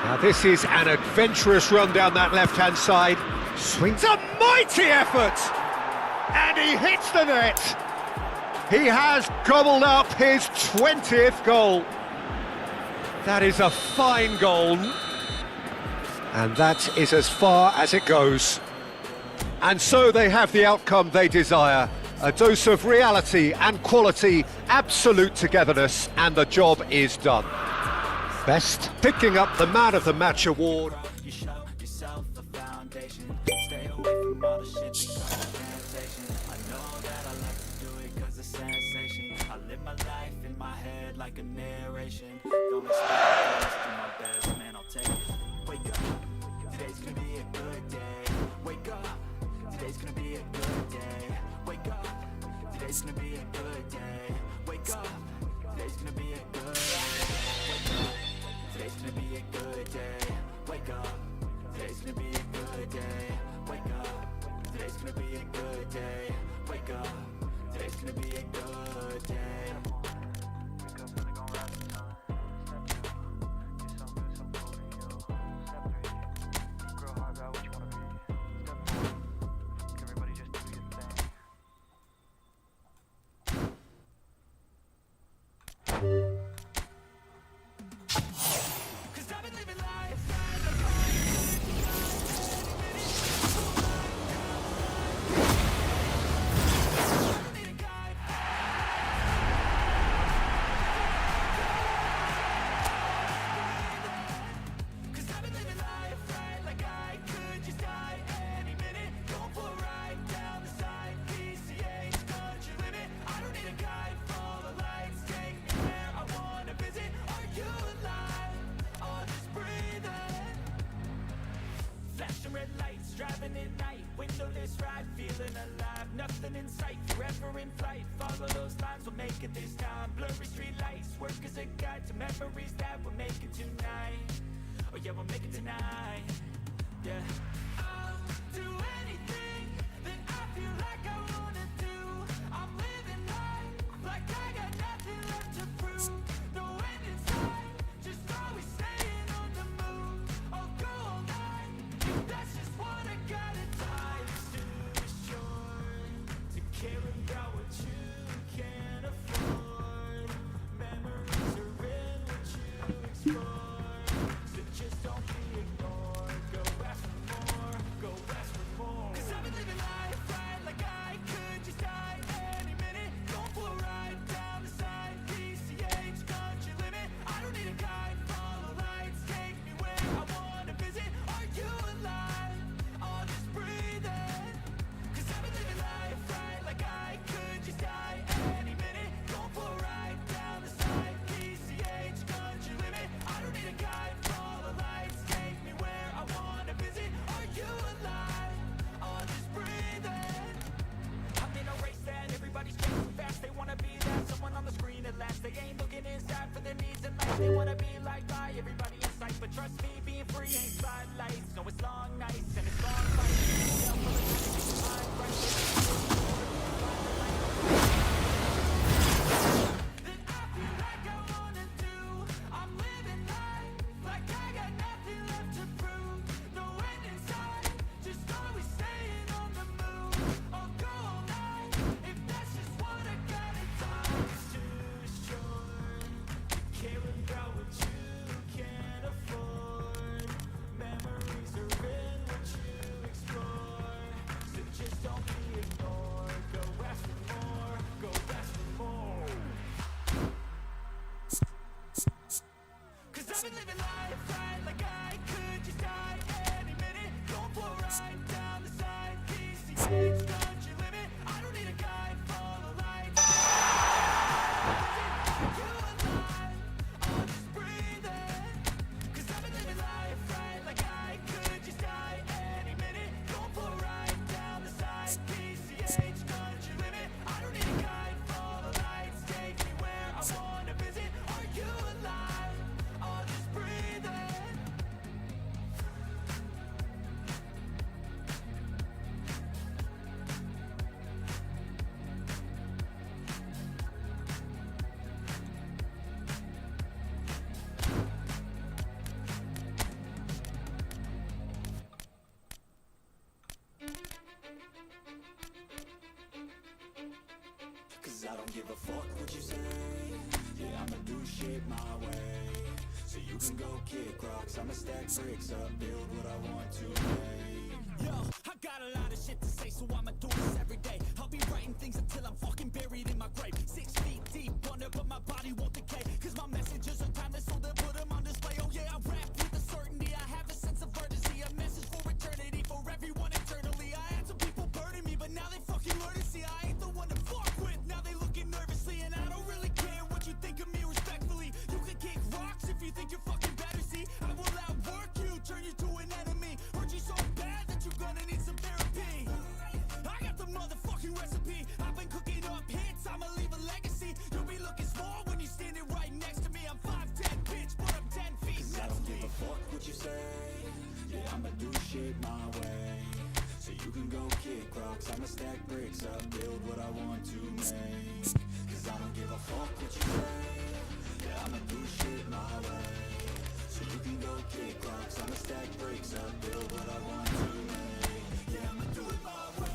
Now this is an adventurous run down that left-hand side. Swings a mighty effort! And he hits the net! He has gobbled up his 20th goal. That is a fine goal. And that is as far as it goes. And so they have the outcome they desire. A dose of reality and quality, absolute togetherness, and the job is done. Best picking up the Man of the Match award. You show yourself a foundation. Stay away from all the shit that's on temptation. I know that I like to do it cause it's sensation. I live my life in my head like a narration. Don't expect to do my best, man, I'll take it. Wake up, today's gonna be a good day. Wake up, today's gonna be a good day. Wake up, today's gonna be a good day. Wake up, today's gonna be a good day. Wake up, today's gonna be a good day. Wake up, today's gonna be a good day. Wake up, today's gonna be a good day. Wake up, today's gonna be a good day. Wake up, really gonna rise the sun. Step 2, get some good, some food in you. Step 3, grow hard about what you wanna be. Step 4, everybody just do your thing. Driving at night, windowless ride, feeling alive. Nothing in sight, forever in flight. Follow those lines, we'll make it this time. Blurry street lights, work as a guide to memories that we're making tonight. Oh yeah, we'll make it tonight. Yeah. I'll do anything that I feel like I wanna do. I'm living life like I got nothing left to prove. No end in sight, just always staying on the move. I'll go all night, if that's just what I gotta do. Life's too short to care about what you can't afford. Memories are in what you explore. So just don't be ignored. Go ask for more, go ask for more. 'Cause Cause I don't give a fuck what you say. Yeah, I'ma do shit my way. So you can go kick rocks, I'ma stack bricks up, build what I want to make. Yo, I got a lot of shit to say, so I'ma do this every day. I'll be writing things until I'm fucking buried in my grave. 6 feet deep under, but my body won't decay. Cause my messages are timeless, so they'll put them on display. Oh yeah, I rap with a certainty, I have a sense of urgency. A message for eternity, for everyone eternally. I had some people burning me, but now they fucking learn to see I ain't the one to fuck with. Now they looking nervously, and I don't really care what you think of me respectfully. You can kick rocks if you think you're fucking better, see. I will outwork you, turn you to an enemy. Hurt you so bad that you're gonna need some therapy. I got the motherfucking recipe. I've been cooking up hits, I'ma leave a legacy. You'll be looking small when you're standing right next to me. I'm 5'10", bitch, but I'm 10 feet next to me. I don't give a fuck what you say. Yeah, I'ma do shit my way. So you can go kick rocks, I'ma stack bricks up, build what I want to make. Cause I don't give a fuck what you say. Yeah, I'ma do shit my way. So you can go kick rocks, I'ma stack bricks up, build what I want to make. Yeah, I'ma do it my way.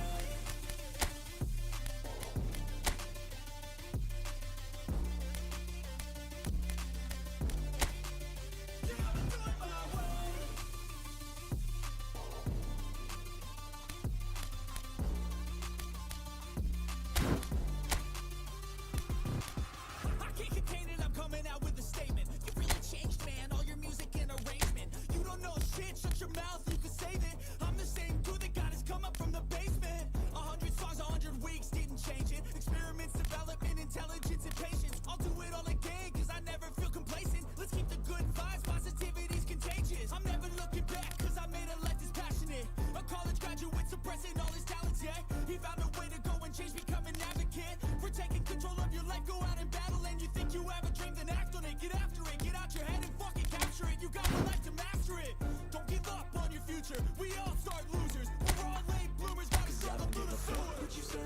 Shut your mouth, you can save it. I'm the same dude that got his come up from the basement. 100 songs, 100 weeks, didn't change it. Experiments, development, intelligence, and patience. I'll do it all again, cause I never feel complacent. Let's keep the good vibes, positivity's contagious. I'm never looking back, cause I made a life that's passionate. A college graduate suppressing all his talents, yeah. He found a way to go and change, become an advocate. For taking control of your life, go out and battle. And you think you have a dream, then act on it. Get after it, get out your head and fucking capture it. You got one life to master it. Don't give up on your future. We all start losers. We're all late bloomers. Gotta struggle through the sewer. What you say?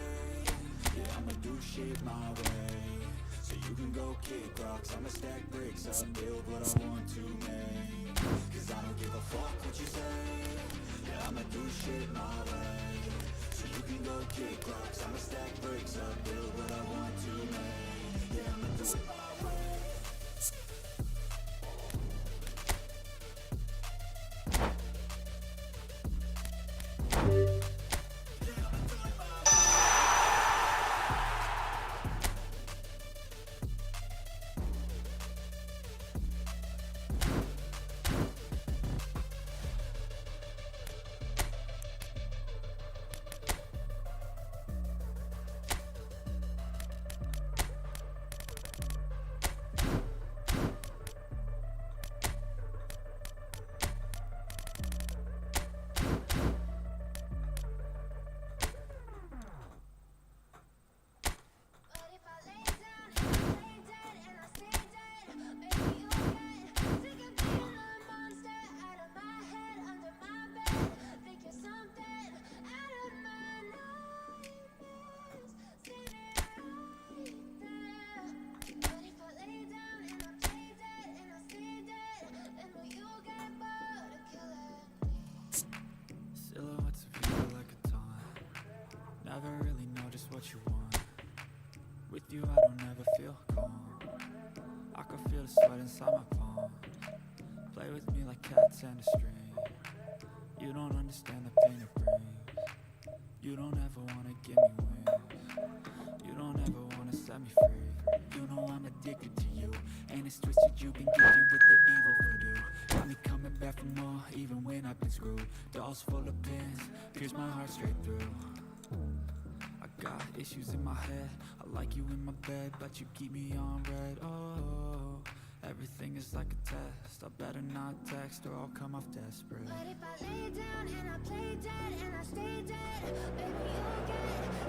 Yeah, I'ma do shit my way. So you can go kick rocks, I'ma stack bricks up, build what I want to make. Cause I don't give a fuck what you say. Yeah, I'ma do shit my way. So you can go kick rocks, I'ma stack bricks up, build what I want to make. Yeah, I'ma do it my way. What you want. With you I don't ever feel calm. I can feel the sweat inside my palms. Play with me like cats and a string. You don't understand the pain it brings. You don't ever wanna give me wings. You don't ever wanna set me free. You know I'm addicted to you, and it's twisted. You've been gifted with the evil voodoo. Got me coming back for more, even when I've been screwed. Dolls full of pins, pierce my heart straight through. Got issues in my head, I like you in my bed, but you keep me on red. Oh, everything is like a test. I better not text or I'll come off desperate. But if I lay down and I play dead and I stay dead, baby you'll get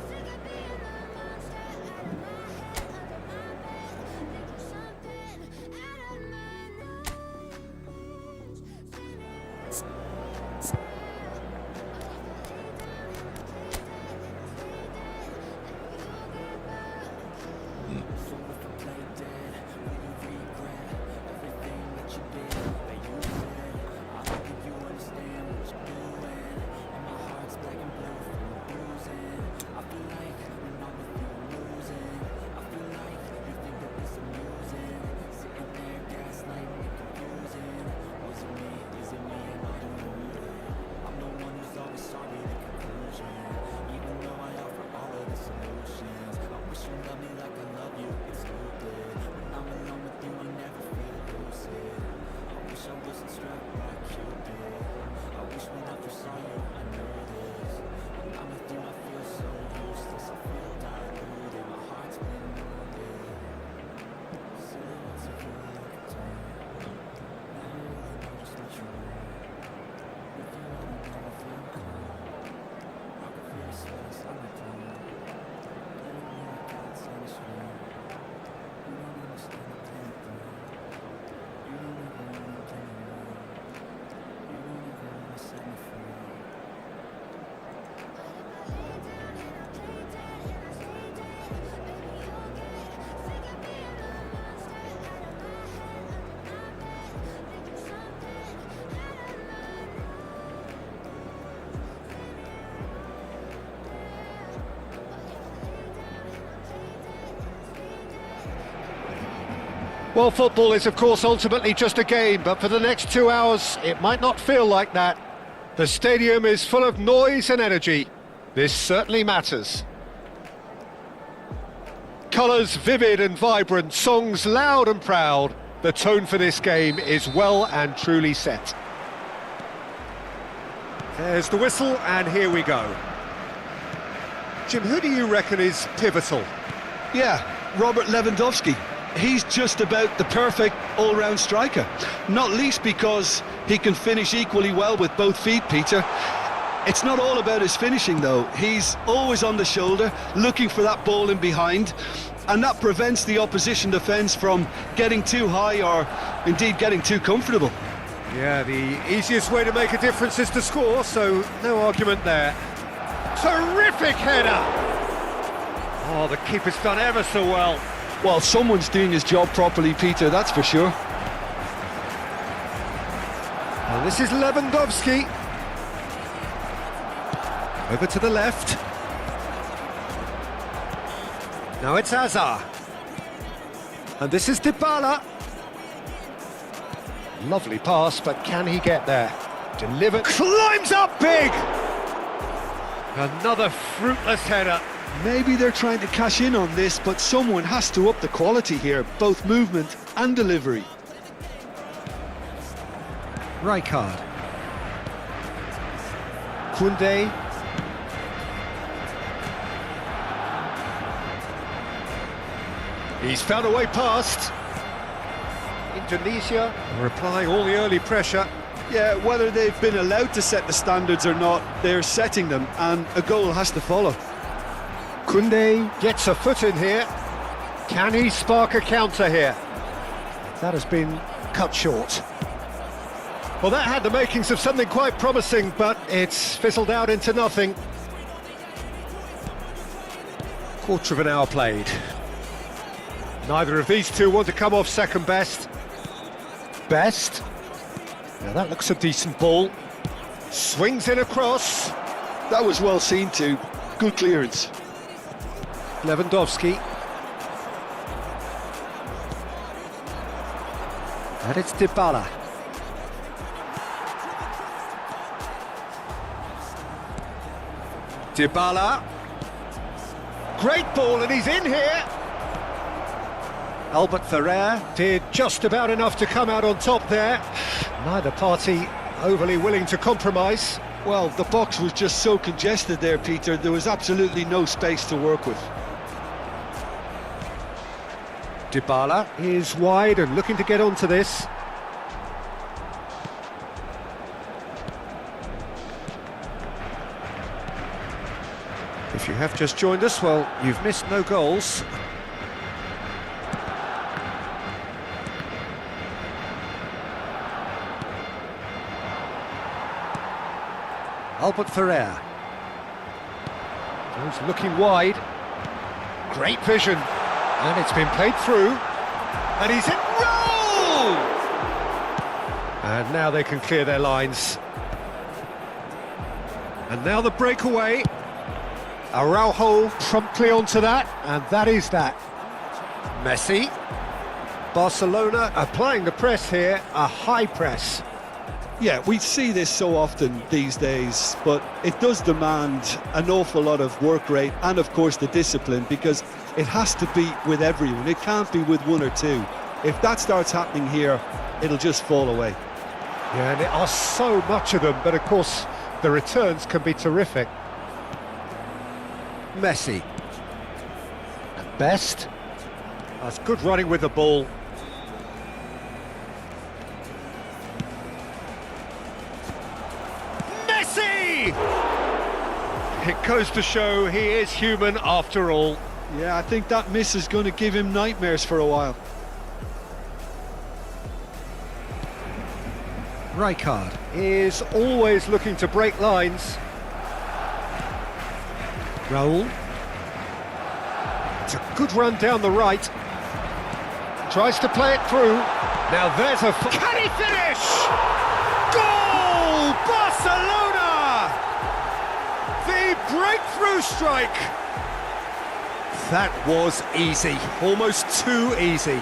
sick of being the monster out of my head, under my bed. Think you're something out of my nightmares. See me right now. Understand what you're doing, and my heart's black and blue from abusing. you love me like I love you, it's stupid. When I'm alone with you, I never feel lucid. I wish I wasn't struck by Cupid. I wish when I first saw you, I knew this. When I'm with you, I feel so useless. I feel diluted, my heart's been wounded. Silhouettes of you like a turn. Never really know just what you want. With you, I don't ever feel calm. I can feel the sweat inside my tongue. Letting me like God's on a string. You don't understand the pain of pain. You don't ever want to tell me wrong. You don't ever want to set me free. Well, football is, of course, ultimately just a game, but for the next 2 hours, it might not feel like that. The stadium is full of noise and energy. This certainly matters. Colours vivid and vibrant, songs loud and proud. The tone for this game is well and truly set. There's the whistle, and here we go. Jim, who do you reckon is pivotal? Yeah, Robert Lewandowski. He's just about the perfect all-round striker, not least because he can finish equally well with both feet, Peter. It's not all about his finishing, though. He's always on the shoulder, looking for that ball in behind, and that prevents the opposition defence from getting too high or indeed getting too comfortable. Yeah, the easiest way to make a difference is to score, so no argument there. Terrific header! Oh, the keeper's done ever so well. Well, someone's doing his job properly, Peter, that's for sure. Well, this is Lewandowski. Over to the left. Now it's Hazard. And this is Bola. Lovely pass, but can he get there? Delivered. Climbs up big! Another fruitless header. Maybe they're trying to cash in on this, but someone has to up the quality here, both movement and delivery. Rijkaard. Koundé. He's found a way past. Indonesia are applying all the early pressure. Yeah, whether they've been allowed to set the standards or not, they're setting them, and a goal has to follow. Koundé gets a foot in here. Can he spark a counter here? That has been cut short. Well, that had the makings of something quite promising, but it's fizzled out into nothing. Quarter of an hour played. Neither of these two want to come off second best. Best. Now that looks a decent ball. Swings in across. That was well seen too. Good clearance. Lewandowski. And it's Bola. Bola. Great ball, and he's in here. Albert Ferrer did just about enough to come out on top there. Neither party overly willing to compromise. Well, the box was just so congested there, Peter. There was absolutely no space to work with. Bola is wide and looking to get onto this. If you have just joined us, well, you've missed no goals. Albert Ferrer. He's looking wide. Great vision. And it's been played through. And he's in goal! And now they can clear their lines. And now the breakaway. Araujo promptly onto that, and that is that. Messi. Barcelona applying the press here, a high press. Yeah, we see this so often these days, but it does demand an awful lot of work rate and, of course, the discipline, because it has to be with everyone. It can't be with one or two. If that starts happening here, it'll just fall away. Yeah, and there are so much of them, but of course the returns can be terrific. Messi. At best. That's good running with the ball. Messi! It goes to show he is human after all. Yeah, I think that miss is going to give him nightmares for a while. Rijkaard is always looking to break lines. Raul. It's a good run down the right. Tries to play it through. Now there's a... Can he finish? Goal! Barcelona! The breakthrough strike! That was easy. Almost too easy.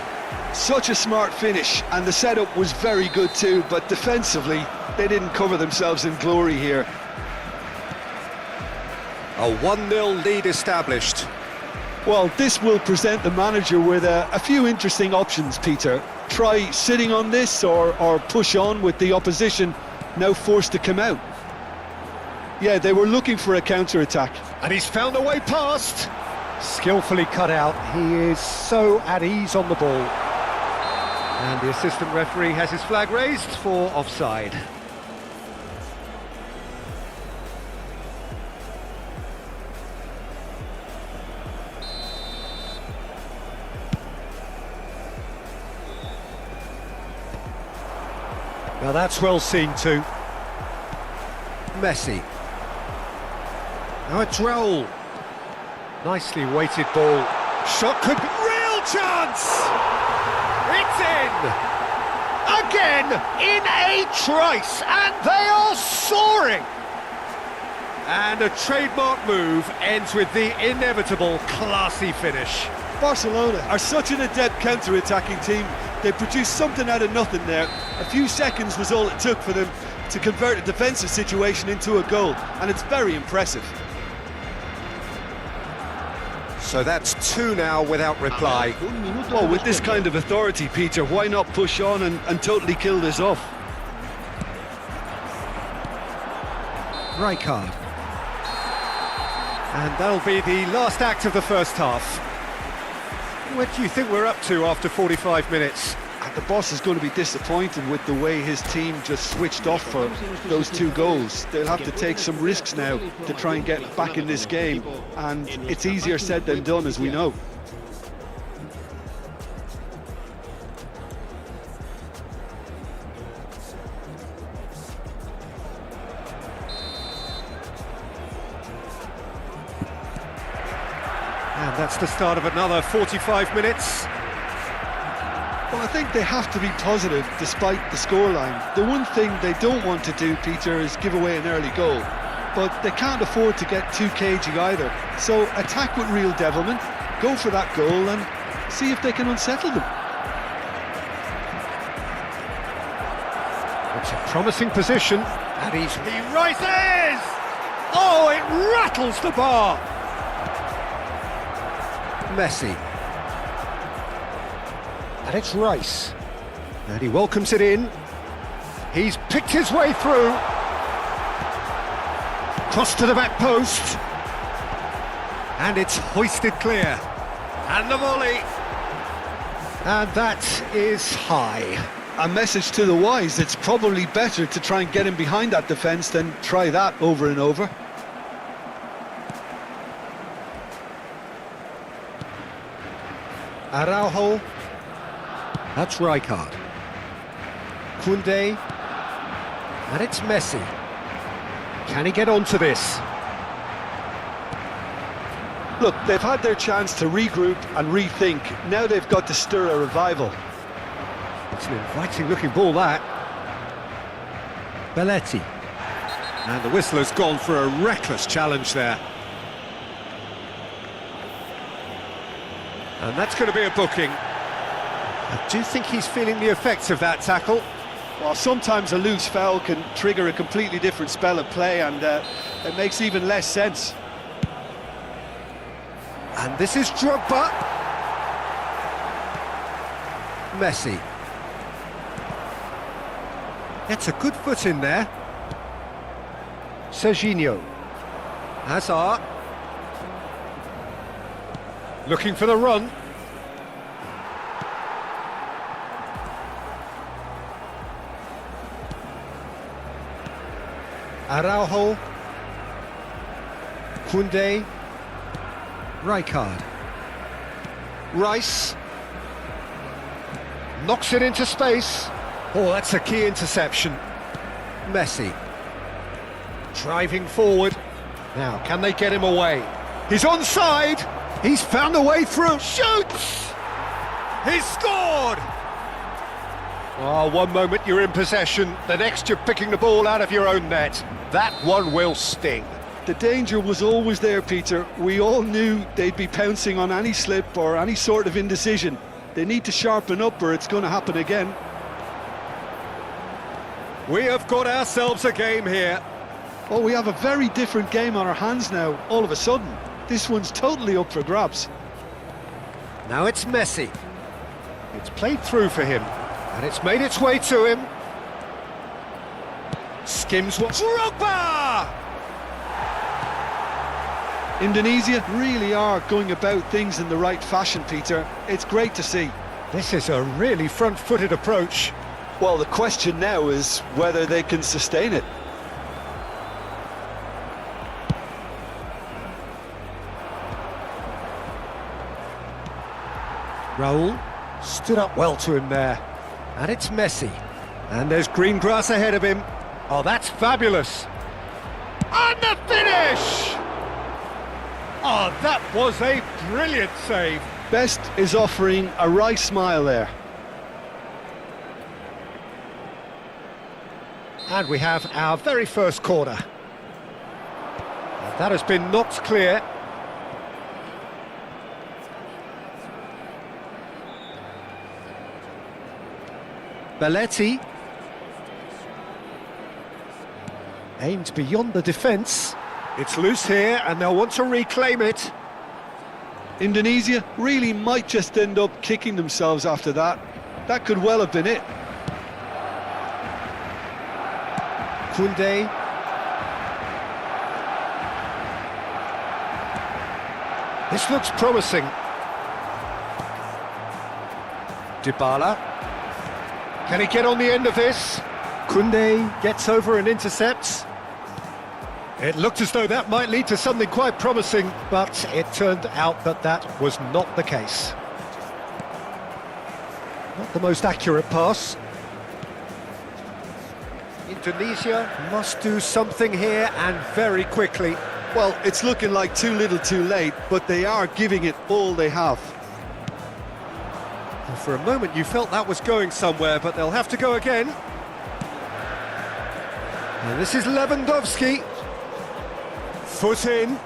Such a smart finish, and the setup was very good too, but defensively they didn't cover themselves in glory here. A 1-0 lead established. Well, this will present the manager with a few interesting options, Peter. Try sitting on this or push on with the opposition now forced to come out. Yeah, they were looking for a counter-attack. And he's found a way past. Skillfully cut out. He is so at ease on the ball. And the assistant referee has his flag raised for offside. Now that's well seen too. Messi. Now it's Raul. Nicely weighted ball. Shot could be... Real chance! It's in! Again, in a trice, and they are soaring! And a trademark move ends with the inevitable classy finish. Barcelona are such an adept counter-attacking team. They produced something out of nothing there. A few seconds was all it took for them to convert a defensive situation into a goal, and it's very impressive. So that's 2 now without reply. Well, with this kind of authority, Peter, why not push on and totally kill this off? Rijkaard. And that'll be the last act of the first half. What do you think we're up to after 45 minutes? And the boss is going to be disappointed with the way his team just switched off for those 2 goals. They'll have to take some risks now to try and get back in this game, and it's easier said than done, as we know. And that's the start of another 45 minutes. Well, I think they have to be positive despite the scoreline. The one thing they don't want to do, Peter, is give away an early goal. But they can't afford to get too cagey either. So attack with real devilment, go for that goal and see if they can unsettle them. It's a promising position. And he rises! Oh, it rattles the bar! Messi. And it's Rice. And he welcomes it in. He's picked his way through. Cross to the back post. And it's hoisted clear. And the volley. And that is high. A message to the wise, it's probably better to try and get him behind that defence than try that over and over. Araujo. That's Rijkaard. Koundé. And it's Messi. Can he get onto this? Look, they've had their chance to regroup and rethink. Now they've got to stir a revival. It's an inviting looking ball, that. Belletti. And the whistler's gone for a reckless challenge there. And that's going to be a booking. I do think he's feeling the effects of that tackle. Well, sometimes a loose foul can trigger a completely different spell of play, and it makes even less sense. And this is Drogba. Messi. Gets a good foot in there. Serginho. Hazard. Looking for the run. Araujo. Koundé. Rijkaard. Rice. Knocks it into space. Oh, that's a key interception. Messi. Driving forward. Now, can they get him away? He's onside. He's found a way through. Shoots! He's scored! Oh, one moment you're in possession, the next you're picking the ball out of your own net. That one will sting. The danger was always there, Peter. We all knew they'd be pouncing on any slip or any sort of indecision. They need to sharpen up or it's going to happen again. We have got ourselves a game here. Oh, we have a very different game on our hands now, all of a sudden. This one's totally up for grabs. Now it's Messi. It's played through for him, and it's made its way to him. Skims what... Drogba! Indonesia really are going about things in the right fashion, Peter. It's great to see. This is a really front-footed approach. Well, the question now is whether they can sustain it. Raul stood up well to him there. And it's Messi. And there's green grass ahead of him. Oh, that's fabulous. And the finish! Oh, that was a brilliant save. Best is offering a wry smile there. And we have our very first corner. And that has been knocked clear. Belletti. Aimed beyond the defence. It's loose here and they'll want to reclaim it. Indonesia really might just end up kicking themselves after that. That could well have been it. Koundé. This looks promising. Bola. Can he get on the end of this? Koundé gets over and intercepts. It looked as though that might lead to something quite promising, but it turned out that that was not the case. Not the most accurate pass. Indonesia must do something here and very quickly. Well, it's looking like too little too late, but they are giving it all they have. And for a moment you felt that was going somewhere, but they'll have to go again. And this is Lewandowski. Foot in.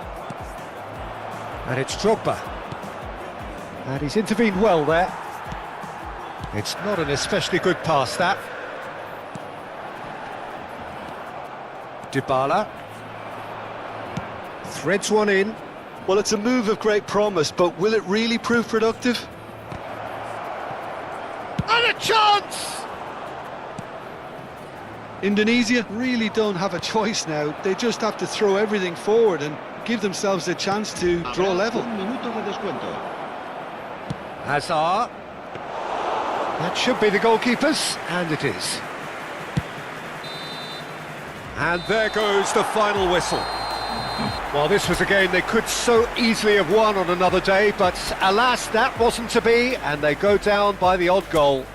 And it's Drogba. And he's intervened well there. It's not an especially good pass, that. Bola. Threads one in. Well, it's a move of great promise, but will it really prove productive? And a chance! Indonesia really don't have a choice now. They just have to throw everything forward and give themselves a chance to draw level. Hazard. That should be the goalkeepers, and it is. And there goes the final whistle. Well, this was a game they could so easily have won on another day, but alas, that wasn't to be, and they go down by the odd goal.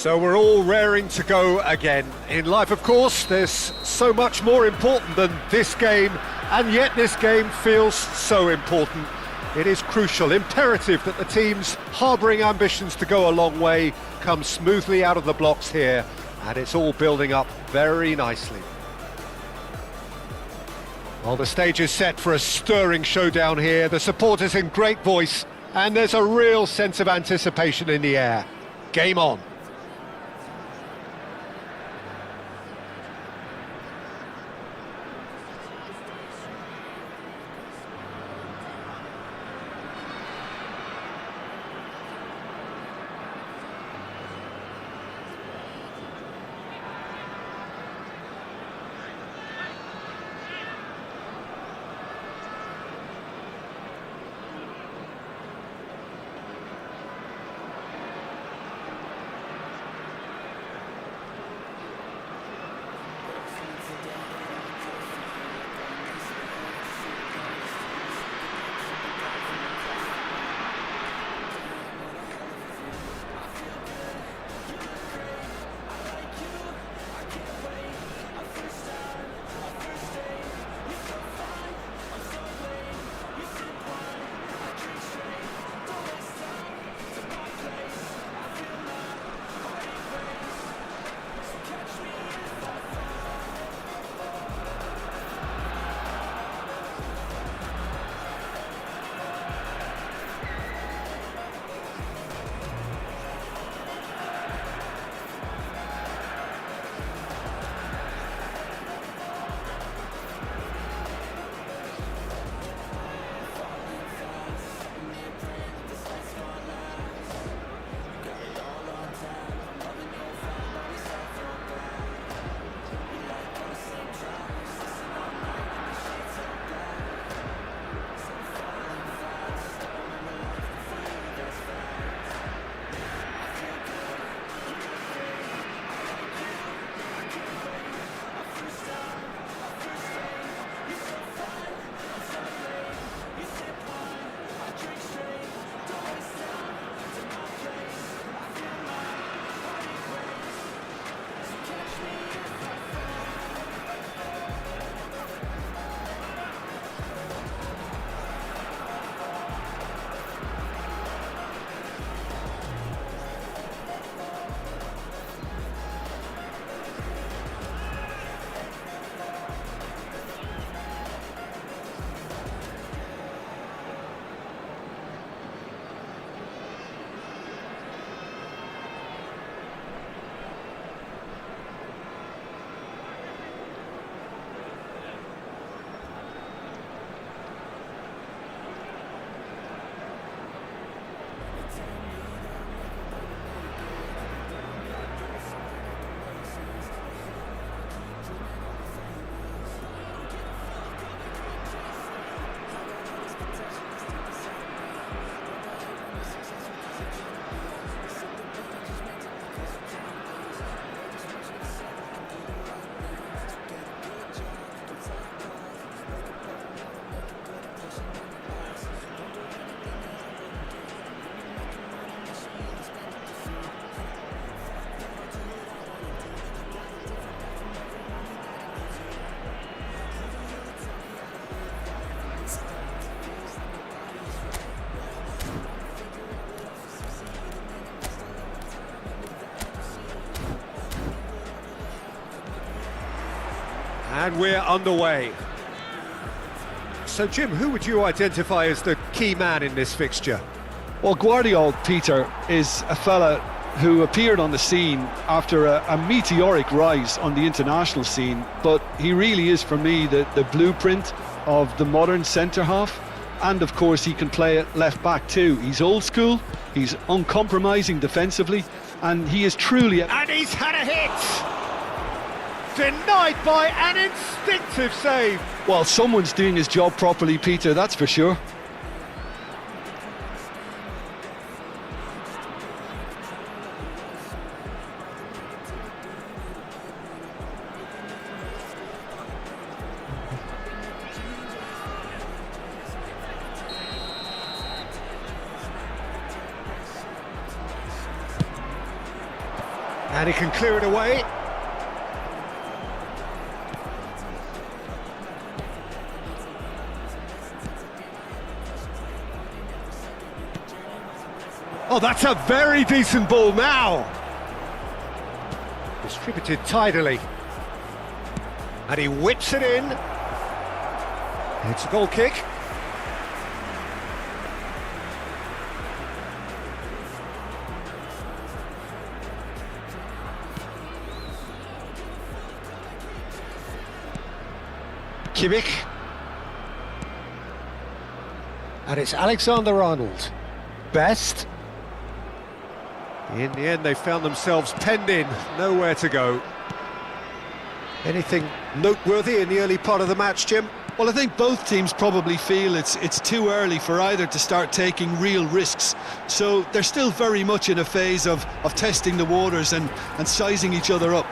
So we're all raring to go again. In life, of course, there's so much more important than this game, and yet this game feels so important. It is crucial, imperative that the teams harbouring ambitions to go a long way come smoothly out of the blocks here, and it's all building up very nicely. Well, the stage is set for a stirring showdown here. The supporters in great voice, and there's a real sense of anticipation in the air. Game on. And we're underway. So, Jim, who would you identify as the key man in this fixture? Well, Guardiola, Peter, is a fella who appeared on the scene after a meteoric rise on the international scene, but he really is, for me, the blueprint of the modern centre-half. And, of course, he can play at left-back too. He's old school, he's uncompromising defensively, and he is truly... And he's had a hit! Denied by an instinctive save. Well, someone's doing his job properly, Peter, that's for sure. And he can clear it away. Oh, that's a very decent ball now. Distributed tidily. And he whips it in. It's a goal kick. Kimmich. And it's Alexander-Arnold. Best. In the end, they found themselves penned in, nowhere to go. Anything noteworthy in the early part of the match, Jim? Well, I think both teams probably feel it's too early for either to start taking real risks. So they're still very much in a phase of testing the waters and sizing each other up.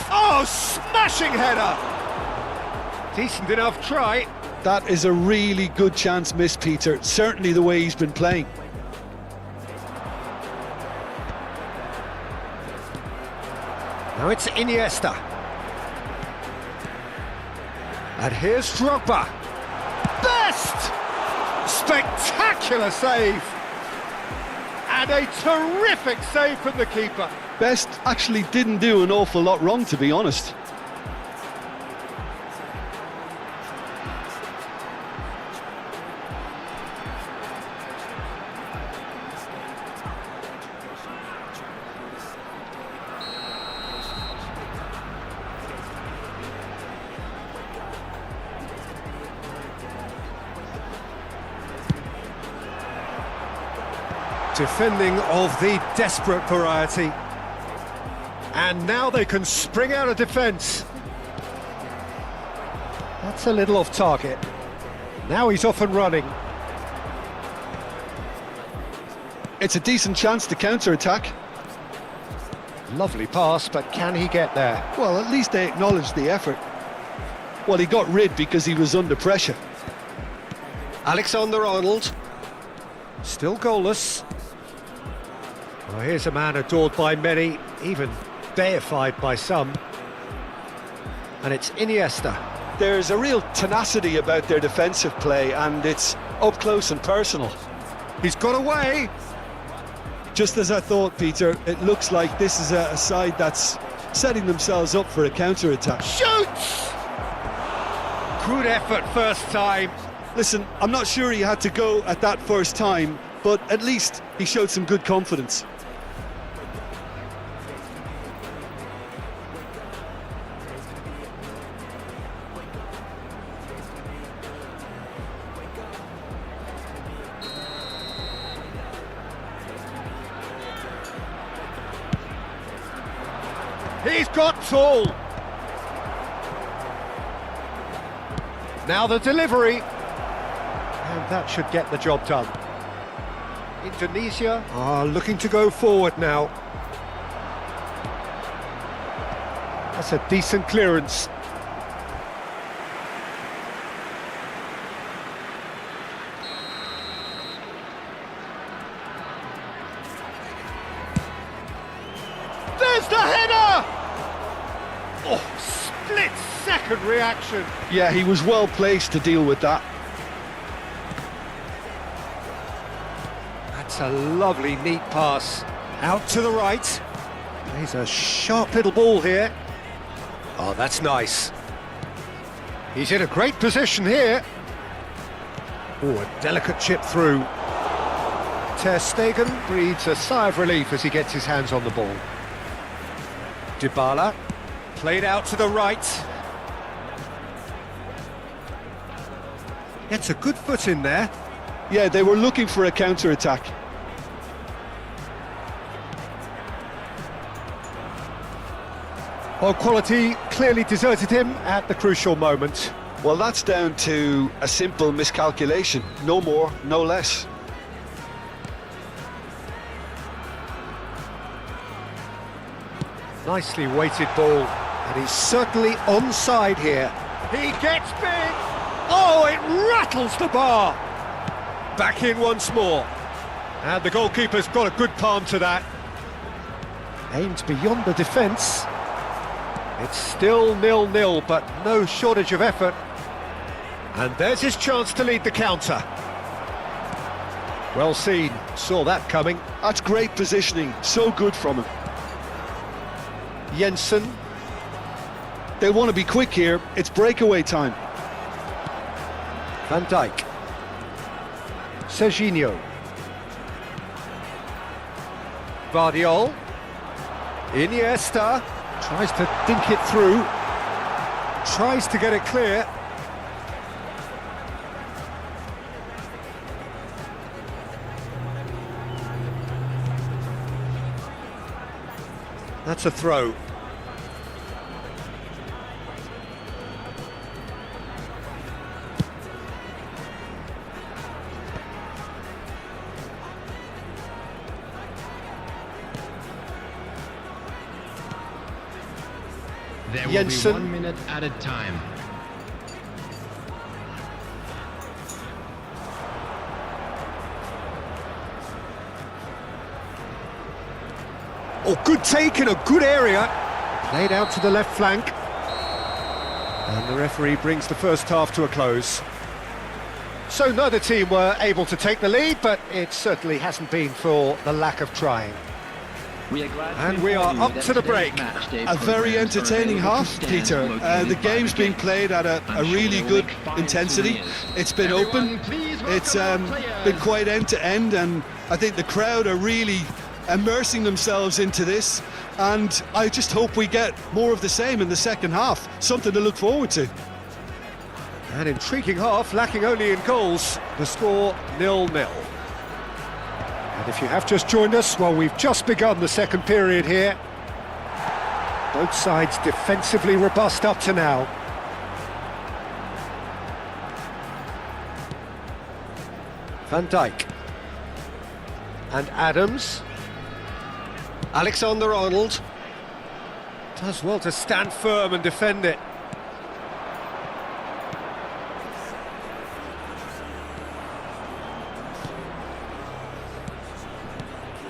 Oh, smashing header! Decent enough try. That is a really good chance missed, Peter. Certainly the way he's been playing. Now it's Iniesta. And here's Drogba. Best! Spectacular save! And a terrific save from the keeper. Best actually didn't do an awful lot wrong, to be honest. Defending of the desperate variety. And now they can spring out of defence. That's a little off target. Now he's off and running. It's a decent chance to counter-attack. Lovely pass, but can he get there? Well, at least they acknowledged the effort. Well, he got rid because he was under pressure. Alexander-Arnold. Still goalless. Well, here's a man adored by many, even deified by some. And it's Iniesta. There's a real tenacity about their defensive play, and it's up close and personal. He's got away. Just as I thought, Peter, it looks like this is a side that's setting themselves up for a counter-attack. Shoots! Good effort first time. Listen, I'm not sure he had to go at that first time, but at least he showed some good confidence. He's got tall. Now the delivery. And that should get the job done. Indonesia are looking to go forward now. That's a decent clearance. There's the header! Oh, split-second reaction. Yeah, he was well placed to deal with that. That's a lovely, neat pass. Out to the right. He's a sharp little ball here. Oh, that's nice. He's in a great position here. Oh, a delicate chip through. Ter Stegen breathes a sigh of relief as he gets his hands on the ball. Bola, played out to the right. Gets a good foot in there. Yeah, they were looking for a counter-attack. Well, quality clearly deserted him at the crucial moment. Well, that's down to a simple miscalculation. No more, no less. Nicely weighted ball, and he's certainly onside here. He gets big! Oh, it rattles the bar! Back in once more. And the goalkeeper's got a good palm to that. Aimed beyond the defence. It's still 0-0, but no shortage of effort. And there's his chance to lead the counter. Well seen, saw that coming. That's great positioning, so good from him. Jensen. They want to be quick here, it's breakaway time. Van Dijk. Serginho. Guardiol. Iniesta. Tries to dink it through. Tries to get it clear. That's a throw. There will Jensen. be 1 minute added time. Oh, good take in a good area. Played out to the left flank. And the referee brings the first half to a close. So neither team were able to take the lead, but it certainly hasn't been for the lack of trying. And we are up to the break. A very entertaining half, Peter. The game's been played at a really good intensity. It's been open, it's been quite end-to-end, and I think the crowd are really immersing themselves into this, and I just hope we get more of the same in the second half. Something to look forward to. An intriguing half, lacking only in goals. The score 0-0. And if you have just joined us, well, we've just begun the second period here. Both sides defensively robust up to now. Van Dijk. And Adams. Alexander-Arnold. Does well to stand firm and defend it.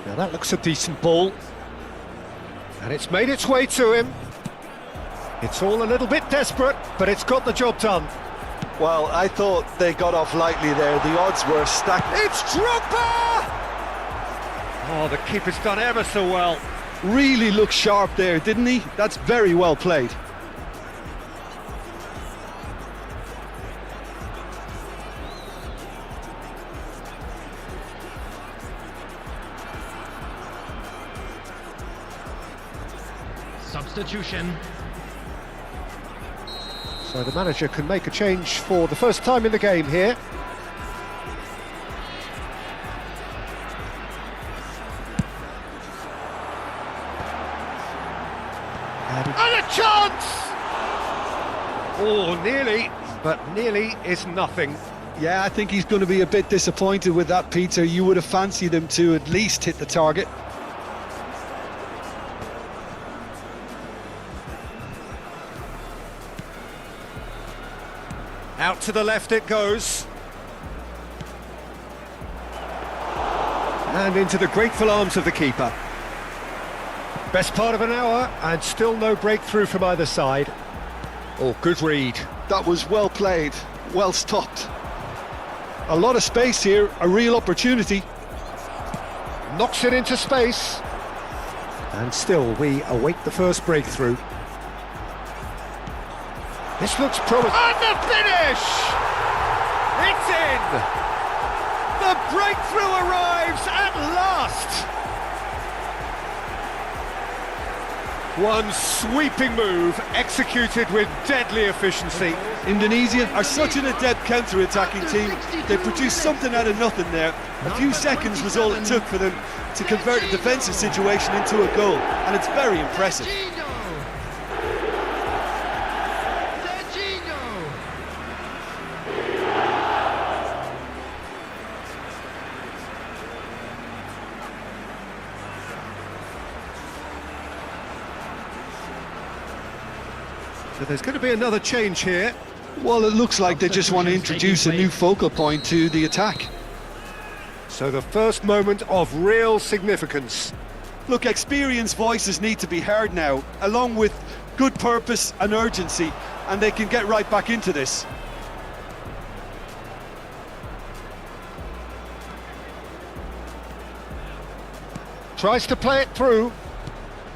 Now that looks a decent ball. And it's made its way to him. It's all a little bit desperate, but it's got the job done. Well, I thought they got off lightly there. The odds were stacked. It's Drogba! Oh, the keeper's done ever so well. Really looked sharp there, didn't he? That's very well played. Substitution. So the manager can make a change for the first time in the game here. And a chance! Oh, nearly, but nearly is nothing. Yeah, I think he's going to be a bit disappointed with that, Peter. You would have fancied him to at least hit the target. Out to the left it goes. And into the grateful arms of the keeper. Best part of an hour, and still no breakthrough from either side. Oh, good read. That was well played, well stopped. A lot of space here, a real opportunity. Knocks it into space. And still we await the first breakthrough. This looks promising. And the finish! It's in! The breakthrough arrives at last! One sweeping move, executed with deadly efficiency. Indonesia are such an adept counter-attacking team. They produced something out of nothing there. A few seconds was all it took for them to convert a defensive situation into a goal, and it's very impressive. So there's going to be another change here. Well, it looks like they just want to introduce a new focal point to the attack. So the first moment of real significance. Look, experienced voices need to be heard now, along with good purpose and urgency, and they can get right back into this. Tries to play it through.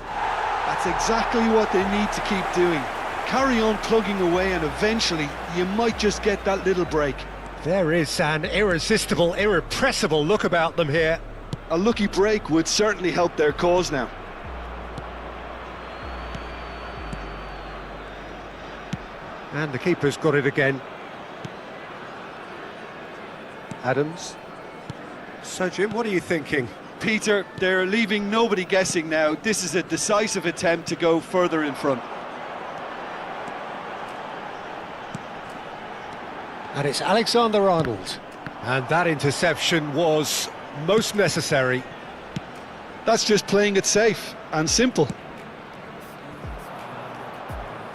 That's exactly what they need to keep doing. Carry on plugging away, and eventually you might just get that little break. There is an irresistible, irrepressible look about them here. A lucky break would certainly help their cause now. And the keeper's got it again. Adams. So, Jim, what are you thinking? Peter, they're leaving nobody guessing now. This is a decisive attempt to go further in front. And it's Alexander-Arnold. And that interception was most necessary. That's just playing it safe and simple.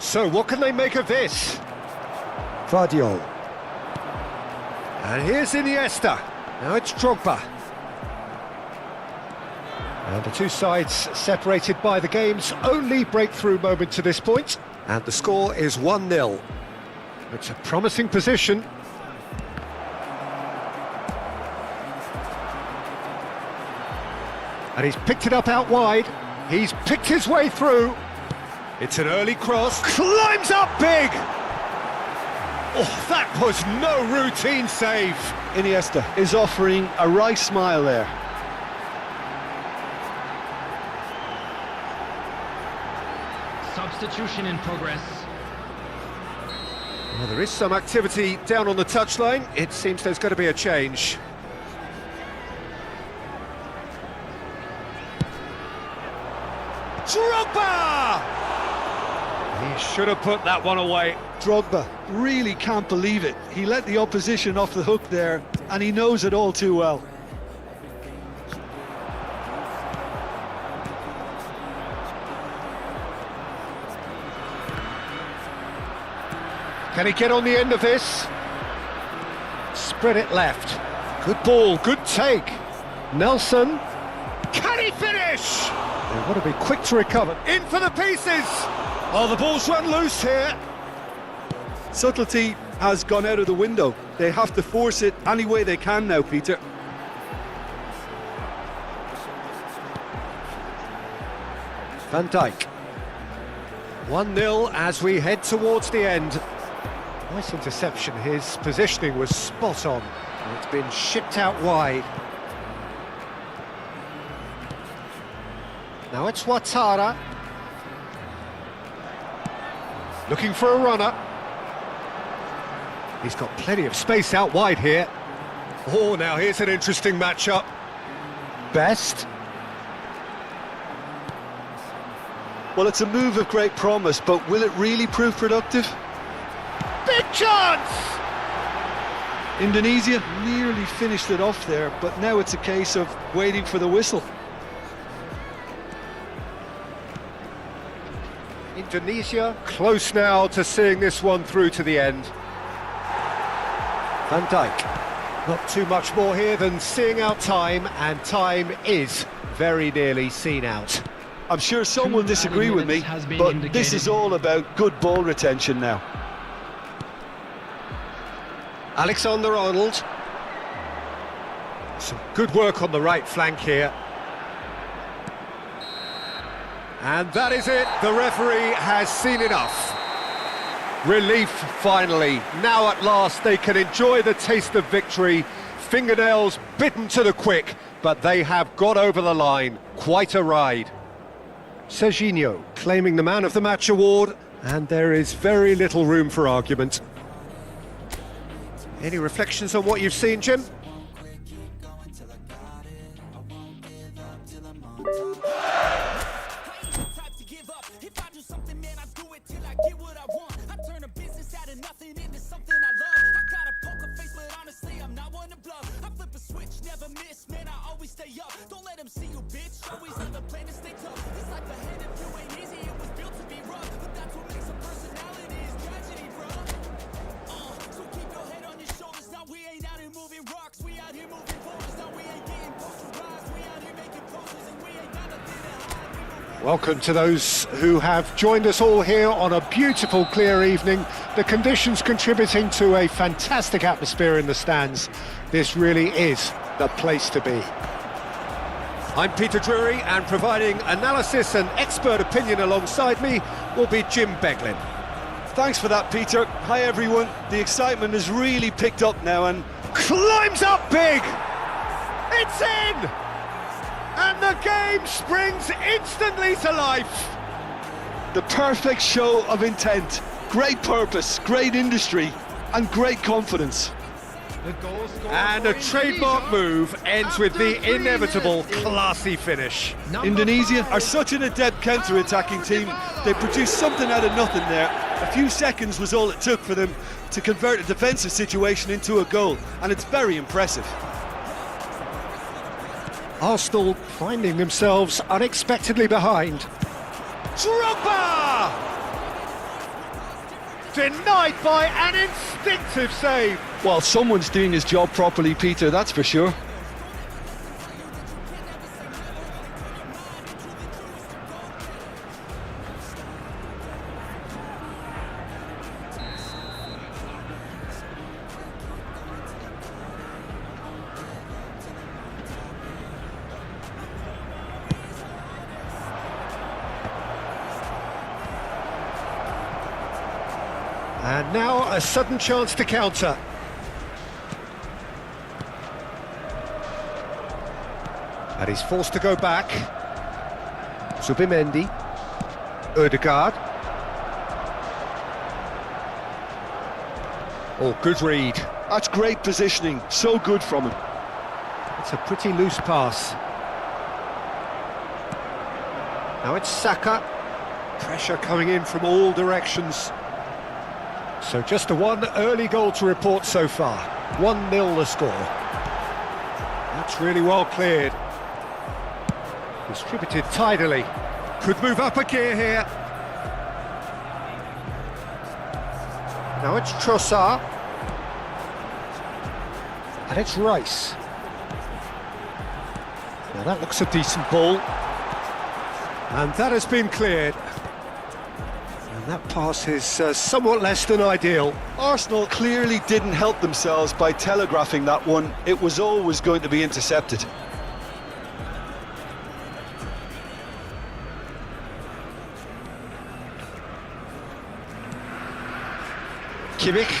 So what can they make of this? Vardiol. And here's Iniesta. Now it's Drogba. And the two sides separated by the game's only breakthrough moment to this point. And the score is 1-0. It's a promising position. And he's picked it up out wide. He's picked his way through. It's an early cross. Climbs up big! Oh, that was no routine save. Iniesta is offering a wry smile there. Substitution in progress. Well, there is some activity down on the touchline. It seems there's going to be a change. Drogba! He should have put that one away. Drogba really can't believe it. He let the opposition off the hook there, and he knows it all too well. Can he get on the end of this? Spread it left. Good ball, good take. Nelson. Can he finish? They've got to be quick to recover. In for the pieces! Oh, the ball's run loose here. Subtlety has gone out of the window. They have to force it any way they can now, Peter. Van Dijk. 1-0 as we head towards the end. Nice interception. His positioning was spot on. It's been shipped out wide. Now it's Ouattara. Looking for a runner. He's got plenty of space out wide here. Oh, now here's an interesting matchup. Best. Well, it's a move of great promise, but will it really prove productive? Big chance! Indonesia nearly finished it off there, but now it's a case of waiting for the whistle. Indonesia close now to seeing this one through to the end. Van Dijk. Not too much more here than seeing out time, and time is very nearly seen out. I'm sure some will disagree with me, but this is all about good ball retention now. Alexander-Arnold. Some good work on the right flank here. And that is it. The referee has seen enough. Relief, finally. Now at last they can enjoy the taste of victory. Fingernails bitten to the quick, but they have got over the line. Quite a ride. Serginho claiming the Man of the Match award, and there is very little room for argument. Any reflections on what you've seen, Jim? Welcome to those who have joined us all here on a beautiful, clear evening. The conditions contributing to a fantastic atmosphere in the stands. This really is the place to be. I'm Peter Drury, and providing analysis and expert opinion alongside me will be Jim Beglin. Thanks for that, Peter. Hi, everyone. The excitement has really picked up now and... Climbs up big! It's in! And the game springs instantly to life. The perfect show of intent. Great purpose, great industry, and great confidence. And a trademark move ends with the inevitable classy finish. Indonesia are such an adept counter-attacking team. They produced something out of nothing there. A few seconds was all it took for them to convert a defensive situation into a goal, and it's very impressive. Arsenal finding themselves unexpectedly behind. Drogba! Denied by an instinctive save. Well, someone's doing his job properly, Peter, that's for sure. And now a sudden chance to counter. And he's forced to go back. Zubimendi. Ødegaard. Oh, good read. That's great positioning, so good from him. It's a pretty loose pass. Now it's Saka. Pressure coming in from all directions. So just the one early goal to report so far. 1-0 the score. That's really well cleared. Distributed tidily. Could move up a gear here. Now it's Trossard. And it's Rice. Now that looks a decent ball. And that has been cleared. And that pass is somewhat less than ideal. Arsenal clearly didn't help themselves by telegraphing that one. It was always going to be intercepted. Kimmich.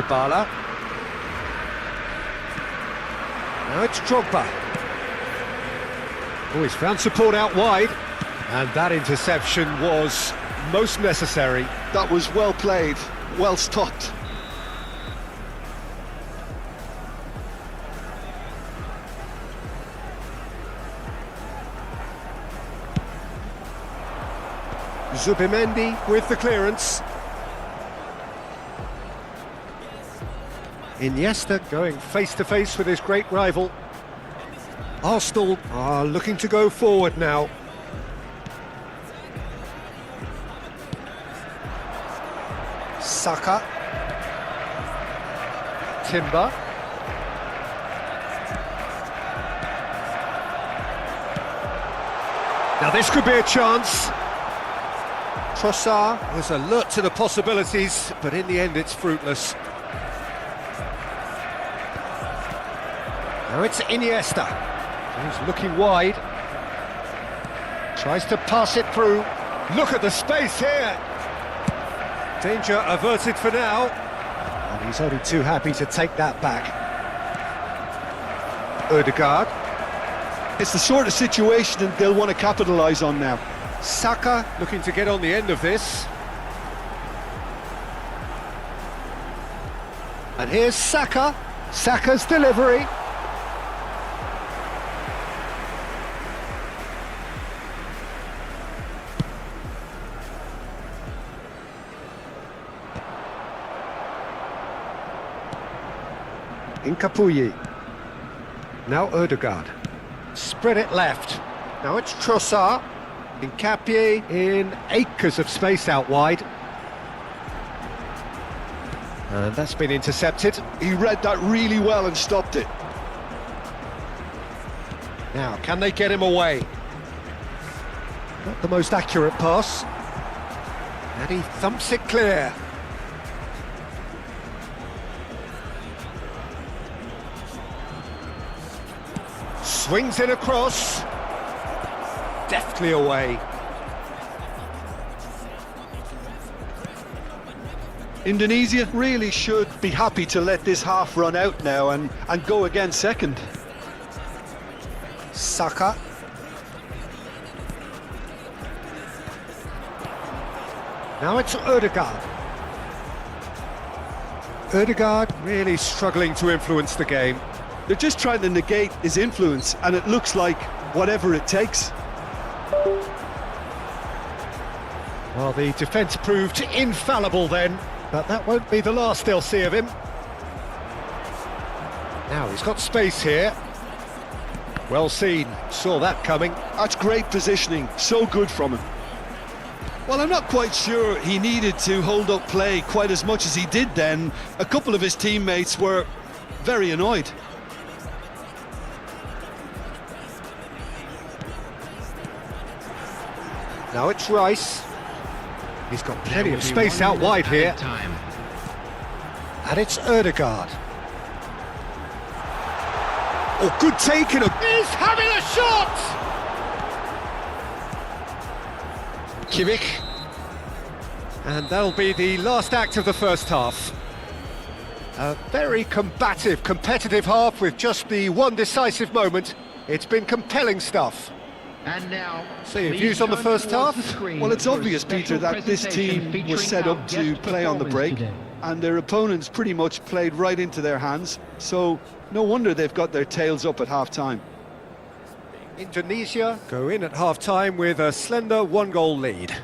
Bola. Now it's Drogba. Oh, he's found support out wide. And that interception was most necessary. That was well played, well stopped. Zubimendi with the clearance. Iniesta going face-to-face with his great rival. Arsenal are looking to go forward now. Saka. Timber. Now this could be a chance. Trossard was alert to the possibilities, but in the end it's fruitless. Now it's Iniesta. He's looking wide. Tries to pass it through. Look at the space here. Danger averted for now. And he's only too happy to take that back. Ødegaard. It's the sort of situation that they'll want to capitalise on now. Saka looking to get on the end of this. And here's Saka. Saka's delivery. Incapuyi. Now Ødegaard. Spread it left. Now it's Trossard. Incapié in acres of space out wide. And that's been intercepted. He read that really well and stopped it. Now, can they get him away? Not the most accurate pass. And he thumps it clear. Swings it across. Deftly away. Indonesia really should be happy to let this half run out now and go again second. Saka. Now it's Ødegaard. Ødegaard really struggling to influence the game. They're just trying to negate his influence, and it looks like whatever it takes. Well, the defence proved infallible then, but that won't be the last they'll see of him. Now he's got space here. Well seen, saw that coming. That's great positioning, so good from him. Well, I'm not quite sure he needed to hold up play quite as much as he did then. A couple of his teammates were very annoyed. Now it's Rice. He's got plenty of space out wide here. And it's Ødegaard. Oh, good taking. He's having a shot! Kimmich. And that'll be the last act of the first half. A very combative, competitive half with just the one decisive moment. It's been compelling stuff. And now, so your views on the first half? Well, it's obvious, Peter, that this team was set up to play on the break, and their opponents pretty much played right into their hands, so no wonder they've got their tails up at half-time. Indonesia go in at half-time with a slender one-goal lead.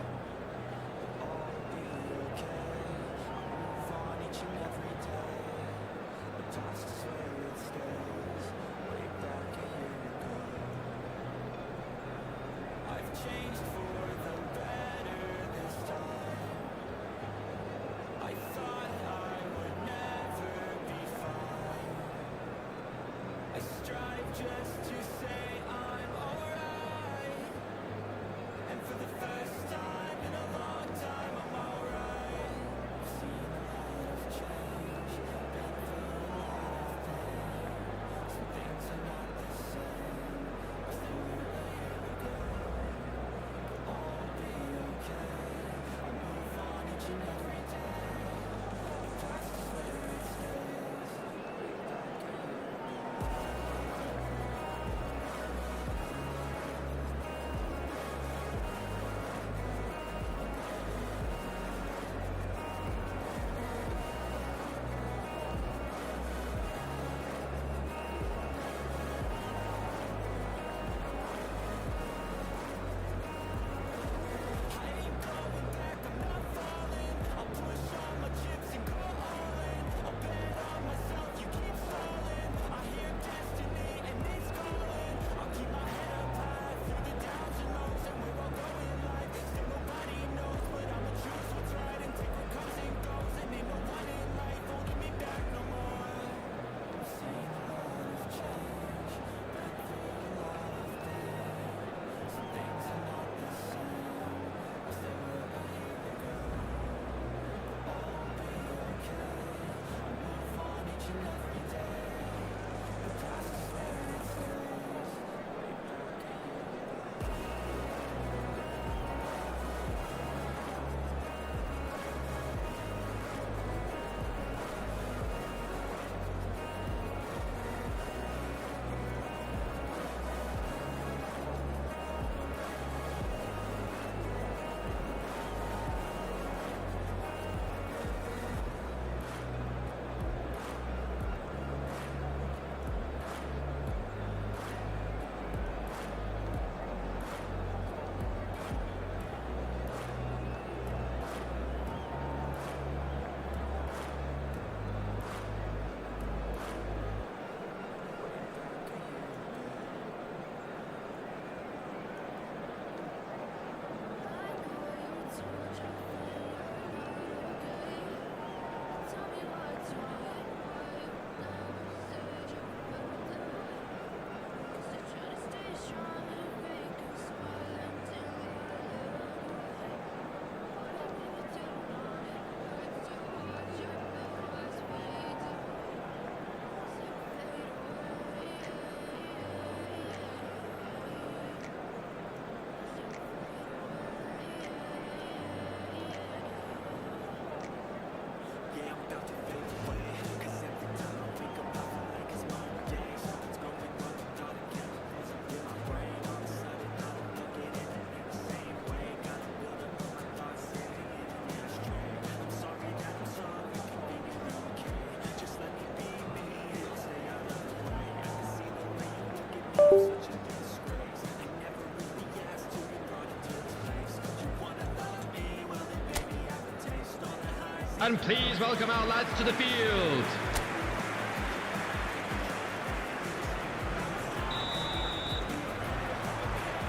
And please welcome our lads to the field.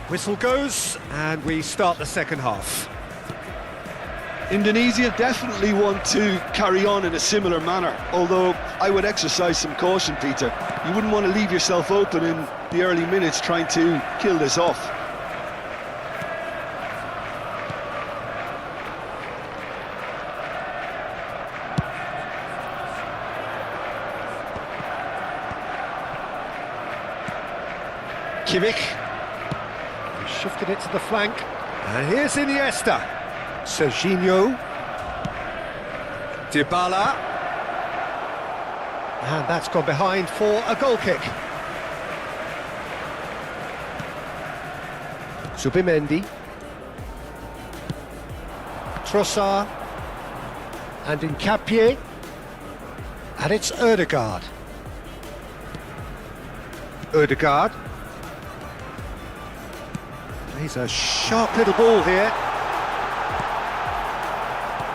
Whistle goes, and we start the second half. Indonesia definitely want to carry on in a similar manner, although I would exercise some caution, Peter. You wouldn't want to leave yourself open in the early minutes trying to kill this off. Kimmich. He shifted it to the flank. And here's Iniesta. Serginho. Bola. And that's gone behind for a goal kick. Zubimendi. Trossard. And Nkapie. And it's Ødegaard. Ødegaard. He's a sharp little ball here.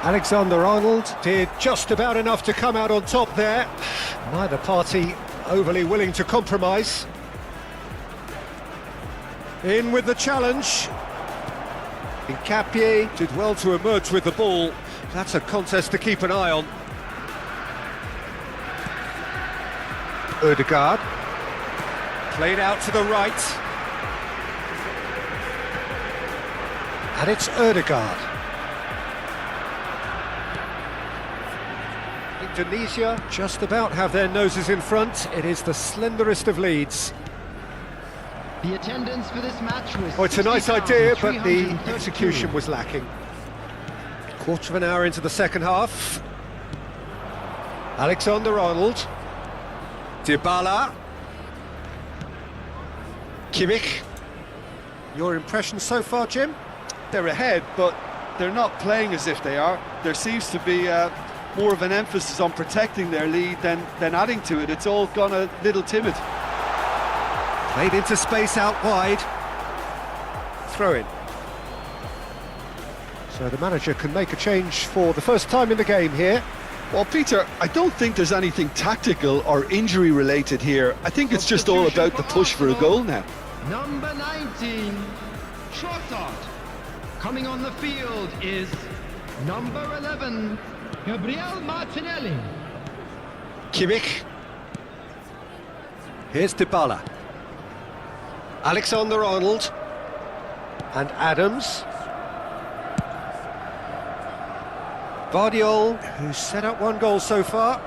Alexander-Arnold did just about enough to come out on top there. Neither party overly willing to compromise. In with the challenge. Nkapie did well to emerge with the ball. That's a contest to keep an eye on. Ødegaard. Played out to the right. And it's Ødegaard. Indonesia just about have their noses in front. It is the slenderest of leads. The attendance for this match was Oh, it's a nice idea, but the execution was lacking. Quarter of an hour into the second half. Alexander-Arnold. Bola. Kimmich. Your impression so far, Jim? They're ahead, but they're not playing as if they are. There seems to be more of an emphasis on protecting their lead than adding to it. It's all gone a little timid. Played into space out wide. Throw in. So the manager can make a change for the first time in the game here. Well, Peter, I don't think there's anything tactical or injury related here. I think it's just all about the push for a goal now. Number 19, Trossard. Coming on the field is number 11, Gabriel Martinelli. Kimmich. Here's Bola. Alexander-Arnold. And Adams. Vardiol, who's set up one goal so far.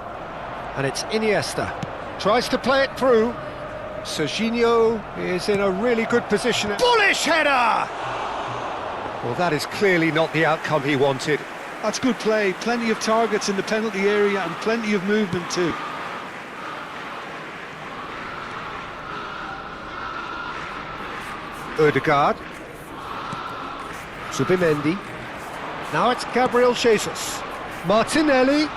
And it's Iniesta. Tries to play it through. Serginho is in a really good position. Bullish header! Well, that is clearly not the outcome he wanted. That's good play. Plenty of targets in the penalty area and plenty of movement too. Ødegaard. Zubimendi. Now it's Gabriel Jesus. Martinelli.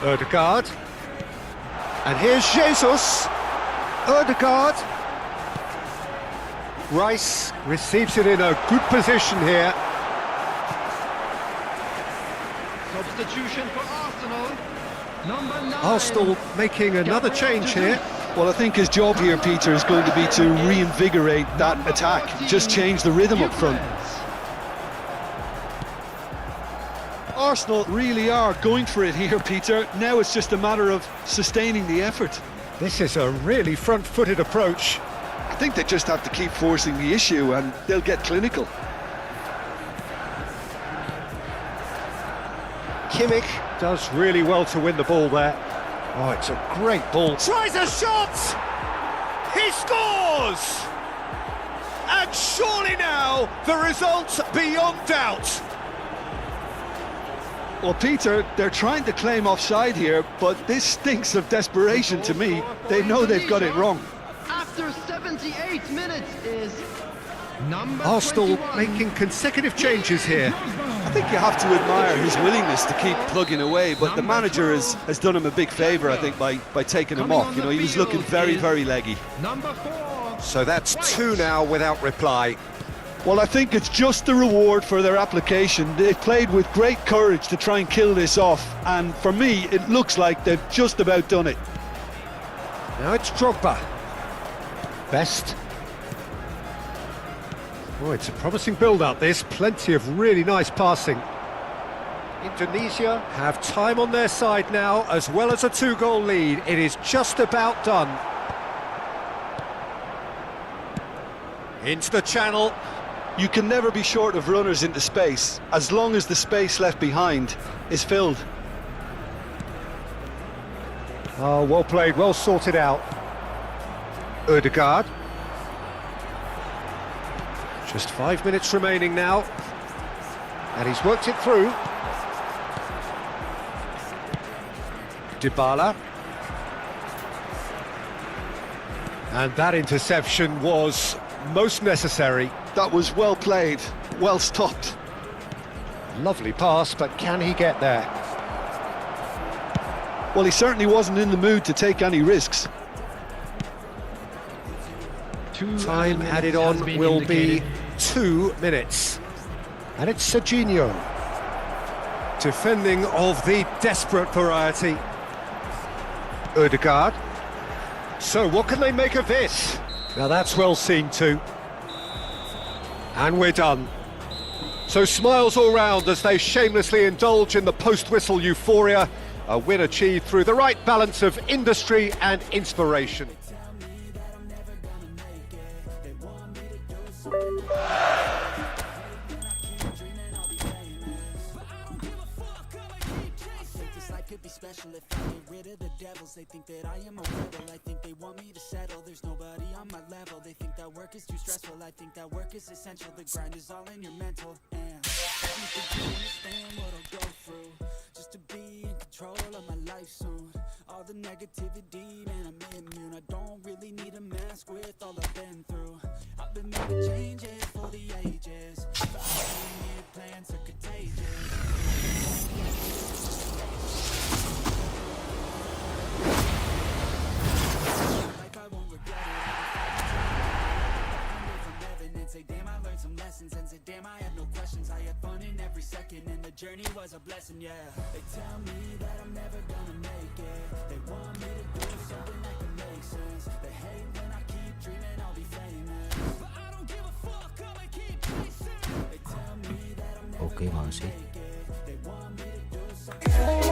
Ødegaard. And here's Jesus. Ødegaard. Rice receives it in a good position here. Substitution for Arsenal. Number 9. Arsenal making another change here. Well, I think his job here, Peter, is going to be to reinvigorate that attack. Just change the rhythm up front. Arsenal really are going for it here, Peter. Now it's just a matter of sustaining the effort. This is a really front-footed approach. I think they just have to keep forcing the issue and they'll get clinical. Kimmich does really well to win the ball there. Oh, it's a great ball. Tries a shot! He scores! And surely now, the result's beyond doubt. Well, Peter, they're trying to claim offside here, but this stinks of desperation to me. They know they've got it wrong. After 78 minutes is number Arsenal 21. making consecutive changes here. I think you have to admire his willingness to keep plugging away, but the manager has done him a big favour, I think, by taking him off. You know, he was looking very, very leggy. Number 4. So that's 2 now without reply. Well, I think it's just the reward for their application. They played with great courage to try and kill this off, and for me, it looks like they've just about done it. Now it's Drogba. Best. Oh, it's a promising build-up, this. Plenty of really nice passing. Indonesia have time on their side now, as well as a 2-goal lead. It is just about done. Into the channel. You can never be short of runners into space, as long as the space left behind is filled. Oh, well played, well sorted out. Ødegaard. Just 5 minutes remaining now. And he's worked it through. Bola. And that interception was most necessary. That was well played, well stopped. Lovely pass, but can he get there? Well, he certainly wasn't in the mood to take any risks. Time added on will be 2 minutes. And it's Serginho. Defending of the desperate variety. Ødegaard. So what can they make of this? Now that's well seen too. And we're done. So smiles all round as they shamelessly indulge in the post-whistle euphoria. A win achieved through the right balance of industry and inspiration. Special if I get rid of the devils. They think that I am a rebel. I think they want me to settle. There's nobody on my level. They think that work is too stressful. I think that work is essential. The grind is all in your mental. And I don't think you understand what I'll go through just to be in control of my life soon. All the negativity, man, I'm immune. I don't really need a mask with all I've been through. I've been making changes for the ages. Plans are contagious. And say, damn, I had no questions. I had fun in every second, and the journey was a blessing, yeah. They tell me that I'm never gonna make it. They want me to do something that can make sense. They hate when I keep dreaming I'll be famous, but I don't give a fuck, I'ma keep chasing. They tell me that I'm never gonna make it. They want me to do something